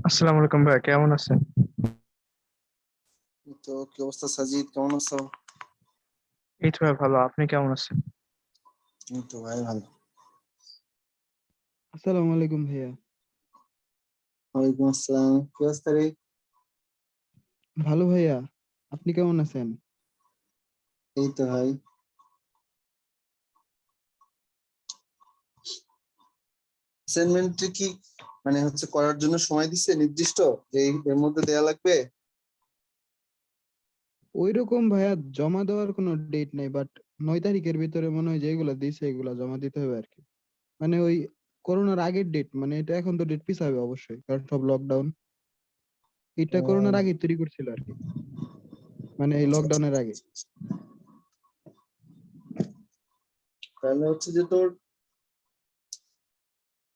আসসালামু আলাইকুম ভাই, কেমন আছেন? তো কি অবস্থা সাজিদ, কেমন আছো? এই তো ভাই ভালো, আপনি কেমন আছেন? এই তো ভাই ভালো। আসসালামু আলাইকুম ভাইয়া। ওয়ালাইকুম আসসালাম, কি অবস্থা রে? ভালো ভাইয়া, আপনি কেমন আছেন? এই তো ভাই। অ্যাসাইনমেন্ট কি করার জন্য সময় দিচ্ছে নির্দিষ্ট যে এর মধ্যে দেয়া লাগবে? ওইরকম ভাইয়া জমা দেওয়ার কোনো ডেট নাই, বাট 9 তারিখের ভিতরে মনে হয় যেগুলো দিছে এগুলা জমা দিতে হবে আর কি। মানে ওই করোনার আগের ডেট, মানে এটা এখন তো ডেট পিছাবে অবশ্যই, কারণ সব লকডাউন। এটা করোনার আহ, আগে তৈরি করছিল আর কি, মানে এই আচ্ছা আচ্ছা লকডাউনের আচ্ছা, আগে। আচ্ছা। তাহলে হচ্ছে যে তোর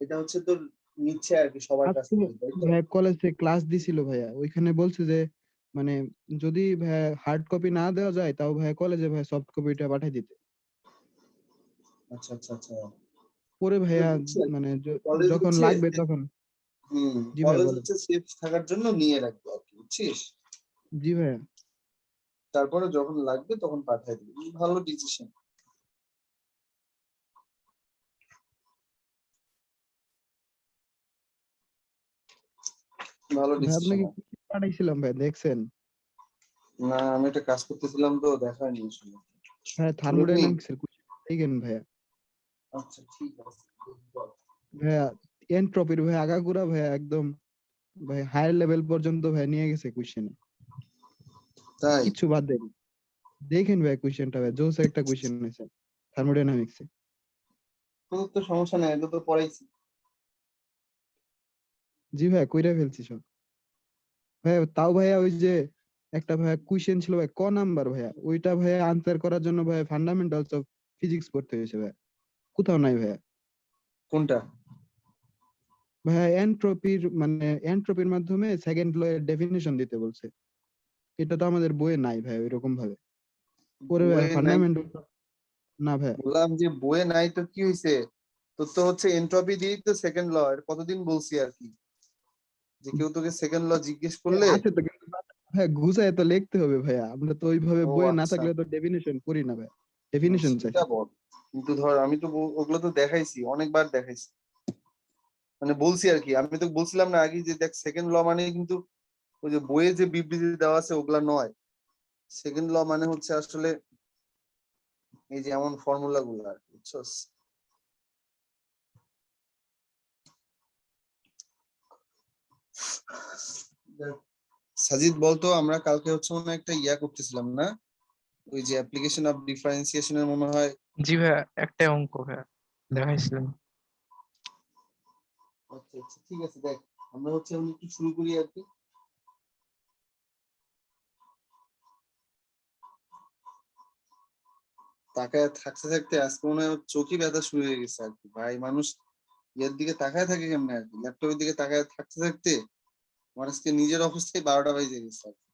এটা হচ্ছে তোর নিচ্ছে আর কি সবার কাছ আজকে থেকে, তাই তো? ভাইয়া কলেজে ক্লাস দিছিল ভাইয়া, ওইখানে বলছে যে মানে যদি ভাইয়া হার্ড কপি না দেওয়া যায় তাও ভাইয়া কলেজে ভাইয়া সফট কপিটা পাঠিয়ে দিতে। আচ্ছা আচ্ছা আচ্ছা। পরে এটা ভাইয়া দিচ্ছে আর কি। মানে কলেজ যখন হচ্ছে লাগবে তখন। জি ভাইয়া কলেজ বলেন। হচ্ছে সেফ থাকার জন্য নিয়ে রাখবে আর কি, বুঝছিস? জি ভাইয়া। তারপরে যখন লাগবে তখন পাঠিয়ে দিবি, ভালো ডিসিশন। ভালো ভাই ডিসিশন। আপনাকে কি পাঠাইছিলাম ভাই, দেখছেন? না, আমি একটা কাজ করতেছিলাম তো দেখায়নি আসলে। হ্যাঁ, দেখলি? থার্মোডাইনামিক্স এর কোশ্চেন দেখেন ভাইয়া। আচ্ছা ঠিক আছে, বল। ভাইয়া এনট্রপির ভাই আগাগোড়া ভাইয়া একদম ভাই হায়ার লেভেল পর্যন্ত ভাই নিয়ে গেছে কোশ্চেনে, তাই? কিচ্ছু বাদ দেয়নি। দেখেন ভাই কোশ্চেনটা, ভাই জোস একটা কোশ্চেন হয়েছে থার্মোডাইনামিক্স এ। তোর তো সমস্যা নাই, এটা তো পড়াইছি। জি ভাই, কইরা ফেলছি সব। ভাইয়া তাও ভাইয়া ওই যে একটা ভাইয়া কোশ্চেন ছিল ভাই ক নাম্বার ভাইয়া, ওইটা ভাইয়া আনসার করার জন্য ভাইয়া ফান্ডামেন্টালস অফ ফিজিক্স পড়তে হয়েছে ভাইয়া, কোথাও নাই ভাইয়া। কোনটা? ভাইয়া এনট্রপির মানে এনট্রপির মাধ্যমে সেকেন্ড ল এর ডেফিনিশন দিতে বলছে। এটা তো আমাদের বইয়ে নাই ভাই ওইরকম ভাবে। পরে ভাই বইয়ে নাই? ফান্ডামেন্টাল। না ভাই। বললাম যে বইয়ে নাই তো কি হয়েছে? তোর তো হচ্ছে এনট্রপি দিয়েই তো সেকেন্ড ল, এর কতদিন বলছি আর কি, যে কেউ তোকে সেকেন্ড ল জিজ্ঞেস করলে। আছে তো, কিন্তু ভাই গুছায় তো লিখতে হবে ভাইয়া, আমরা তো ওইভাবে ও বইয়ে না আচ্ছা, থাকলে তো ডেফিনিশন পড়ি না ভাই, ডেফিনিশন চাই। সেটা বল। কিন্তু ধর আমি তো ওগুলো তো দেখাইছি, অনেকবার দেখাইছি, মানে বলছি আর কি। আমি তো বলছিলাম না আগে যে দেখ সেকেন্ড ল মানে কিন্তু ওই যে বইয়ে যে বিবৃতি দেওয়া আছে ওগুলা নয়। সেকেন্ড ল মানে হচ্ছে আসলে এই যে এমন ফর্মুলা গুলো আর কি, বুঝছস? সাজিদ বলতো, আমরা কালকে হচ্ছে মনে হয় একটা ইয়া করতেছিলাম না, ওই যে অ্যাপ্লিকেশন অফ ডিফারেন্সিয়েশনের মনে হয়। জি ভাইয়া, একটাই অঙ্ক ভাইয়া দেখাইছিলাম। আচ্ছা আচ্ছা ঠিক আছে, দেখ আমরা হচ্ছে আমি একটু শুরু করি আর কি। তাকায় থাকতে থাকতে আজকে মনে হয় ওর চোখই ব্যথা শুরু হয়ে গেছে আর কি। ভাই মানুষ এর দিকে তাকায় থাকে কেমনে আর কি, ল্যাপটপের দিকে তাকায় থাকতে থাকতে আমার আজকে নিজের অবস্থায় 12টা বাজে গেছে আর কি।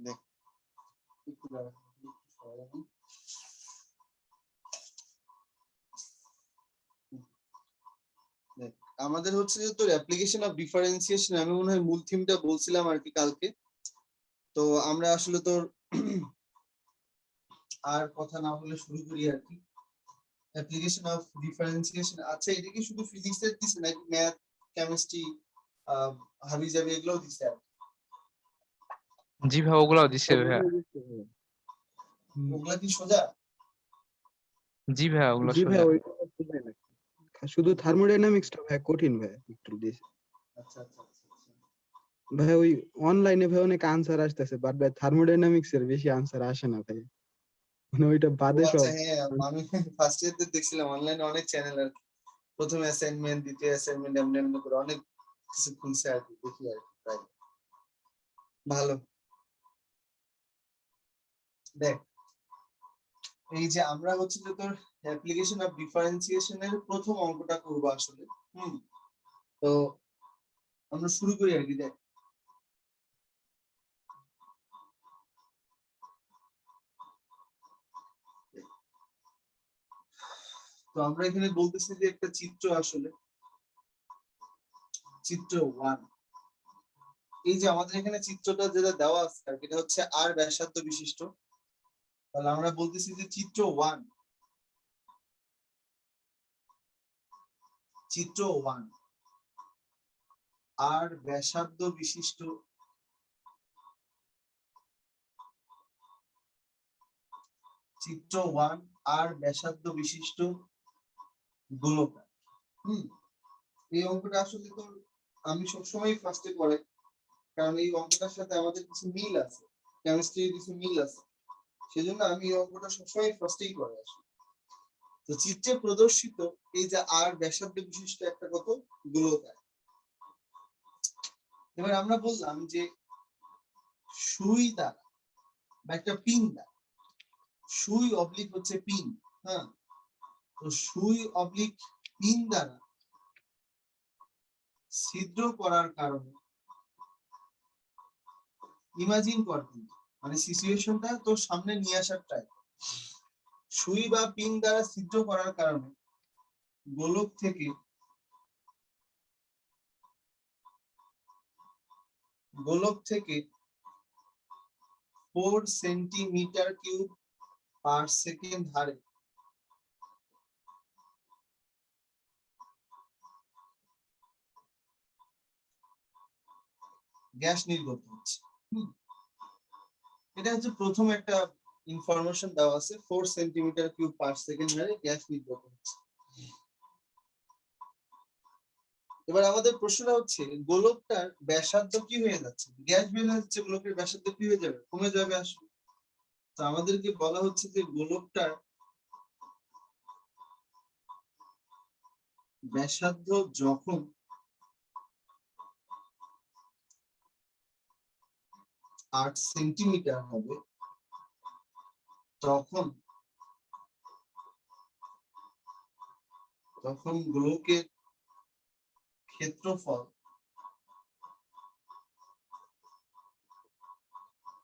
দেখ একটু দাঁড়া, একটু সরাই আমি। দেখ, আমাদের হচ্ছে যে তোর অ্যাপ্লিকেশন অফ ডিফারেন্সিয়েশন, আমি মনে হয় মূল থিমটা বলছিলাম আর কি কালকে। তো আমরা আসলে তোর আর কথা না বলে শুরু করি আর কি। অ্যাপ্লিকেশন অফ ডিফারেন্সিয়েশন, আচ্ছা এটা কি শুধু ফিজিক্স এর দিছে নাকি ম্যাথ, কেমিস্ট্রি, হাবি জাবি এগুলোও দিছে আর কি? জি ভাই, ওগুলাও দিছে ভাইয়া। হুম। ওগুলা কি সোজা? জি ভাইয়া, ওগুলো জি ভাই, সোজা। ওই শুধু থার্মোডাইনামিক্সটা ভাই কঠিন ভাই একটু দিয়েছে। আচ্ছা আচ্ছা আচ্ছা আচ্ছা। ভাই ওই অনলাইনে ভাই অনেক আনসার আসতেছে, বাট ভাই থার্মোডাইনামিক্স এর বেশি আনসার আসে না ভাই, মানে ওইটা ও বাদে আচ্ছা সব। হ্যাঁ, আমি ফার্স্ট ইয়ার দেখছিলাম অনলাইনে অনেক চ্যানেল আর কি। প্রথম অ্যাসাইনমেন্ট, দ্বিতীয় অ্যাসাইনমেন্ট, এমনি এমনি করে অনেক কিছু খুলছে আর কি, দেখি আর কি তাই। ভালো। দেখ, এই যে আমরা হচ্ছে যে তোর অ্যাপ্লিকেশন অফ ডিফারেন্সিয়েশনের প্রথম অঙ্কটা করবো আসলে। তো আমরা শুরু করি আর কি। দেখ, তো আমরা এখানে বলতেছি যে একটা চিত্র, আসলে চিত্র 1। এই যে আমাদের এখানে চিত্রটা যেটা দেওয়া আছে আর কি, এটা হচ্ছে আর ব্যাসার্ধ বিশিষ্ট। তাহলে আমরা বলতেছি যে চিত্র 1, চিত্র 1 আর ব্যাসার্ধ বিশিষ্ট চিত্র 1 আর ব্যাসার্ধ বিশিষ্ট গোলক। এই অঙ্কটা আসলে তো আমি সবসময় ফার্স্টে করে, কারণ এই অঙ্কটার সাথে আমাদের কিছু মিল আছে, কেমিস্ট্রির কিছু মিল আছে, সেজন্য আমি এই অঙ্কটা সবসময় ফার্স্টেই করে আসি। তো চিত্রে প্রদর্শিত এই যে আর ব্যাসার্ধ বিশিষ্ট একটা কত গোলক। এবার আমরা বললাম যে সুই দ্বারা বা একটা পিন দ্বারা, সুই অবলিক হচ্ছে পিন, হ্যাঁ, তো সুই অবলিক পিন দ্বারা ছিদ্র করার কারণে, ইমাজিন কর, মানে সিচুয়েশনটা তোর সামনে নিয়ে আসার ট্রাই। সুই বা পিন দ্বারা ছিদ্র করার কারণে গোলক থেকে গোলক থেকে 4 সেন্টিমিটার কিউব পার সেকেন্ড হারে গ্যাস নির্গত হচ্ছে। এটা হচ্ছে প্রথম একটা ইনফরমেশন দেওয়া আছে, 4 সেন্টিমিটার কিউব পার সেকেন্ড হারে গ্যাস নির্গত হচ্ছে। এবার আমাদের প্রশ্নটা হচ্ছে গোলকটার ব্যাসার্ধ কি হয়ে যাচ্ছে, গ্যাস বের হয়ে যাচ্ছে, গোলকের ব্যাসার্ধ কি হয়ে যাবে, কমে যাবে আসলে। তো আমাদেরকে বলা হচ্ছে যে গোলকটার ব্যাসার্ধ যখন 8 সেন্টিমিটার হবে, তখন গোলকের ক্ষেত্রফল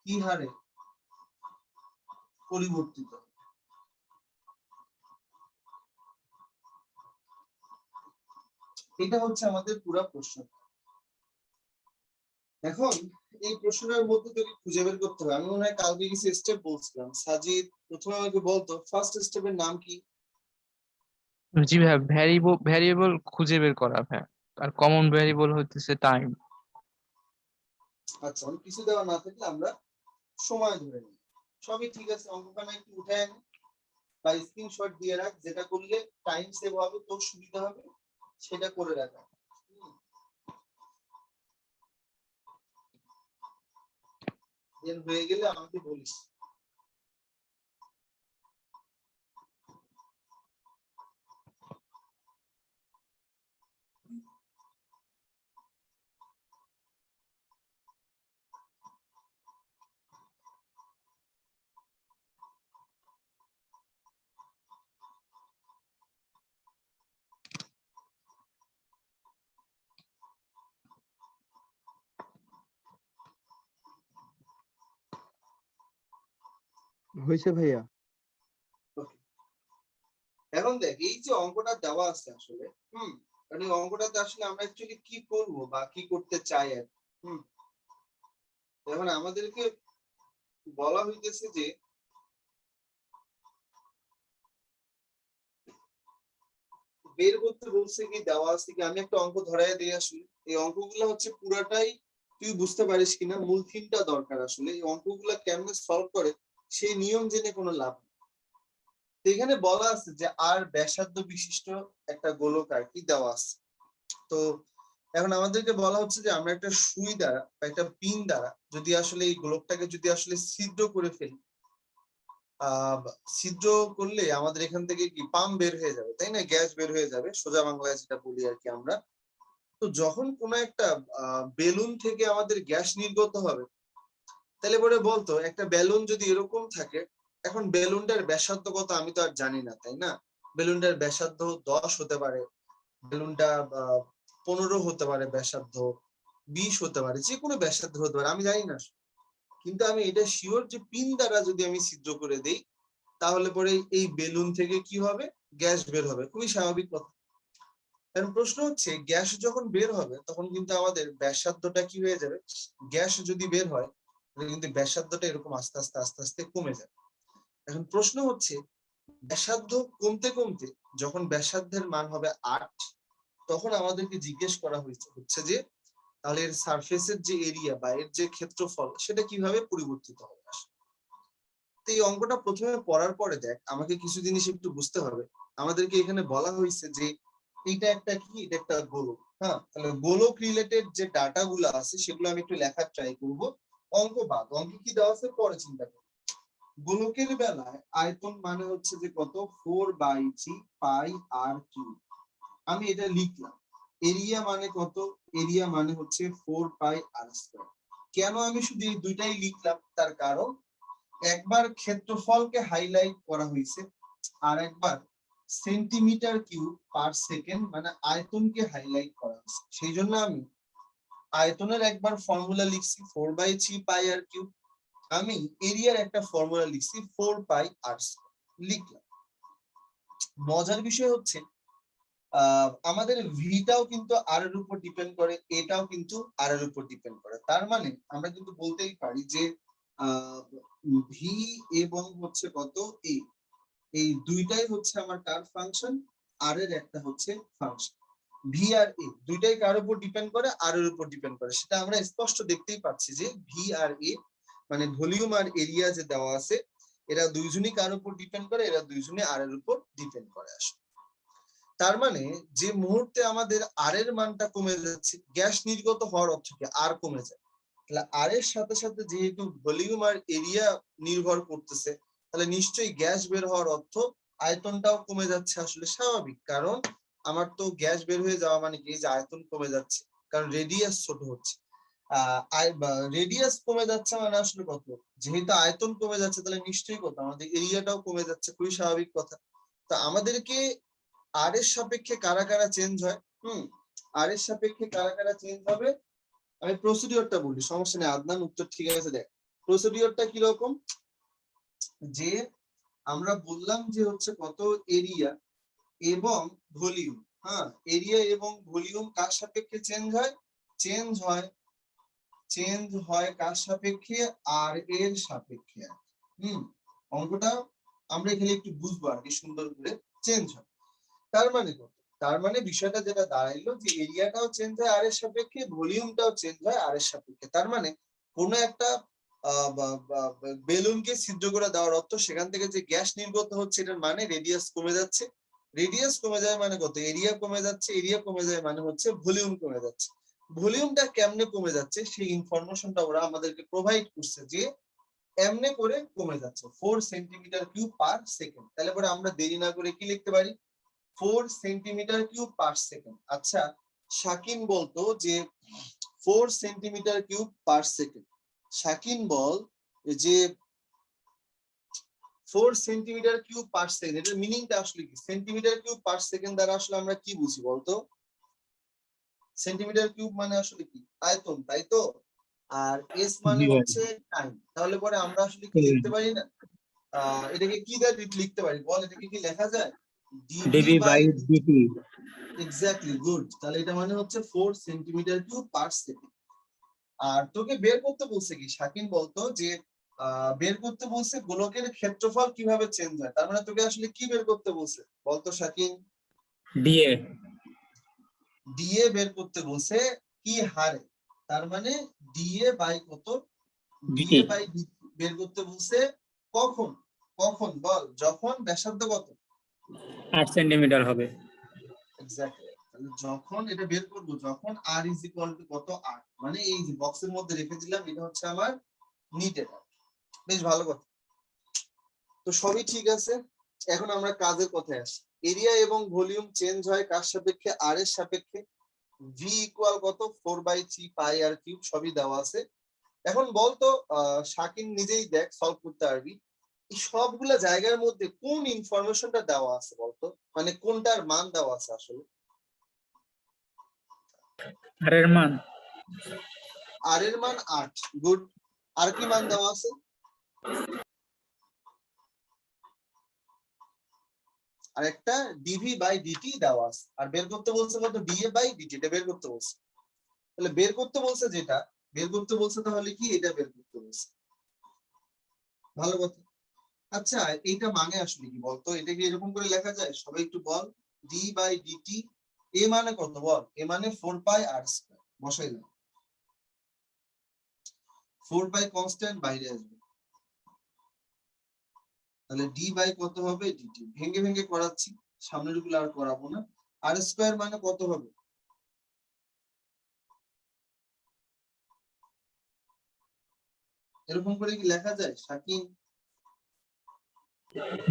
কি হারে পরিবর্তিত। এটা হচ্ছে আমাদের পুরো প্রশ্ন। এখন এই প্রশ্নের মধ্যে তোকে খুঁজে বের করতে হবে। আমি মনে হয় কালকে কিছু স্টেপ বলছিলাম, সাজিদ প্রথমে আমাকে বলতো ফার্স্ট স্টেপের নাম কি। জি ভাইয়া, ভ্যারিয়েবল খুঁজে বের করা ভাইয়া, আর কমন ভ্যারিয়েবল হচ্ছে টাইম। আচ্ছা, অনেক কিছু দেওয়া না থাকলে আমরা সময় ধরে নিই, সবই ঠিক আছে। অঙ্কখানা একটু উঠে আনি বা স্ক্রিনশট দিয়ে রাখ, যেটা করলে টাইম সেভ হবে, তোর সুবিধা হবে, সেটা করে রাখা। দেন হয়ে গেলে আমাকে বলিস। হয়েছে ভাইয়া? Okay. এখন দেখ, এই যে অঙ্কটা দেওয়া আছে আসলে, কারণ এই অঙ্কটাতে আসলে আমরা অ্যাকচুয়ালি কি করব বা কি করতে চাই আর এখন আমাদেরকে বলা হইতেছে যে বের করতে বলছে কি, দেওয়া আছে কি, আমি একটা অঙ্ক ধরাই দিয়ে আসলে এই অঙ্কগুলো হচ্ছে পুরাটাই তুই বুঝতে পারিস কিনা, মূল থিমটা দরকার আসলে। এই অঙ্কগুলো কেমনে সলভ করে সেই নিয়ম জেনে কোনো লাভ নেই। এখানে বলা আছে যে আর ব্যাসার্ধ বিশিষ্ট একটা গোলক আর কি দেওয়া আছে। তো এখন আমাদেরকে বলা হচ্ছে যে আমরা একটা সুই দ্বারা বা একটা পিন দ্বারা যদি আসলে এই গোলকটাকে যদি আসলে ছিদ্র করে ফেলি, ছিদ্র করলে আমাদের এখান থেকে কি পাম্প বের হয়ে যাবে, তাই না, গ্যাস বের হয়ে যাবে, সোজা বাংলায় যেটা বলি আর কি আমরা। তো যখন কোনো একটা বেলুন থেকে আমাদের গ্যাস নির্গত হবে, তাহলে পরে বলতো একটা বেলুন যদি এরকম থাকে এখন বেলুনটার ব্যাসার্ধ কত আমি তো আর জানি না, তাই না? বেলুনটার ব্যাসার্ধ 10 হতে পারে, বেলুনটা 15 হতে পারে ব্যাসার্ধ, 20 হতে পারে, যে কোনো ব্যাসার্ধ হতে পারে, আমি জানি না। কিন্তু আমি এটা শিওর যে পিন দ্বারা যদি আমি ছিদ্র করে দেই তাহলে পরে এই বেলুন থেকে কি হবে, গ্যাস বের হবে, খুবই স্বাভাবিক কথা। এখন প্রশ্ন হচ্ছে গ্যাস যখন বের হবে তখন কিন্তু আমাদের ব্যাসার্ধটা কি হয়ে যাবে, গ্যাস যদি বের হয় তাহলে কিন্তু ব্যাসার্ধটা এরকম আস্তে আস্তে আস্তে আস্তে কমে যাবে। এখন প্রশ্ন হচ্ছে ব্যাসার্ধ কমতে কমতে যখন ব্যাসার্ধের মান হবে 8, তখন আমাদেরকে জিজ্ঞেস করা হচ্ছে যে তাহলে এর সারফেসের যে এরিয়া বা এর যে ক্ষেত্রফল সেটা কিভাবে পরিবর্তিত হবে। তো এই অঙ্কটা প্রথমে পড়ার পরে দেখ আমাকে কিছু জিনিস একটু বুঝতে হবে। আমাদেরকে এখানে বলা হয়েছে যে এটা একটা কি, এটা একটা গোলক। হ্যাঁ, তাহলে গোলক রিলেটেড যে ডাটা গুলো আছে সেগুলো আমি একটু লেখার ট্রাই করব। অঙ্ক বাদ, অঙ্কে কি দেওয়া আছে পরে চিন্তা করব। গোলকের বেলায় আয়তন মানে হচ্ছে যে কত, 4/3 πr কিউব। আমি এটা লিখলাম। এরিয়া মানে কত, এরিয়া মানে হচ্ছে 4πr²। কেন আমি শুধু এই দুইটাই লিখলাম, তার কারণ একবার ক্ষেত্রফলকে হাইলাইট করা হয়েছে আর একবার সেন্টিমিটার কিউব পার সেকেন্ড মানে আয়তনকে হাইলাইট করা হয়েছে। সেই জন্য আমি আয়তনের একবার ফর্মুলা লিখছি 4/3 πr কিউব, আমি এরিয়ার একটা ফর্মুলা লিখছি 4πr²। লিখলাম। মজার বিষয় হচ্ছে আমাদের ভিটাও কিন্তু আর এর উপর ডিপেন্ড করে, এটাও কিন্তু আর এর উপর ডিপেন্ড করে। তার মানে আমরা কিন্তু বলতেই পারি যে ভি এবং হচ্ছে কত এ, এই দুইটাই হচ্ছে আমার কার ফাংশন, আর এর একটা হচ্ছে ফাংশন। ভি আর এ দুইটাই কার উপর ডিপেন্ড করে, আর এর উপর ডিপেন্ড করে, সেটা আমরা স্পষ্ট দেখতেই পাচ্ছি যে ভি আর এ মানে ভলিউম আর এরিয়া যে দেওয়া আছে এরা দুইজনই কার উপর ডিপেন্ড করে, এরা দুইজনই আর এর উপর ডিপেন্ড করে আসলে। তার মানে যে মুহূর্তে আমাদের আর এর মানটা কমে যাচ্ছে, গ্যাস নির্গত হওয়ার অর্থ কি আর কমে যায়। তাহলে আর এর সাথে সাথে যেহেতু ভলিউম আর এরিয়া নির্ভর করতেছে, তাহলে নিশ্চয়ই গ্যাস বের হওয়ার অর্থ আয়তনটাও কমে যাচ্ছে, আসলে স্বাভাবিক। কারণ আমার তো গ্যাস বের হয়ে যাওয়া মানে কি, যে আয়তন কমে যাচ্ছে, কারণ রেডিয়াস ছোট হচ্ছে। রেডিয়াস কমে যাচ্ছে মানে আসলে কত, যেহেতু আয়তন কমে যাচ্ছে তাহলে নিশ্চয়ই কত আমাদের এরিয়াটাও কমে যাচ্ছে, খুবই স্বাভাবিক কথা। তা আমাদেরকে আর এর সাপেক্ষে কারা কারা চেঞ্জ হয়, আর এর সাপেক্ষে কারা কারা চেঞ্জ হবে, আমি প্রসিডিওরটা বলি, সমস্যা নেই। আদনান উত্তর ঠিক আছে, দেখ প্রসিডিওরটা কিরকম, যে আমরা বললাম যে হচ্ছে কত এরিয়া এবং ভলিউম। হ্যাঁ, এরিয়া এবং ভলিউম কার সাপেক্ষে চেঞ্জ হয়, চেঞ্জ হয় কার সাপেক্ষে, আর এর সাপেক্ষে। অঙ্কটা আমরা এখানে একটু বুঝবো আর কি সুন্দর করে, চেঞ্জ হয়। তার মানে কত, তার মানে বিষয়টা যেটা দাঁড়াইলো যে এরিয়াটাও চেঞ্জ হয় আর এর সাপেক্ষে, ভলিউমটাও চেঞ্জ হয় আর এর সাপেক্ষে। তার মানে কোন একটা বেলুনকে ছিদ্র করে দেওয়ার অর্থ সেখান থেকে যে গ্যাস নির্গত হচ্ছে এটার মানে রেডিয়াস কমে যাচ্ছে, রেডিয়াস কমে যায় মানে কত, এরিয়া কমে যাচ্ছে, এরিয়া কমে যায় মানে হচ্ছে ভলিউম কমে যাচ্ছে। ভলিউমটা কেমনে কমে যাচ্ছে সেই ইনফরমেশনটা ওরা আমাদেরকে প্রোভাইড করছে যে এমনে করে কমে যাচ্ছে 4 সেন্টিমিটার কিউব পার সেকেন্ড। তাহলে পরে আমরা দেরি না করে কি লিখতে পারি, 4 সেন্টিমিটার কিউব পার সেকেন্ড। আচ্ছা, শাকিন বলতো যে 4 সেন্টিমিটার কিউব পার সেকেন্ড, শাকিন বল যে 4 সেন্টিমিটার কিউব পার সেকেন্ড এটার মিনিংটা আসলে কি, সেন্টিমিটার কিউব পার সেকেন্ড দ্বারা আসলে আমরা কি বুঝি বলতো, সেন্টিমিটার কিউব মানে আসলে কি আয়তন, তাই তো, আর এস মানে জি ভাই। হচ্ছে টাইম। তাহলে পরে আমরা আসলে কি লিখতে পারি না, এটাকে কি দ্বারা লিখতে পারি বল, এটাকে কি লেখা যায়, dv db by by dt. Exactly, good. তাহলে এটা মানে হচ্ছে 4 সেন্টিমিটার কিউব পার সেকেন্ড। আর তোকে বের করতে বলছে কি, শাকিন বলতো যে বের করতে বলছে গোলকের ক্ষেত্রফল কিভাবে চেঞ্জ হয়। তার মানে তোকে আসলে কি বের করতে বলছে বলতো শাকিন, ডিএ। ডিএ বের করতে বলছে কি হারে, তার মানে ডিএ বাই কত, ডিটি ডিএ বাই বের করতে বলছে কখন, কখন বল, যখন ব্যাসার্ধ কত, 8 সেন্টিমিটার হবে। এক্স্যাক্টলি। তাহলে যখন এটা বের করব, যখন আর ইজ ইকুয়াল টু কত 8, মানে এই যে বক্সের মধ্যে রেখে দিলাম এটা হচ্ছে আমার নিটেড। বেশ ভালো কথা। তো সবই ঠিক আছে, এখন আমরা কাজের কথায় আসি। এরিয়া এবং ভলিউম চেঞ্জ হয় কার সাপেক্ষে, আর এর সাপেক্ষে। ভি ইকুয়াল কত, 4/3 πr কিউব, সবই দেওয়া আছে। এখন বলতো শাকিন নিজেই দেখ, সলভ করতে পারবি। এই সবগুলা জায়গার মধ্যে কোন ইনফরমেশনটা দেওয়া আছে বলতো, মানে কোনটার মান দেওয়া আছে আসলে? আর এর মান আর এর মান 8, গুড। আর কি মান দেওয়া আছে? আর একটা ডিভি বাই ডিটি দেওয়া আছে, আর বের করতে বলছে কত? ডিএ বাই ডিটি, এটা বের করতে বলছে। তাহলে বের করতে বলছে যেটা বের করতে বলছে, তাহলে কি এটা বের করতে বলছে। ভালো কথা। আচ্ছা, এইটা মানে আসলে কি বলতো? এটা কি এরকম করে লেখা যায়? সবাই একটু বল। ডি বাই ডিটি, এ মানে কত বল? এ মানে 4 পাই আর স্কয়ার, বসাই দাও। 4 পাই কনস্ট্যান্ট বাইরে আসবে, তাহলে ডি বাই কত হবে? ডিটি। ভেঙে ভেঙে করাচ্ছি, সামনের গুলো আর করাবো না। আর স্কয়ার মানে কত হবে? এরকম করে কি লেখা যায় শাকিন?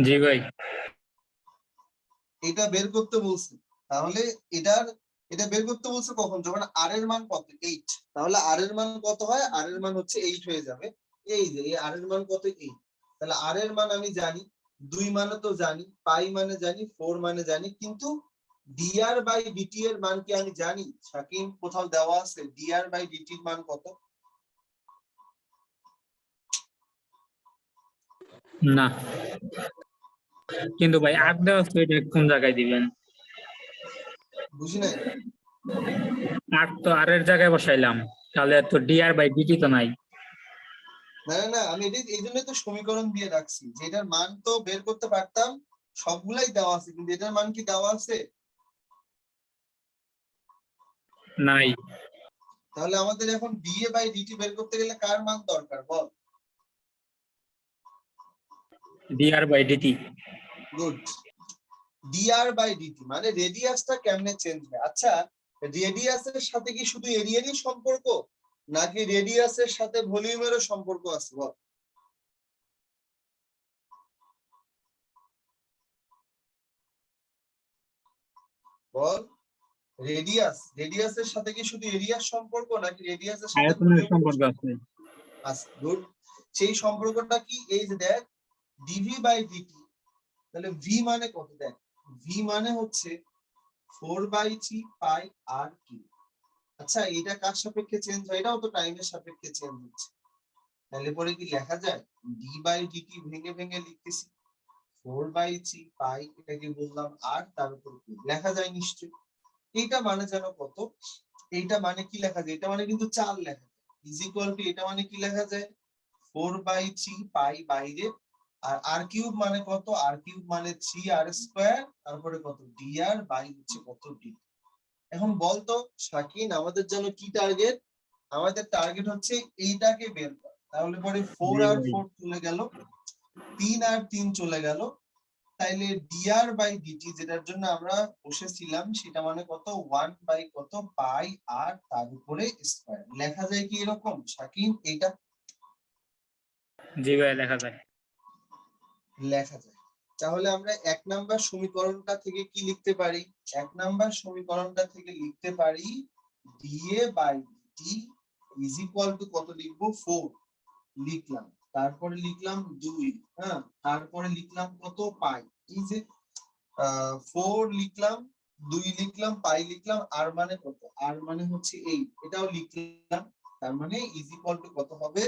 জি ভাই। এটা বের করতে বলছে, তাহলে এটা বের করতে বলছে কখন? যখন আর এর মান কত? 8। তাহলে আর এর মান কত হয়? আর এর মান হচ্ছে 8 হয়ে যাবে। এই যে এই আর এর মান কত? 8। তাহলে আর এর মান আমি জানি, 2 মানে তো জানি, পাই মানে জানি, 4 মানে জানি, কিন্তু ডিআর বাই ডিটি এর মান কি আমি জানি? শাকিন, কোথাও দেওয়া আছে ডিআর বাই ডিটি এর মান কত? না, কিন্তু ভাই 8 দেওয়া আছে, এটা কোন জায়গায় দিবেন? বুঝি নাই। 8 তো আর এর জায়গায় বসাইলাম, তাহলে তো ডিআর বাই ডিটি তো নাই। না না না, আমি এই জন্যই তো সমীকরণ দিয়ে রাখছি, যে এটার মান তো বের করতে পারতাম, সবগুলাই দেওয়া আছে, কিন্তু এটার মান কি দেওয়া আছে? নাই। তাহলে আমাদের এখন ডিএ বাই ডিটি বের করতে গেলে কার মান দরকার বল? DR by DT. Good. DR by DT মানে রেডিয়াসটা কেমনে চেঞ্জ হয়। আচ্ছা, রেডিয়াসের সাথে কি শুধু এরিয়ারই সম্পর্ক, নাকি রেডিয়াসের সাথে ভলিউমেরও সম্পর্ক আছে বল? বল, রেডিয়াসের সাথে কি শুধু এরিয়ার সম্পর্ক, নাকি রেডিয়াসের সাথে আয়তনের ভলিউমেরও সম্পর্ক আছে। আছে? গুড। সেই সম্পর্কটা কি? এই যে দেখ, ডিভি বাই ডিটি, তাহলে ভি মানে কত? দেখ, ভি মানে হচ্ছে 4/3 পাই আর কিউ। আচ্ছা, এটা কার সাপেক্ষে চেঞ্জ হয়? এটাও তো টাইমের সাপেক্ষে চেঞ্জ হচ্ছে। তাহলে পরে কি লেখা যায়? ডি বাই ডিটি ভেঙে ভেঙে লিখতেছি 4/3 পাই, এটাকে বললাম আর, তার উপর লেখা যায় নিশ্চয়। এইটা মানে যেন কত? এইটা মানে কি লেখা যায়? এটা মানে কিন্তু 4 লেখা যায়, ইজ ইকুয়াল টু, এটা মানে কি লেখা যায়? 4/3 পাই বাইরে, আর আর কিউব মানে কত? আর কিউব মানে 3 আর স্কয়ার, তারপরে কত? ডি আর বাই হচ্ছে কত? ডি। এখন বলতো শাকিন, আমাদের জন্য কি টার্গেট? আমাদের টার্গেট হচ্ছে এইটাকে বের করা। তাহলে পরে 4 জি আর ভাই। 4 চলে গেল, 3 আর 3 চলে গেল, তাইলে ডিআর বাই ডিটি যেটার জন্য আমরা বসেছিলাম, সেটা মানে কত? 1 বাই কত? পাই আর তার উপরে স্কয়ার। লেখা যায় কি এরকম শাকিন? এটা জি ভাই, লেখা যায়। লেখা যায়। তাহলে আমরা 1 নাম্বার সমীকরণটা থেকে কি লিখতে পারি? 1 নাম্বার সমীকরণটা থেকে লিখতে পারি da by dt is equal to কত লিখবো? 4 লিখলাম, তারপরে লিখলাম 2, হ্যাঁ, তারপরে লিখলাম কত? পাই। এই যে 4 লিখলাম, 2 লিখলাম, পাই লিখলাম, আর মানে কত? আর মানে হচ্ছে 8, এটাও লিখলাম। তার মানে ইজ ইকুয়াল টু কত হবে?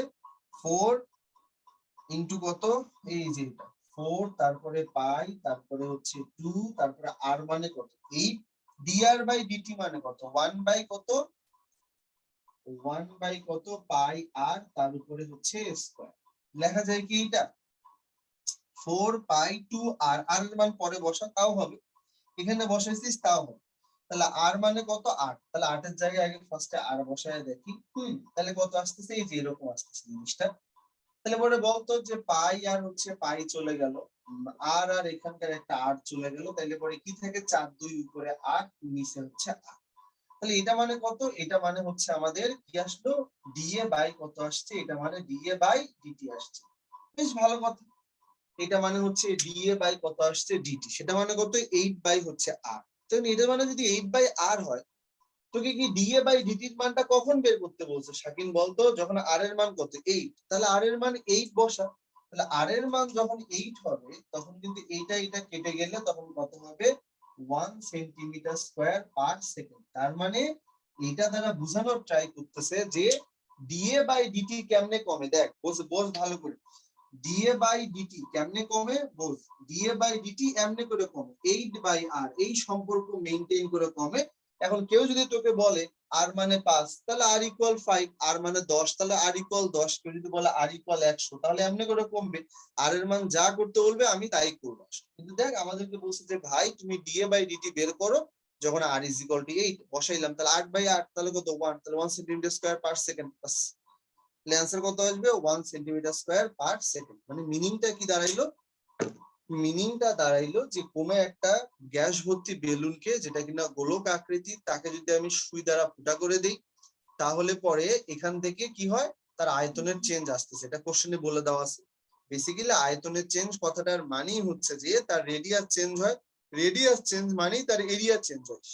4 ইনটু কত? এই যে এটা 4, তারপরে পাই, তারপরে হচ্ছে 2, তারপরে আর মানে কত? 8। ডিআর বাই ডিটি মানে কত? 1 বাই কত? 1 বাই কত? পাই আর তার উপরে হচ্ছে স্কয়ার। লেখা যায় কি এটা? 4 পাই 2 আর আর এর মান পরে বসা তাও হবে, এখানে বসাইছিস তাও হবে। তাহলে আর মানে কত? 8। তাহলে 8 এর জায়গায় আগে ফার্স্টে আর বসায় দেখি, তাহলে কত আসতেছে? এই যে এরকম আসতেছে জিনিসটা। তাহলে পরে বলতো যে পাই আর হচ্ছে পাই চলে গেল, আর আর এখানকার একটা 8 চলে গেল, তাহলে পরে কি থাকে? 4 2 উপরে 8, নিচে হচ্ছে 8। তাহলে এটা মানে কত? এটা মানে হচ্ছে আমাদের কি আসলো? ডিএ বাই কত আসছে? এটা মানে ডিএ বাই ডিটি আসছে। বেশ ভালো কথা। এটা মানে হচ্ছে ডিএ বাই কত আসছে? ডিটি। সেটা মানে কত? 8 বাই হচ্ছে আর। তাহলে এটা মানে যদি 8 বাই আর হয়, তোকে কি ডিএ বাই ডিটির মানটা কখন বের করতে বলছে শাকিন বলতো? যখন আর এর মান কত? 8। তাহলে আর এর মান 8 বসা, তাহলে আর এর মান যখন 8 হবে তখন কিন্তু এটা কেটে গেলে তখন কত হবে 1 সেন্টিমিটার স্কয়ার পার সেকেন্ড। তার মানে এটা দ্বারা বোঝানোর ট্রাই করতেছে যে ডিএ বাই ডিটি কেমনে কমে। দেখ বোঝ বোঝ ভালো করে, ডিএ বাই ডিটি কেমনে কমে বোঝ। ডিএ বাই ডিটি এমনি করে কমে 8 বাই আর, এই সম্পর্ক মেইনটেইন করে কমে। এখন কেউ যদি তোকে বলে আর মানে 5 তাহলে আর ইকুয়াল 5, আর মানে 10 তাহলে আর ইকুয়াল 10, কেউ যদি বলে আর ইকুয়াল 100 তাহলে এমনি করে কমবে। আর এর মান যা করতে বলবে আমি তাই করবো। কিন্তু দেখ আমাদেরকে বলছে যে ভাই তুমি ডিএ বাই ডিটি বের করো, যখন আর ইজ ইকুয়াল টু 8 বসাইলাম তাহলে 8 বাই 8 তাহলে কত 1, তাহলে 1 সেন্টিমিটার স্কয়ার পার সেকেন্ড। তাহলে অ্যান্সার কত আসবে 1 সেন্টিমিটার স্কয়ার পার সেকেন্ড। মানে মিনিংটা কি দাঁড়াইলো, মিনিংটা দাঁড়াইলো যে কোনো একটা গ্যাস ভর্তি বেলুনকে যেটা কিনা গোলক আকৃতির তাকে যদি আমি সুই দ্বারা ফুটা করে দিই তাহলে পরে এখান থেকে কি হয় তার আয়তনের চেঞ্জ আসতেছে। এটা কোশ্চেনে বলে দেওয়া আছে। বেসিক্যালি আয়তনের চেঞ্জ কথাটার মানেই হচ্ছে যে তার রেডিয়াস চেঞ্জ হয়, রেডিয়াস চেঞ্জ মানেই তার এরিয়া চেঞ্জ হয়।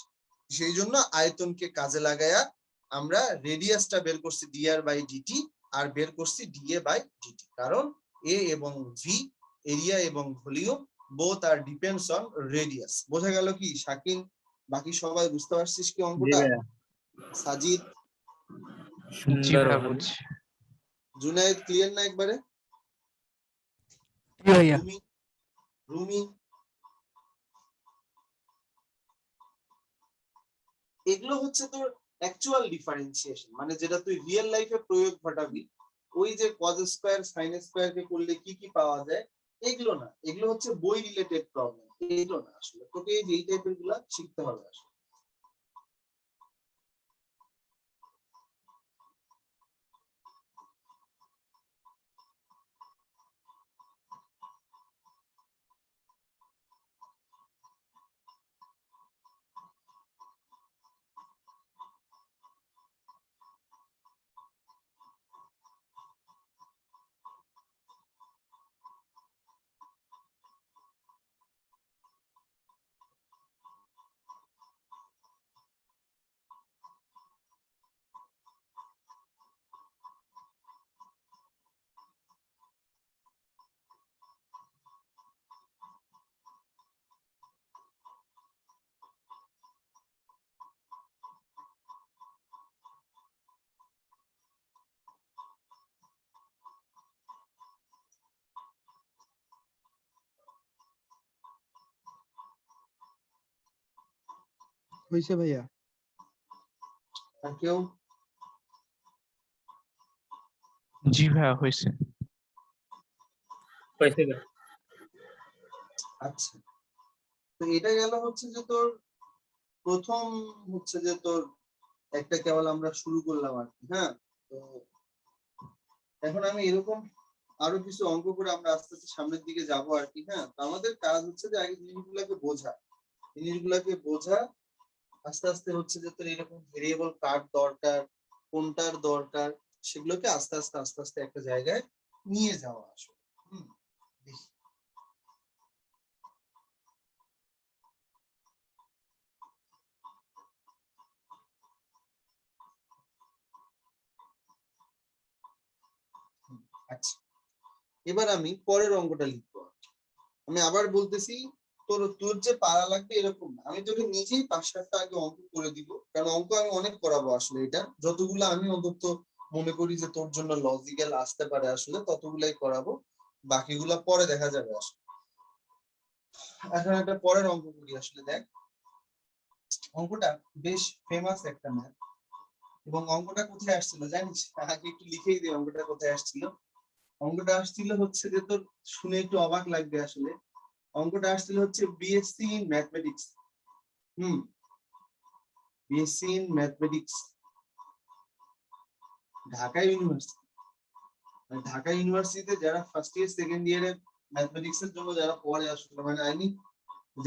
সেই জন্য আয়তনকে কাজে লাগায়া আমরা রেডিয়াসটা বের করছি ডিআর বাই ডিটি আর বের করছি ডিএ বাই ডিটি। কারণ এ এবং ভি এরিয়া এবং volume both are depends on radius. বোঝা গেল কি শাকিন? বাকি সবাই বুঝতে পারছিস কি জি অঙ্কটা? ভাইয়া, সাজিদ, জি সুন্দর ভাইয়া ভাবে। বুঝছি। জুনায়েদ ক্লিয়ার না একবারে? জি ভাইয়া। রুমি, রুমি এগুলো হচ্ছে তোর অ্যাকচুয়াল ডিফারেন্সিয়েশন, মানে যেটা তুই রিয়েল লাইফে প্রয়োগ ঘটাবি। ওই যে কজ স্কয়ার সাইন স্কয়ার কে করলে কি কি পাওয়া যায় এগুলো না, এগুলো হচ্ছে বই রিলেটেড প্রবলেম, এগুলো না। আসলে তোকে এই টাইপের গুলা শিখতে হবে আসলে। হইছে ভাইয়া? আর কেউ? জি ভাইয়া হয়েছে। হয়েছে ভাইয়া। আচ্ছা, তো এটা গেল হচ্ছে যে তোর প্রথম হচ্ছে যে তোর একটা কেবল আমরা শুরু করলাম আর কি। হ্যাঁ, তো এখন আমি এরকম আরো কিছু অঙ্ক করে আমরা আস্তে আস্তে সামনের দিকে যাব আর কি। হ্যাঁ, তো আমাদের কাজ হচ্ছে যে আগে জিনিসগুলোকে বোঝা, জিনিসগুলোকে বোঝা। আস্তে আস্তে হচ্ছে যে তোর এরকম ভেরিয়েবল কার দরকার, কোনটার দরকার, সেগুলোকে আস্তে আস্তে আস্তে আস্তে একটা জায়গায় নিয়ে যাওয়া আসলে। দেখি। আচ্ছা, এবার আমি পরের অঙ্কটা লিখবো। আমি আবার বলতেছি তোর তোর যে পারা লাগবে এরকম না, আমি তোকে নিজেই 5-7টা আগে অঙ্ক করে দিব। কারণ অঙ্ক আমি অনেক করাবো আসলে, এটা যতগুলো আমি অন্তত মনে করি যে তোর জন্য লজিক্যাল আসতে পারে আসলে ততগুলাই করাবো, বাকিগুলা পরে দেখা যাবে আসলে। এখন একটা পরের অঙ্ক করি আসলে। দেখ অঙ্কটা বেশ ফেমাস একটা ম্যাথ, এবং অঙ্কটা কোথায় আসছিল জানিস? আগে একটু লিখেই দিই অঙ্কটা কোথায় আসছিল। অঙ্কটা আসছিল হচ্ছে যে তোর, শুনে একটু অবাক লাগবে আসলে, অঙ্কটা আসছিল হচ্ছে BSc in mathematics. BSc in mathematics, Dhaka university. Dhaka ইউনিভার্সিটিতে যারা ফার্স্ট ইয়ার সেকেন্ড ইয়ারে ম্যাথমেটিক্স এর জন্য যারা পড়ে আসলে, মানে আই মিন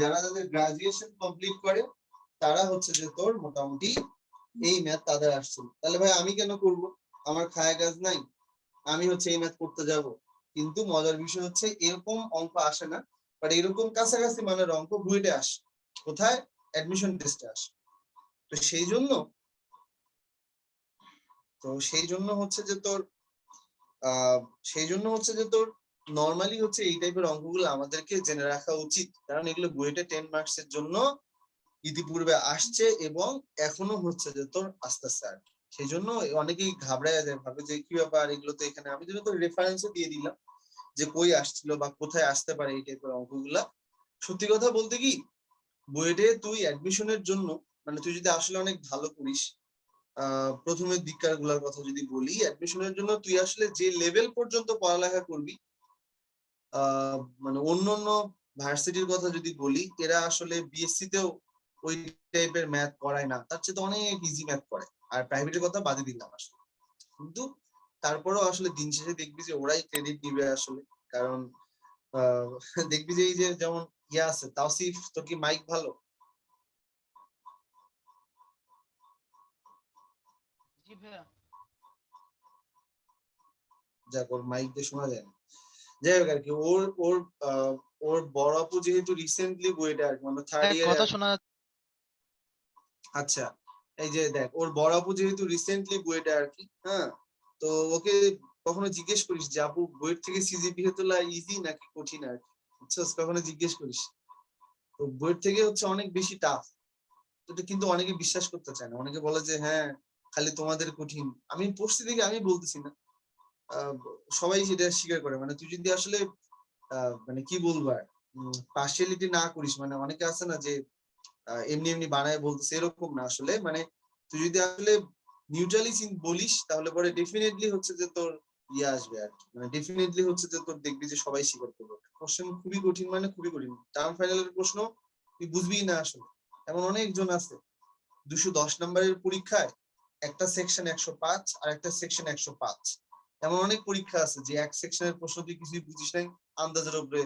যারা তাদের গ্রাজুয়েশন কমপ্লিট করে তারা হচ্ছে যে তোর মোটামুটি এই ম্যাথ তাদের আসছিল। তাহলে ভাই আমি কেন করব? আমার খায়া কাজ নাই, আমি হচ্ছে এই ম্যাথ করতে যাব? কিন্তু মজার বিষয় হচ্ছে এরকম অঙ্ক আসে না, বাট এরকম কাছাকাছি মানের অঙ্ক বুয়েটে আসে। কোথায়? অ্যাডমিশন টেস্টে আসে। তো সেই জন্য হচ্ছে যে তোর সেই জন্য হচ্ছে যে তোর নর্মালি হচ্ছে এই টাইপের অঙ্কগুলো আমাদেরকে জেনে রাখা উচিত, কারণ এগুলো বুয়েটে 10 মার্কস এর জন্য ইতিপূর্বে আসছে এবং এখনো হচ্ছে যে তোর আস্তে আস্তে আর সেই জন্য অনেকেই ঘাবড়ায় যায়, ভাবে যে কি ব্যাপার এগুলো তো এখানে, আমি যদি তো রেফারেন্সও দিয়ে দিলাম যে কই আসছিল বা কোথায় আসতে পারে এই টাইপের অঙ্কগুলা। সত্যি কথা বলতে কি, বুয়েটে তুই অ্যাডমিশনের জন্য মানে তুই যদি আসলে অনেক ভালো করিস, প্রথমের দিককার গুলার কথা যদি বলি, অ্যাডমিশনের জন্য তুই আসলে যে লেভেল পর্যন্ত পড়ালেখা করবি, মানে অন্যান্য ভার্সিটির কথা যদি বলি, এরা আসলে বিএসসি তেও ওই টাইপের ম্যাথ করায় না, তার চেয়ে তো অনেক ইজি ম্যাথ করে। আর প্রাইভেটের কথা বাদে দিলাম আসলে, কিন্তু তারপরেও আসলে দিন শেষে দেখবি যে ওরাই ক্রেডিট নিবে আসলে। কারণ দেখবি যে এই যে যেমন ইয়া আছে তাওসিফ, তোর কি মাইক ভালো? জি ভাইয়া। যাক, ওর মাইক দিয়ে শোনা যায় না। যাই হোক আর কি, ওর ওর ওর বড় আপু যেহেতু রিসেন্টলি বইটা আর কি, মানে থার্ড ইয়ারে। কথা শোনা আচ্ছা, এই যে দেখ, ওর বড় আপু যেহেতু রিসেন্টলি বুয়েটে আর কি, হ্যাঁ, তো ওকে কখনো জিজ্ঞেস করিস যে আপু বুয়েট থেকে সিজিপিএ তোলা ইজি নাকি কঠিন আর কি, বুঝছস? কখনো জিজ্ঞেস করিস? তো বুয়েট থেকে হচ্ছে অনেক বেশি টাফ, এটা কিন্তু অনেকে বিশ্বাস করতে চায় না, অনেকে বলে যে হ্যাঁ খালি তোমাদের কঠিন। আমি পড়ছি দেখে আমি বলতেছি না, আহ, সবাই সেটা স্বীকার করে। মানে তুই যদি আসলে মানে কি বলবো আর, পার্সিয়ালিটি না করিস, মানে অনেকে আছে না যে এমনি এমনি বানায় বলতেছে, এরকম না আসলে। মানে তুই যদি আসলে নিউট্রালি বলিস, তাহলে পরে ডেফিনেটলি হচ্ছে যে তোর ইয়ে আসবে আর কি, মানে ডেফিনেটলি হচ্ছে যে তোর দেখবি যে সবাই স্বীকার করবে। কোশ্চেন খুবই কঠিন, মানে খুবই কঠিন। টার্ম ফাইনালের প্রশ্ন তুই বুঝবিই না আসলে। এমন অনেকজন আছে 210 নম্বরের পরীক্ষায় একটা সেকশন 105 আর একটা সেকশন 105। এমন অনেক পরীক্ষা আছে যে এক সেকশনের প্রশ্ন তুই কিছুই বুঝিস নাই, আন্দাজের উপরে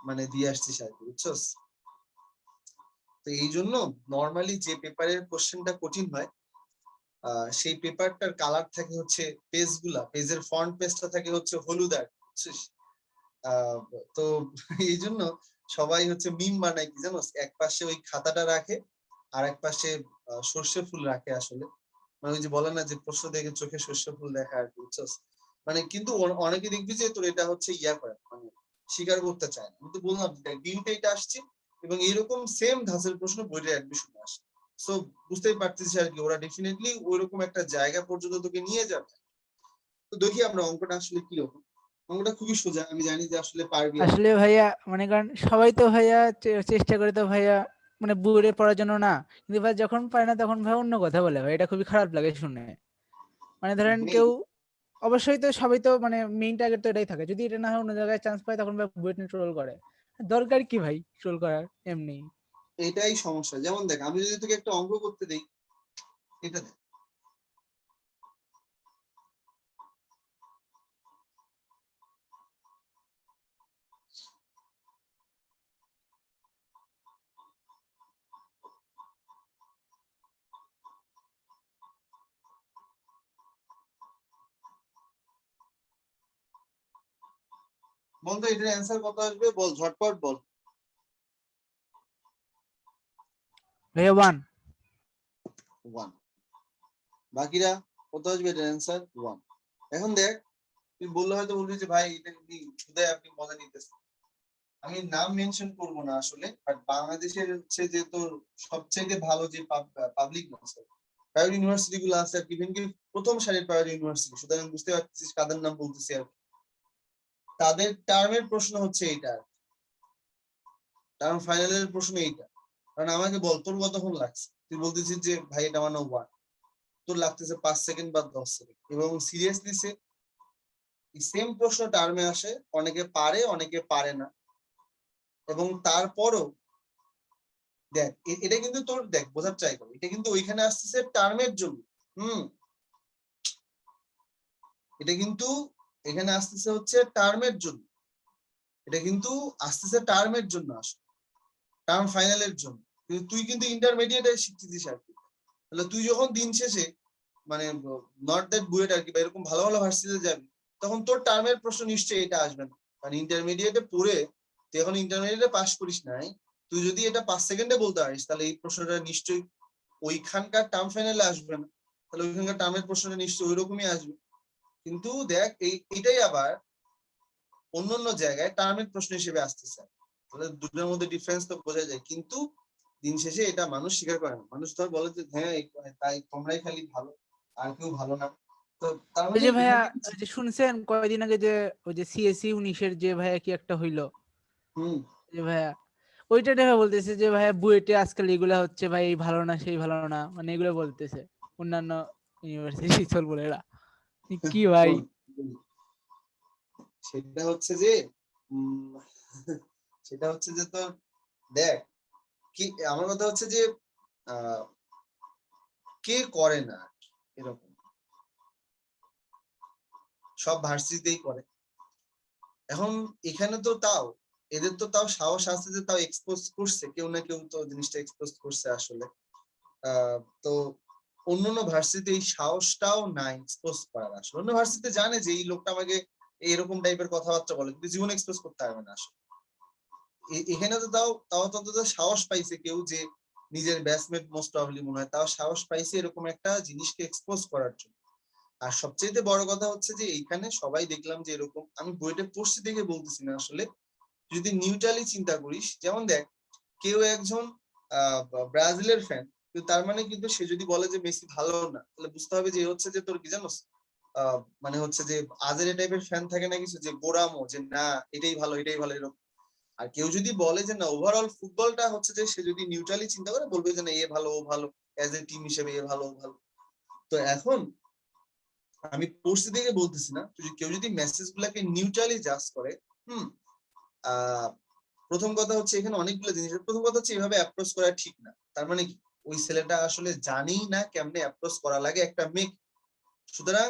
মানে দিয়ে আসছিস আর কি, বুঝছস? তো এই জন্য নর্মালি যে পেপারের কোশ্চেনটা কঠিন হয়, সেই পেপারটার কালার থাকে হচ্ছে, পেজের ফন্ট পেজটা থাকে হচ্ছে হলুদ আর, বুঝছিস? আহ, তো এই জন্য সবাই হচ্ছে মিম বানায় কি জানো, এক পাশে ওই খাতাটা রাখে আর এক পাশে সর্ষে ফুল রাখে আসলে। মানে ওই যে বলে না যে প্রশ্ন দেখে চোখে সর্ষে ফুল দেখা আর কি, বুঝছস? মানে কিন্তু অনেকে দেখবি যে তোর এটা হচ্ছে ইয়া করে, মানে স্বীকার করতে চায় না। আমি তো বললাম ডিউতে এটা আসছে এবং এরকম সেম ধাঁচের প্রশ্ন বইটা অ্যাডমিশনে আসে। সো বুঝতেই পারতেছিস আর কি, ওরা ডেফিনেটলি ওইরকম একটা জায়গা পর্যন্ত তোকে নিয়ে যাবে। তো দেখি আমরা অঙ্কটা আসলে কি রকম। অঙ্কটা খুবই সোজা, আমি জানি যে আসলে পারবি আর কি। আসলে ভাইয়া মনে করেন সবাই তো ভাইয়া চেষ্টা করে তো ভাইয়া মানে বুড়ে পড়ার জন্য না, কিন্তু ভাই যখন পারে না তখন ভাই অন্য কথা বলে, ভাই এটা খুবই খারাপ লাগে শুনে। মানে ধরেন হ্যাঁ, কেউ অবশ্যই তো সবাই তো মানে মেইন টার্গেট তো এটাই থাকে, যদি এটা না হয় অন্য জায়গায় চান্স পায় তখন ভাই বুয়েট নিয়ে ট্রোল করে। দরকার কি ভাই ট্রোল করার এমনি। এটাই সমস্যা। যেমন দেখ, আমি যদি তোকে একটা অঙ্ক করতে দিই, এটা দেখ, বল তো এটার অ্যান্সার কত আসবে, বল ঝটপট বল। ভাইয়া ওয়ান। 1। বাকিরা কত আসবে এটার অ্যান্সার? 1। এখন দেখ, তুই বললে হয়তো বলবি যে ভাই এটা কি শুধু আপনি মজা নিতেছেন। আমি নাম মেনশন করব না আসলে, বাট বাংলাদেশের হচ্ছে যে তোর সবচেয়ে ভালো যে পাবলিক প্রাইভেট ইউনিভার্সিটি গুলো আছে আর কি, ইভেন কি প্রথম সারির প্রাইভেট ইউনিভার্সিটি, সুতরাং বুঝতে পারছিস কাদের নাম বলতেছি আর কি। তাদের টার্মের প্রশ্ন হচ্ছে এইটা, টার্ম ফাইনালের প্রশ্ন এইটা। কারণ আমাকে বল তোর কতক্ষণ লাগছে, তুই বলতেছিস যে ভাই এটা আমার 1, তোর লাগতেছে 5 সেকেন্ড বা 10 সেকেন্ড। এবং সিরিয়াসলি সেম প্রশ্ন টার্মে আসে, অনেকে পারে অনেকে পারে না। এবং তারপরও দেখ, এটা কিন্তু তোর দেখ বোঝার ট্রাই কর, এটা কিন্তু ওইখানে আসতেছে টার্মের জন্য। হুম, এটা কিন্তু এখানে আসতেছে হচ্ছে টার্মের জন্য, এটা কিন্তু আসতেছে টার্মের জন্য, আসে টার্ম ফাইনালের জন্য। কিন্তু তুই কিন্তু ইন্টারমিডিয়েটে শিখতেছিস আর কি। তাহলে তুই যখন দিন শেষে মানে নট দ্যাট বুয়েট আর কি, বা এরকম ভালো ভালো ভার্সিটিতে যাবি, তখন তোর টার্মের প্রশ্ন নিশ্চয়ই এটা আসবে না। মানে ইন্টারমিডিয়েটে পড়ে তুই এখন ইন্টারমিডিয়েটে পাস করিস নাই, তুই যদি এটা 5 সেকেন্ডে বলতে পারিস, তাহলে এই প্রশ্নটা নিশ্চয়ই ওইখানকার টার্ম ফাইনালে আসবে না, তাহলে ওইখানকার টার্মের প্রশ্নটা নিশ্চয়ই ওইরকমই আসবে। কিন্তু দেখ এটাই আবার অন্যান্য জায়গায় টার্মের প্রশ্ন হিসেবে আসতেছে। তাহলে দুটোর মধ্যে ডিফারেন্স তো বোঝা যায়, কিন্তু দিন শেষে এটা মানুষ স্বীকার করে না। মানুষ ধর বলে যে হ্যাঁ তাই তোমরাই খালি ভালো, আর কেউ ভালো না। তো তার ওই মানে যে ভাইয়া, এখান থেকে ওই যে শুনছেন কয়দিন আগে যে ওই যে সিএসসি 19-এর যে ভাইয়া কি একটা হইলো, হুম যে ভাইয়া ওইটা দেখা বলতেছে যে ভাইয়া বুয়েটে আজকাল এগুলা হচ্ছে ভাই এই ভালো না সেই ভালো না, মানে এগুলো বলতেছে অন্যান্য ইউনিভার্সিটি চল বলে এরা কি ভাই। শোন, সেটা হচ্ছে যে উম, সেটা হচ্ছে যে তোর দেখ কি, আমার কথা হচ্ছে যে আহ কে করে না এরকম, সব ভার্সিটিতেই করে। এখন এখানে তো তাও এদের তো তাও সাহস আছে যে তাও এক্সপোজ করছে, কেউ না কেউ তো জিনিসটা এক্সপোজ করছে আসলে। তো অন্যান্য ভার্সিটিতে এই সাহসটাও নাই এক্সপোজ করার। আসলে অন্য ভার্সিটিতে জানে যে এই লোকটা আমাকে এরকম টাইপের কথাবার্তা বলে, কিন্তু জীবনে এক্সপোজ করতে পারবে না আসলে। এখানে তো তাও তাও তত সাহস পাইছে কেউ, যে নিজের ব্যাচমেট মোস্ট প্রবাবলি মনে হয় তাও সাহস পাইছে এরকম একটা জিনিসকে এক্সপোজ করার জন্য। আর সবচেয়ে বড় কথা হচ্ছে যে এইখানে সবাই দেখলাম যে এরকম, আমি বইটা পড়ছি দেখে বলতেছি না আসলে, যদি নিউট্রালি চিন্তা করিস, যেমন দেখ কেউ একজন ব্রাজিলের ফ্যান, তার মানে কিন্তু সে যদি বলে যে মেসি ভালো না, তাহলে বুঝতে হবে যে হচ্ছে যে তোর কি জানোস মানে হচ্ছে যে আজের টাইপের ফ্যান থাকে না কিছু, যে গোরামো, যে না এটাই ভালো এটাই ভালো এরকম। আর কেউ যদি বলে যে না ওভারঅল ফুটবলটা হচ্ছে যে, সে যদি নিউট্রালি চিন্তা করে বলবে যে না এ ভালো ও ভালো, অ্যাজ এ টিম হিসেবে এ ভালো ও ভালো। তো এখন আমি পড়ছি দেখে বলতেছি না, কেউ যদি মেসেজ গুলাকে নিউট্রালি জাজ করে, হুম প্রথম কথা হচ্ছে এখানে অনেকগুলো জিনিস। প্রথম কথা হচ্ছে এভাবে অ্যাপ্রোচ করা ঠিক না। তার মানে কি ওই ছেলেটা আসলে জানেই না কেমনে অ্যাপ্রোচ করা লাগে একটা মেয়ে। সুতরাং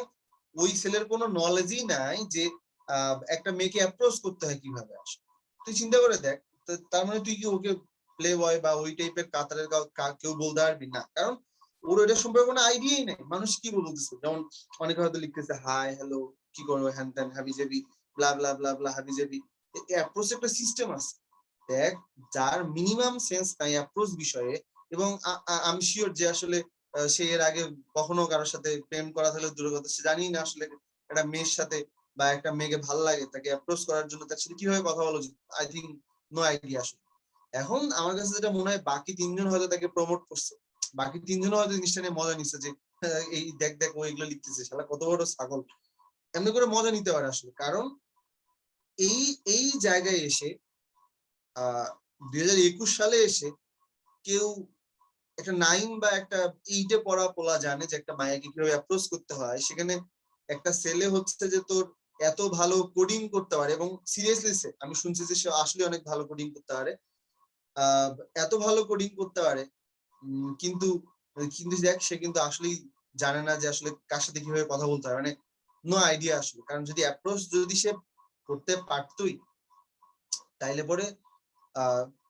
ওই ছেলের কোনো নলেজই নাই যে একটা মেয়েকে অ্যাপ্রোচ করতে হয় কিভাবে। আসলে তুই চিন্তা করে দেখ, তার মানে তুই কি ওকে প্লে বয় বা ওই টাইপের কাতারের কেউ বলতে পারবি না, কারণ ওর এটা সম্পর্কে কোনো আইডিয়াই নাই। মানুষ কি বলতেছে, যেমন অনেকে হয়তো লিখতেছে হাই হ্যালো কি করবো হ্যান ত্যান হাবি জাবি ব্লা ব্লা ব্লা ব্লা হাবি জাবি। অ্যাপ্রোচ একটা সিস্টেম আছে দেখ, যার মিনিমাম সেন্স নাই অ্যাপ্রোচ বিষয়ে। এবং আমি শিওর যে আসলে সে এর আগে কখনো কারোর সাথে প্রেম করা থাকলে দূরের কথা, সে জানি না আসলে একটা মেয়ের সাথে বা একটা মেয়েকে ভালো লাগে তাকে অ্যাপ্রোচ করার জন্য তার সাথে কিভাবে কথা বলা উচিত। আই থিঙ্ক নো আইডিয়া আসলে। এখন আমার কাছে যেটা মনে হয় বাকি তিনজন হয়তো তাকে প্রমোট করছে, বাকি তিনজনও হয়তো জিনিসটা নিয়ে মজা নিচ্ছে যে এই দেখ দেখ ও এগুলো লিখতেছে, শালা কত বড় ছাগল, এমনি করে মজা নিতে পারে আসলে। কারণ এই এই জায়গায় এসে 2021 সালে এসে কেউ একটা 9 বা একটা 8-এ পড়া পোলা জানে যে একটা মায়াকে কিভাবে অ্যাপ্রোচ করতে হয়। সেখানে একটা ছেলে হচ্ছে যে তোর এত ভালো কোডিং করতে পারে, এবং সিরিয়াসলি আমি শুনছি যে সে আসলে অনেক ভালো কোডিং করতে পারে, এত ভালো কোডিং করতে পারে। কিন্তু কিন্তু দেখ সে কিন্তু আসলেই জানে না যে আসলে কার সাথে কিভাবে কথা বলতে হয়, মানে নো আইডিয়া আসলে। কারণ যদি অ্যাপ্রোচ যদি সে করতে পারতই, তাইলে পরে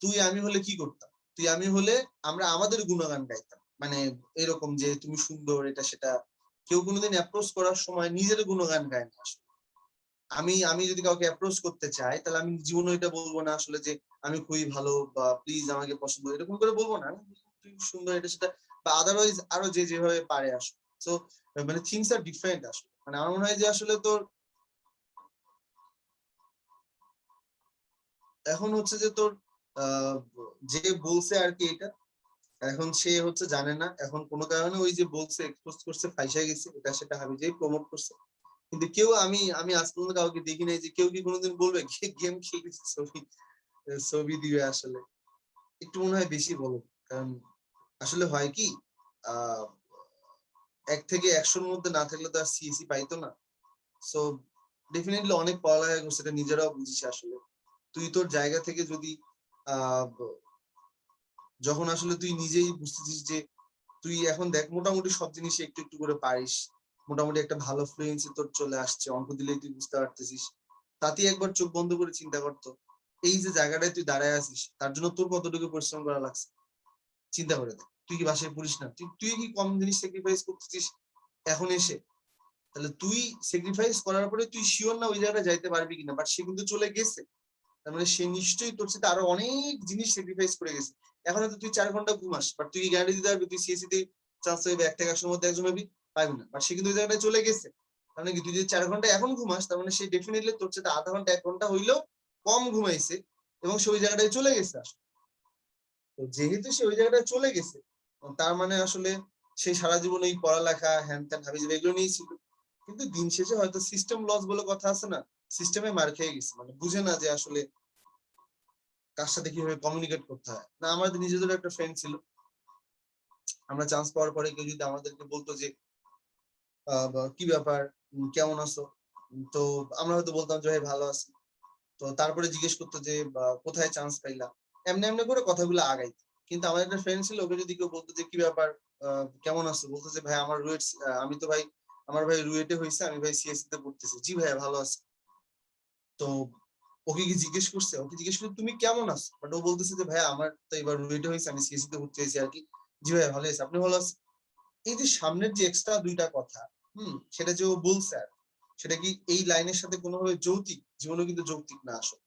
তুই আমি হলে কি করতাম, তুই আমি হলে আমরা আমাদের গুণগান গাইতাম, মানে এরকম যে তুমি সুন্দর এটা সেটা। কেউ কোনোদিন অ্যাপ্রোচ করার সময় নিজের গুণগান গায় না আসলে। আমি যদি কাউকে অ্যাপ্রোচ করতে চাই, তাহলে আমি জীবনে এটা বলবো না আসলে যে আমি খুবই ভালো বা প্লিজ আমাকে পছন্দ, এরকম করে বলবো না। তুই সুন্দর এটা সেটা, বা আদারওয়াইজ আরো যে যেভাবে পারে আসলে। সো মানে থিংস আর ডিফারেন্ট আসলে। মানে আমার মনে হয় যে আসলে তোর এখন হচ্ছে যে তোর আহ যে বলছে আর কি এটা, এখন সে হচ্ছে জানে না, এখন কোনো কারণে ওই যে বলছে এক্সপোজ করছে ফাইসা গেছে, এটা সেটা হাবি যাই প্রমোট করছে। কিন্তু কেউ আমি আজ পর্যন্ত কাউকে দেখি নাই যে কেউ কি কোনোদিন বলবে গেম খেলেছি ছবি ছবি দিবে আসলে। একটু মনে হয় বেশি বলো, কারণ আসলে হয় কি আহ 1 থেকে 100-র মধ্যে না থাকলে তো আর সিএসি পাইতো না। সো ডেফিনেটলি অনেক পড়ালেখা করছে, এটা নিজেরাও বুঝিস আসলে। তুই তোর জায়গা থেকে যদি আহ যখন আসলে তুই নিজেই বুঝতেছিস যে তুই এখন দেখ মোটামুটি সব জিনিস একটু একটু করে পারিস, মোটামুটি একটা ভালো ফ্লুয়েন্সি তোর চলে আসছে, অঙ্ক দিলেই তুই বুঝতে পারতেছিস, তাতেই একবার চোখ বন্ধ করে চিন্তা করতো এই যে জায়গাটায় তুই দাঁড়ায় আছিস তার জন্য তোর কতটুকু পরিশ্রম করা লাগছে। চিন্তা করে দেখ, তুই কি বাসায় পড়িস না, তুই কি কম জিনিস স্যাক্রিফাইস করতেছিস এখন এসে। তাহলে তুই স্যাক্রিফাইস করার পরে তুই শিওর না ওই জায়গাটা যাইতে পারবি কিনা, বাট সে কিন্তু চলে গেছে। তার মানে সে নিশ্চয়ই তোর সাথে আরো অনেক জিনিস স্যাক্রিফাইস করে গেছে। এখন হয়তো তুই 4 ঘন্টা ঘুমাস, বাট তুই কি গ্যারান্টি দিতে পারবি তুই সিএসি তে চান্স পাবি 1 থেকে 100-র মধ্যে একজন হবি? পাবি না। বাট সে কিন্তু ওই জায়গাটায় চলে গেছে। তার মানে কি তুই যদি 4 ঘন্টা এখন ঘুমাস, তার মানে সে ডেফিনেটলি তোর সাথে আধা ঘন্টা 1 ঘন্টা হইলেও কম ঘুমাইছে এবং সে ওই জায়গাটায় চলে গেছে আসলে। তো যেহেতু সে ওই জায়গাটায় চলে গেছে, তার মানে আসলে সে সারা জীবন এই পড়ালেখা হ্যান ত্যান হাবিজাবি এগুলো নিয়েই ছিল। কিন্তু দিন শেষে হয়তো সিস্টেম লস বলে কথা আছে না, সিস্টেমে মার খেয়ে গেছে, মানে বুঝে না যে আসলে কার সাথে কিভাবে কমিউনিকেট করতে হয়। না আমাদের নিজেদের একটা ফ্রেন্ড ছিল, আমরা চান্স পাওয়ার পরে কেউ যদি আমাদেরকে বলতো যে কি ব্যাপার, কেমন আছো, তো আমরা হয়তো বলতাম যে ভাই ভালো আছি। তো তারপরে জিজ্ঞেস করতো যে কোথায় চান্স পাইলা, এমনি এমনি করে কথাগুলো আগাইতো। কিন্তু আমার একটা ফ্রেন্ড ছিল, ওকে যদি কেউ বলতো যে কি ব্যাপার, কেমন আছো, বলতো যে ভাই আমার রুয়েট, আমি তো ভাই আমার ভাই রুয়েটে হয়েছে, আমি ভাই সিএসসি তে পড়তেছি। জি ভাইয়া ভালো আছি। তো ওকে কি জিজ্ঞেস করছে, ওকে জিজ্ঞেস করছে তুমি কেমন আছো, বাট ও বলতেছে যে ভাইয়া আমার তো এবার রুয়েটে হয়েছে, আমি সিএসসি তে ভর্তি হয়েছি আর কি। জি ভাইয়া ভালো আছি, আপনি ভালো আছেন। এই যে সামনের যে এক্সট্রা দুইটা কথা, সেটা যে ও বলছে আর সেটা কি এই লাইনের সাথে কোনোভাবে যৌক্তিক? জীবনে কিন্তু যৌক্তিক না আসলে।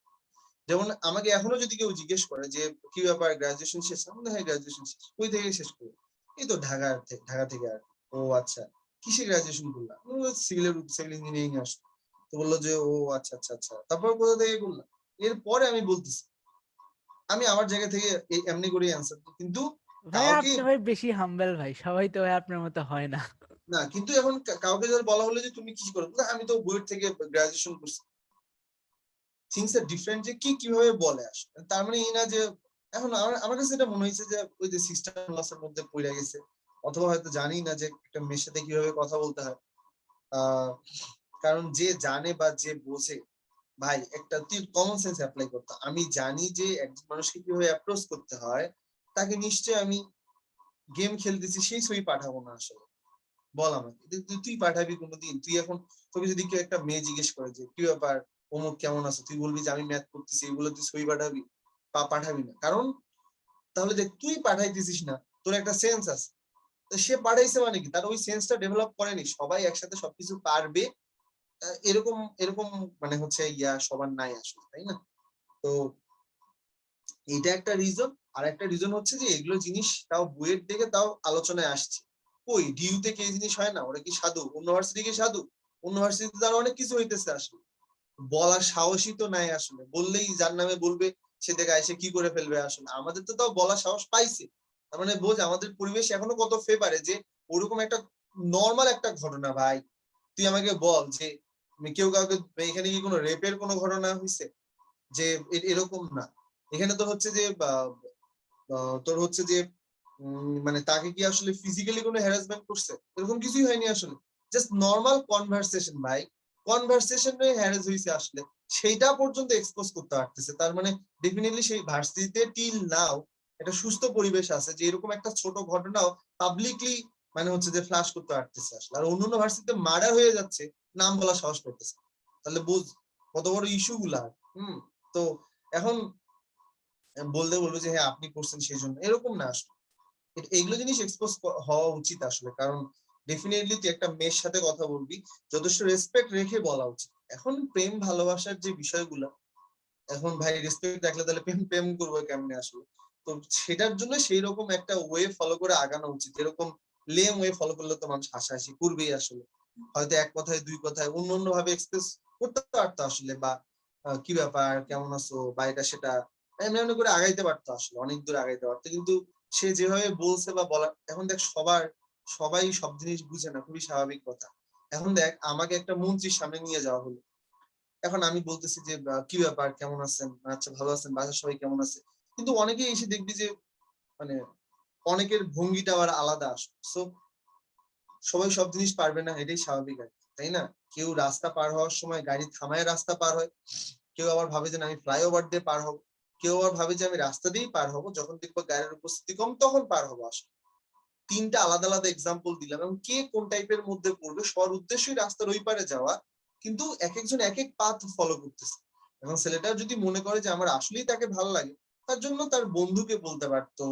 যেমন আমাকে এখনো যদি কেউ জিজ্ঞেস করে যে কি ব্যাপার গ্রাজুয়েশন শেষ, আমি বলি, হ্যাঁ গ্রাজুয়েশন শেষ। কই থেকে শেষ করবো? এই তো ঢাকা থেকে আর কি। ও আচ্ছা, কিসে গ্রাজুয়েশন করলাম? সিভিল ইঞ্জিনিয়ারিং আসলো। তো বললো যে ও আচ্ছা আচ্ছা আচ্ছা, তারপর কোথা থেকে করলাম? এরপরে আমি বলতেছি, আমি আমার জায়গা থেকে এমনি করে অ্যান্সার, কিন্তু ভাই কাউকে আপনি ভাই বেশি হাম্বেল ভাই, সবাই তো ভাই আপনার মতো হয় না। না, কিন্তু এখন কাউকে যদি বলা হলো যে তুমি কি করো, না আমি তো বুয়েট থেকে গ্রাজুয়েশন করছি, থিংস আর ডিফারেন্ট, যে কি কিভাবে বলে আসলে। তার মানে এই না যে এখন আমার কাছে এটা মনে হয়েছে যে ওই যে সিস্টেম লসের মধ্যে পড়ে গেছে, অথবা হয়তো জানি না যে একটা মেয়ের সাথে কিভাবে কথা বলতে হয়। আহ কারণ যে জানে বা যে বোঝে, ভাই একটা তুই কমন সেন্স অ্যাপ্লাই করতে, আমি জানি যে একজন মানুষকে কিভাবে অ্যাপ্রোচ করতে হয়, তাকে নিশ্চয়ই আমি গেম খেলতেছি সেই ছবি পাঠাবো না আসলে। বল আমাকে, তুই পাঠাবি কোনোদিন? তুই এখন তোকে যদি কেউ একটা মেয়ে জিজ্ঞেস করে যে কি ব্যাপার অমুক কেমন আছে, তুই বলবি যে আমি ম্যাথ করতেছি, এগুলো তুই ছবি পাঠাবি? পাঠাবি না। কারণ তাহলে যে তুই পাঠাইতেছিস না, তোর একটা সেন্স আছে, তো সে পাঠাইছে মানে কি তার ওই সেন্সটা ডেভেলপ করেনি। সবাই একসাথে সবকিছু পারবে এরকম এরকম মানে হচ্ছে ইয়া সবার নাই আসলে, তাই না? তো এটা একটা রিজন। আর একটা রিজন হচ্ছে যে এগুলো জিনিস তাও বুয়েট থেকে তাও আলোচনায় আসছে। কই ডিউতে কি এই জিনিস হয় না? ওরা কি সাধু? অন্য ভার্সিটি কি সাধু? অন্য ভার্সিটিতে তার অনেক কিছু হইতেছে আসলে, বলার সাহসই তো নাই আসলে। বললেই যার নামে বলবে সে দেখে এসে কি করে ফেলবে আসলে। আমাদের তো তাও বলার সাহস পাইছে। তার মানে বোঝ আমাদের পরিবেশ এখনো কত ফেভারে যে ওরকম একটা নর্মাল একটা ঘটনা। ভাই তুই আমাকে বল যে কেউ কাউকে, এখানে কি কোনো রেপের কোনো ঘটনা হয়েছে? যে এরকম না। এখানে তো হচ্ছে যে তোর হচ্ছে যে মানে তাকে কি আসলে ফিজিক্যালি কোনো হ্যারাসমেন্ট করছে? এরকম কিছুই হয়নি আসলে। জাস্ট নর্মাল কনভারসেশন ভাই, কনভারসেশনে হ্যারাস হয়েছে আসলে, সেইটা পর্যন্ত এক্সপোজ করতে পারতেছে। তার মানে ডেফিনেটলি সেই ভার্সিটিতে টিল নাও একটা সুস্থ পরিবেশ আছে যে এরকম একটা ছোট ঘটনাও পাবলিকলি মানে হচ্ছে যে ফ্লাশ করতে পারতেছে আসলে। আর অন্যান্য ভার্সিটিতে মার্ডার হয়ে যাচ্ছে, নাম বলা সাহস করতেছে। তাহলে বুঝ কত বড় ইস্যু গুলা। তো এখন বললে বলবো যে হ্যাঁ আপনি করছেন সেই জন্য, এরকম না আসলে। এগুলো জিনিস এক্সপোজ হওয়া উচিত আসলে। কারণ ডেফিনেটলি তুই একটা মেয়ের সাথে কথা বলবি, যথেষ্ট রেসপেক্ট রেখে বলা উচিত। এখন প্রেম ভালোবাসার যে বিষয়গুলো, এখন ভাই রেসপেক্ট রাখলে তাহলে প্রেম প্রেম করবো কেমনে আসলে? তো সেটার জন্য সেই রকম একটা ওয়ে ফলো করে আগানো উচিত। এরকম লেম ওয়ে ফলো করলে তো মানুষ হাসাহাসি করবেই আসলে। হয়তো এক কথায় দুই কথায় অন্য অন্য ভাবে এক্সপ্রেস করতে পারতো আসলে, বা কি ব্যাপার কেমন আছো বা এটা সেটা এমনি এমনি করে আগাইতে পারতো আসলে, অনেক দূর আগাইতে পারতো। কিন্তু সে যেভাবে বলছে বা বলা, এখন দেখ সবাই সব জিনিস বুঝে না, খুবই স্বাভাবিক কথা। এখন দেখ আমাকে একটা মন্ত্রীর সামনে নিয়ে যাওয়া হলো, এখন আমি বলতেছি যে কি ব্যাপার কেমন আছেন, আচ্ছা ভালো আছেন, বাসার সবাই কেমন আছে। কিন্তু অনেকেই এসে দেখবি যে মানে অনেকের ভঙ্গিটা আবার আলাদা আসে। সো সবাই সব জিনিস পারবে না, এটাই স্বাভাবিক আর কি, তাই না? কেউ রাস্তা পার হওয়ার সময় গাড়ি থামায় রাস্তা পার হয়, কেউ আবার ভাবে যে আমি ফ্লাইওভার দিয়ে পার হবো, কেউ আবার ভাবে যে আমি রাস্তা দিয়েই পার হবো, যখন দেখবো গাড়ির উপস্থিতি কম তখন পার হবো আসলে। তিনটা আলাদা আলাদা এক্সাম্পল দিলাম, এবং কে কোন টাইপের মধ্যে পড়বে সবার উদ্দেশ্যই রাস্তার ওই পারে যাওয়া। কিন্তু এক একজন এক এক পাথ ফলো করতেছে। এবং ছেলেটা যদি মনে করে যে আমার আসলেই তাকে ভালো লাগে, তার জন্য তার বন্ধুকে বলতে পারতো,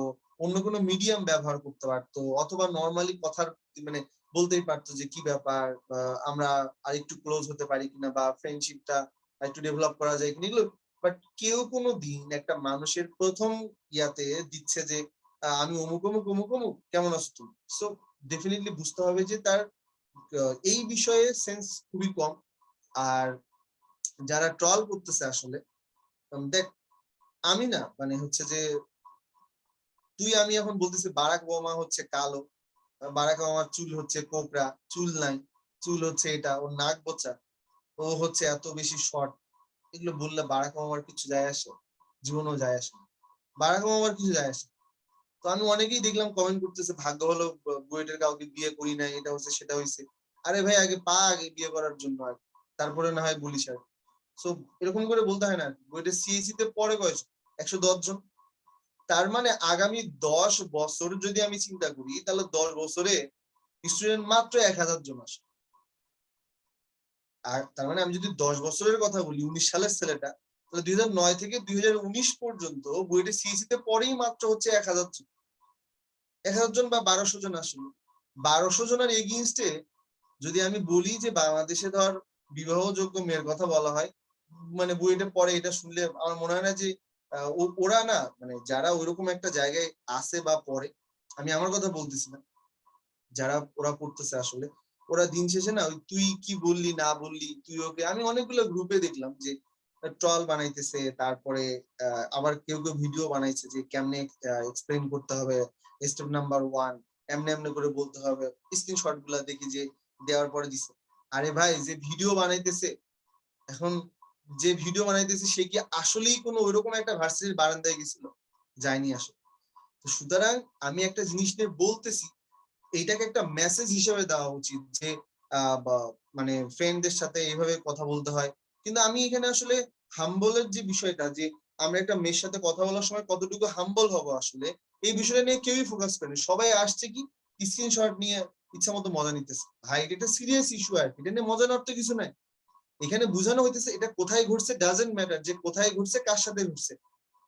অন্য কোনো মিডিয়াম ব্যবহার করতে পারতো, অথবা নর্মালি কথার মানে বলতেই পারতো যে কি ব্যাপার, আমরা আর একটু ক্লোজ হতে পারি কিনা, বা ফ্রেন্ডশিপটা একটু ডেভেলপ করা যায় কিনা, এগুলো। বাট কেউ কোনো দিন একটা মানুষের প্রথম ইয়াতে দিচ্ছে যে আমি অমুক অমুক অমুক অমুক কেমন আছো তুমি। সো ডেফিনেটলি বুঝতে হবে যে তার এই বিষয়ে সেন্স খুবই কম। আর যারা ট্রল করতেছে আসলে দেখ, আমি না মানে হচ্ছে যে তুই আমি এখন বলতেছি বারাক ওবামা হচ্ছে কালো, বারাক ওবামার চুল হচ্ছে কোকড়া, চুল নাই, চুল হচ্ছে এটা, ওর নাক বোচা, ও হচ্ছে এত বেশি শর্ট, এগুলো বললে বারাক ওবামার কিছু যায় আসে? জীবনেও যায় আসে না। বারাক ওবামার কিছু যায় আসে না। তো আমি অনেকেই দেখলাম কমেন্ট করতেছে ভাগ্য হলো বুয়েটের কাউকে বিয়ে করি নাই, এটা হচ্ছে সেটা হয়েছে। আরে ভাই আগে পা আগে বিয়ে করার জন্য, আর তারপরে না হয় বলিস আর। সো এরকম করে বলতে হয় না। বুয়েটের সিএসি তে পড়ে কয়জন? 110 জন। তার মানে আগামী 10 বছর যদি আমি চিন্তা করি, তাহলে 10 বছরে স্টুডেন্ট মাত্র 1000 জন আসে। আর তার মানে আমি যদি 10 বছরের কথা বলি, 19 সালের ছেলেটা, তাহলে 2009 থেকে 2019 পর্যন্ত বুয়েটের সিএসি তে পড়েই মাত্র হচ্ছে 1000 জন। 1000 জন বা 1200 জন আসলে। 1200 জনের এগেইনস্টে যদি আমি বলি যে বাংলাদেশে ধর বিবাহযোগ্য মেয়ের কথা বলা হয়, মানে বুয়েটে পড়ে, এটা শুনলে আমার মনে হয় না যে ওরা না মানে যারা ওইরকম একটা জায়গায় আসে বা পড়ে, আমি আমার কথা বলতেছি না, যারা ওরা পড়তেছে আসলে, ওরা দিন শেষে না ওই তুই কি বললি না বললি, তুই ওকে, আমি অনেকগুলো গ্রুপে দেখলাম যে ট্রল বানাইতেছে, তারপরে আবার কেউ কেউ ভিডিও বানাইছে যে কেমনে এক্সপ্লেইন করতে হবে স্টেপ নাম্বার 1, এমনি এমনি করে বলতে হবে, স্ক্রিনশট গুলা দেখি যে দেওয়ার পরে দিছে। আরে ভাই যে ভিডিও বানাইতেছে এখন, যে ভিডিও বানাইতেছে সে কি আসলেই কোনো ওইরকম একটা ভার্সিটির বারান্দায় গেছিল? যায়নি আসলে। তো সুতরাং আমি একটা জিনিস নিয়ে বলতেছি, এইটাকে একটা মেসেজ হিসেবে দেওয়া উচিত যে মানে ফ্রেন্ডদের সাথে এইভাবে কথা বলতে হয়। কিন্তু আমি এখানে আসলে হাম্বলের যে বিষয়টা, যে আমরা একটা মেয়ের সাথে কথা বলার সময় কতটুকু হাম্বল হব আসলে, এই বিষয়টা নিয়ে কেউই ফোকাস করেনি। সবাই আসছে কি স্ক্রিনশট নিয়ে ইচ্ছা মতো মজা নিতেছে। ভাই এটা সিরিয়াস ইস্যু, আর এটা নিয়ে মজা নেওয়ার তো কিছু নাই। এখানে বোঝানো হইতেছে এটা কোথায় ঘটছে ডাজেন্ট ম্যাটার, যে কোথায় ঘটছে কার সাথে ঘটছে।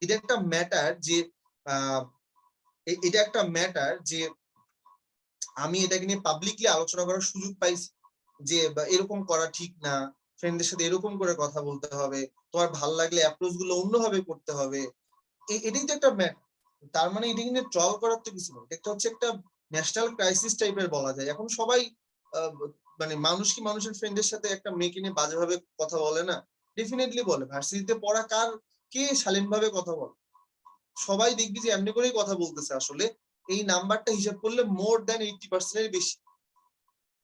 এটা একটা ম্যাটার যে আহ এটা একটা ম্যাটার যে আমি এটাকে নিয়ে পাবলিকলি আলোচনা করার সুযোগ পাইছি যে এরকম করা ঠিক না, ফ্রেন্ডদের সাথে এরকম করে কথা বলতে হবে, তোমার ভাল লাগলে অ্যাপ্রোচ গুলো অন্যভাবে করতে হবে। এটাই তো একটা ম্যাটার। তার মানে এটা নিয়ে ট্রল করার তো কিছু না। এটা হচ্ছে একটা ন্যাশনাল ক্রাইসিস টাইপের বলা যায়। এখন সবাই মানে মানুষ কি মানুষের ফ্রেন্ডের সাথে একটা মেয়েকে নিয়ে বাজেভাবে কথা বলে না? ডেফিনেটলি বলে। ভার্সিটিতে পড়া কার কে শালীনভাবে কথা বলে? সবাই দেখবি যে এমনি করেই কথা বলতেছে আসলে। এই নাম্বারটা হিসাব করলে মোর দ্যান 80% এর বেশি,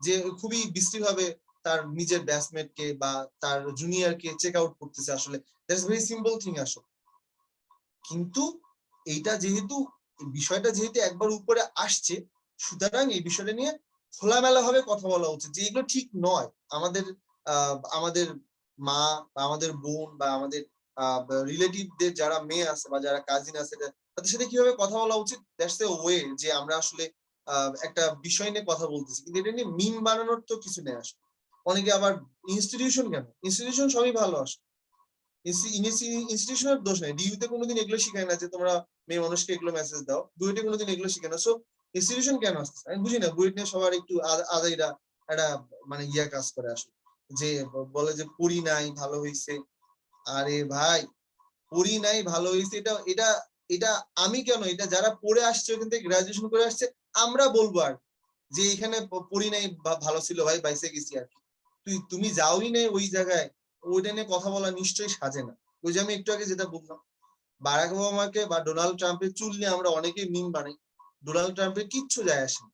যে খুবই বিশ্রীভাবে তার নিজের ব্যাচমেটকে বা তার জুনিয়রকে চেক আউট করতেছে আসলে। দ্যাটস ভেরি সিম্পল থিং আসলে। কিন্তু এইটা যেহেতু বিষয়টা যেহেতু একবার উপরে আসছে, সুতরাং এই বিষয়টা নিয়ে খোলামেলা ভাবে কথা বলা উচিত যে এগুলো ঠিক নয়। আমাদের আমাদের মা বা আমাদের বোন বা আমাদের রিলেটিভদের যারা মেয়ে আছে বা যারা কাজিন আছে, তাদের সাথে কিভাবে কথা বলা উচিত, দ্যাটস এ ওয়ে যে আমরা আসলে একটা বিষয় নিয়ে কথা বলতেছি, কিন্তু এটা নিয়ে মিম বানানোর তো কিছু নেই আসলে। অনেকে আবার ইনস্টিটিউশন, কেন ইনস্টিটিউশন সবই ভালো আসে, ইনস্টিটিউশনের দোষ নাই। ডিইউতে কোনোদিন এগুলো শিখায় না যে তোমরা মেয়ে মানুষকে এগুলো মেসেজ দাও, বুয়েটে কোনোদিন এগুলো শিখে না। সো ইনস্টিটিউশন কেন আসছে আমি বুঝি না। বুয়েট নিয়ে সবার একটু আদাইরা একটা মানে ইয়া কাজ করে আসলে, যে বলে যে পড়ি নাই ভালো হইছে। আরে ভাই পড়ি নাই ভালো হইছে, এটা এটা এটা আমি কেন, এটা যারা পড়ে আসছে ওখান থেকে গ্রাজুয়েশন করে আসছে আমরা বলবো আর, যে এখানে পড়ি নাই ভালো ছিল ভাই, বাইসে গেছি আর কি। তুমি যাওই নাই ওই জায়গায়, ওইটা নিয়ে কথা বলা নিশ্চয়ই সাজে না। ওই যে আমি একটু আগে যেটা বললাম, বারাক ওবামাকে বা ডোনাল্ড ট্রাম্পের চুল নিয়ে আমরা অনেকেই মিম বানাই। ডোনাল্ড ট্রাম্পের কিচ্ছু যায় আসে না।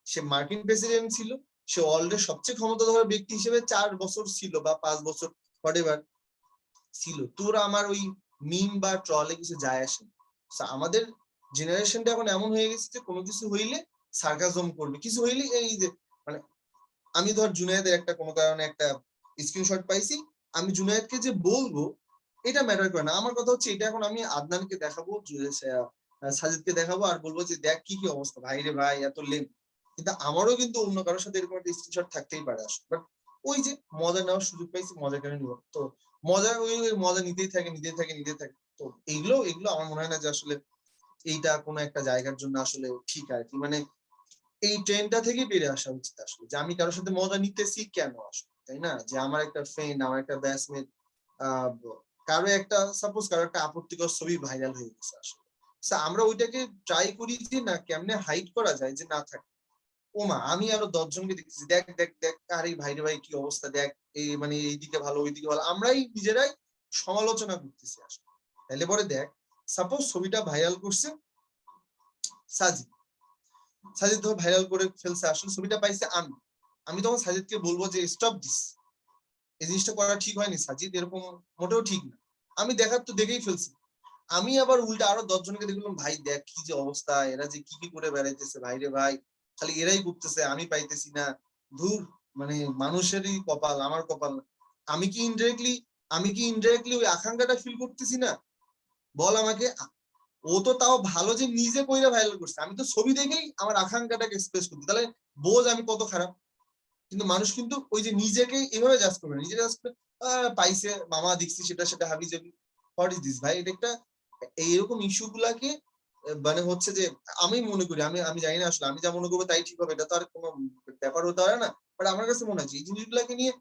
সে মার্কিন প্রেসিডেন্ট ছিল, সে ওয়ার্ল্ডের সবচেয়ে ক্ষমতাধর ব্যক্তি হিসেবে 4 বছর ছিল বা 5 বছর হোয়াটএভার ছিল। তোর আমার ওই মিম বা ট্রলে কিছু যায় আসে না। আমাদের জেনারেশনটা এখন এমন হয়ে গেছে যে কোনো কিছু হইলে সার্কাজম করবে, কিছু হইলে এই যে মানে আমি ধর জুনায়েদের একটা কোনো কারণে একটা স্ক্রিনশট পাইছি, আমি জুনায়েদকে যে বলবো এটা ম্যাটার করে না। আমার কথা হচ্ছে এটা এখন আমি আদনানকে দেখাবো, সাজিদকে দেখাবো আর বলবো যে দেখ কি কি অবস্থা, ভাই রে ভাই এত লেম। কিন্তু আমারও কিন্তু অন্য কারোর সাথে এরকম একটা স্ক্রিনশট থাকতেই পারে আসলে। বাট ওই যে মজা নেওয়ার সুযোগ পাইছি, মজা কেন নিব? তো মজা ওই মজা নিতেই থাকে নিতেই থাকে নিতেই থাকে। তো এইগুলো এগুলো আমার মনে হয় না যে আসলে এইটা কোনো একটা জায়গার জন্য আসলে ঠিক আর কি। মানে এই ট্রেনটা থেকে বেরিয়ে আসা উচিত আসলে, যে আমি কারোর সাথে মজা নিতেছি কেন আসলে, তাই না? যে আমার একটা ফ্রেন্ড, আমার একটা ব্যাচমেট, কারো একটা সাপোজ কারো একটা আপত্তিকর ছবি ভাইরাল হয়ে গেছে আসলে, আমরা ওইটাকে ট্রাই করি যে না কেমনে হাইড করা যায় যে না থাকে। ওমা আমি আরো 10 জনকে দেখতেছি, দেখ দেখ দেখ আরে ভাই রে ভাই কি অবস্থা, দেখ এই মানে এইদিকে ভালো ওইদিকে ভালো, আমরাই নিজেরাই সমালোচনা করতেছি আসলে। তাহলে পরে দেখ, সাপোজ ছবিটা ভাইরাল করছে সাজিদ, সাজিদ ধর ভাইরাল করে ফেলছে, আসলে ছবিটা পাইছে আমি তখন সাজিদকে বলবো যে স্টপ দিস, এই জিনিসটা করা ঠিক হয়নি সাজিদ, এরকম মোটেও ঠিক না। আমি দেখার তো দেখেই ফেলছি, আমি আবার উল্টা আরো 10 জনকে দেখলাম, ভাই দেখ কি যে অবস্থা, এরা যে কি করে বেড়াইতেছে ভাই রে ভাই, খালি এরাই করতেছে আমি পাইতেছি না, ধুর, মানে মানুষেরই কপাল, আমার কপাল না। আমি কি ইনডাইরেক্টলি ওই আকাঙ্ক্ষাটা ফিল করতেছি না? বল আমাকে। ও তো তাও ভালো যে নিজে কইরা ভাইরাল করছে, আমি তো ছবি দেখেই আমার আকাঙ্ক্ষাটাকে এক্সপ্রেস করতে, তাহলে বোঝ আমি কত খারাপ। কিন্তু মানুষ কিন্তু ওই যে নিজেকে এভাবে জাজ করবে, নিজে জাজ করে পাইছে মামা দেখছি সেটা সেটা হাবি যাবি, হোয়াট ইজ দিস ভাই, এটা একটা এইরকম ইস্যু গুলাকে মানে হচ্ছে যে আমি মনে করি, আমি জানি না আসলে, আমি যা মনে করবো তাই ঠিক হবে, এটা তো আর কোনো ব্যাপার হতে পারে না। বাট আমার কাছে মনে হচ্ছে এই জিনিসগুলাকে নিয়ে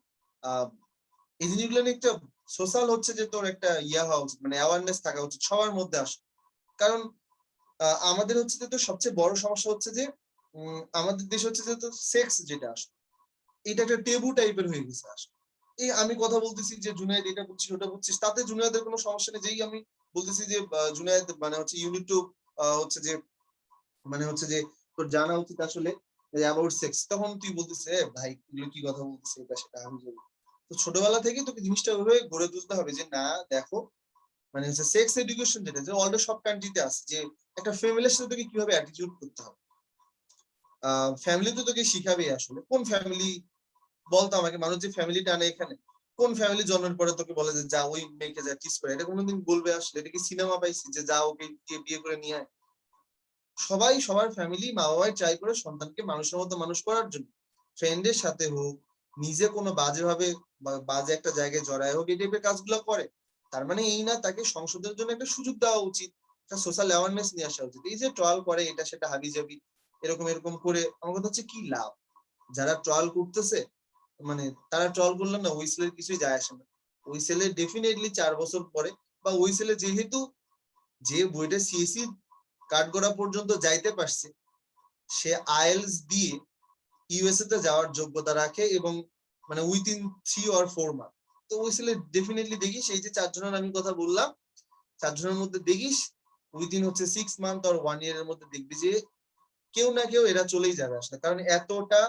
এই জিনিসগুলো নিয়ে একটা সোশ্যাল হচ্ছে যে তোর একটা ইয়া হওয়া উচিত, মানে অ্যাওয়ারনেস থাকা উচিত সবার মধ্যে আসে। কারণ আমাদের হচ্ছে যে তো সবচেয়ে বড় সমস্যা হচ্ছে যে আমাদের দেশ হচ্ছে যে তো সেক্স যেটা আসে, এটা একটা টেবু টাইপের হয়ে গেছে আসলে। এই আমি কথা বলতেছি যে জুনায়েদ এটা করছিস ওটা করছিস, তাতে জুনায়েদের কোনো সমস্যা নেই, যেই আমি বলতেছি যে জুনায়েদ মানে হচ্ছে ইউনিট টু হচ্ছে যে মানে হচ্ছে যে তোর জানা উচিত আসলে অ্যাবাউট সেক্স, তখন তুই বলতেছিস ভাই এগুলো কি কথা বলতেছিস, এটা সেটা আমি বলি। তো ছোটবেলা থেকেই তোকে জিনিসটা ওইভাবে গড়ে তুলতে হবে যে না দেখো, মানে হচ্ছে সেক্স এডুকেশন যেটা যে অলরেডি সব কান্ট্রিতে আছে, যে একটা ফ্যামিলির সাথে তোকে কিভাবে অ্যাটিটিউড করতে হবে। ফ্যামিলি তো তোকে শিখাবে আসলে, কোন ফ্যামিলি বলতো আমাকে, মানুষ যে ফ্যামিলিটা আনে এখানে, কোন ফ্যামিলি জন্মের পরে তোকে বলে যে যা ওই মেয়েকে যা কিস করে, এটা কোনোদিন বলবে আসলে? এটা কি সিনেমা পাইছি যে যা ওকে বিয়ে করে নিয়ে আয়? সবাই সবার ফ্যামিলি মা বাবাই ট্রাই করে সন্তানকে মানুষের মতো মানুষ করার জন্য, ফ্রেন্ডের সাথে হোক, নিজে কোনো বাজে ভাবে বাজে একটা জায়গায় জড়ায় হোক, এই টাইপের কাজগুলো করে। তার মানে এই না তাকে সংশোধনের জন্য একটা সুযোগ দেওয়া উচিত, একটা সোশ্যাল অ্যাওয়ারনেস নিয়ে আসা উচিত। এই যে ট্রল করে এটা সেটা হাবি যাবি এরকম এরকম করে, আমার কথা হচ্ছে কি লাভ? যারা ট্রল করতেছে মানে তারা ট্রল করলে না ওই ছেলের কিছুই যায় আসে না। ওই ছেলে ডেফিনেটলি 4 বছর পরে, বা ওই ছেলে যেহেতু যে বইটা সিএসসি কাঠগড়া পর্যন্ত যাইতে পারছে, সে আইএলস দিয়ে ইউএসএ তে যাওয়ার যোগ্যতা রাখে, এবং মানে উইথিন 3 or 4 মান্থ। তো ওই ছেলে ডেফিনেটলি দেখিস, এই যে 4 জনের আমি কথা বললাম, 4 জনের মধ্যে দেখিস উইথিন হচ্ছে 6 মান্থ or 1 year এর মধ্যে দেখবি যে কেউ না কেউ এরা চলেই যাবে আসলে। কারণ এতটা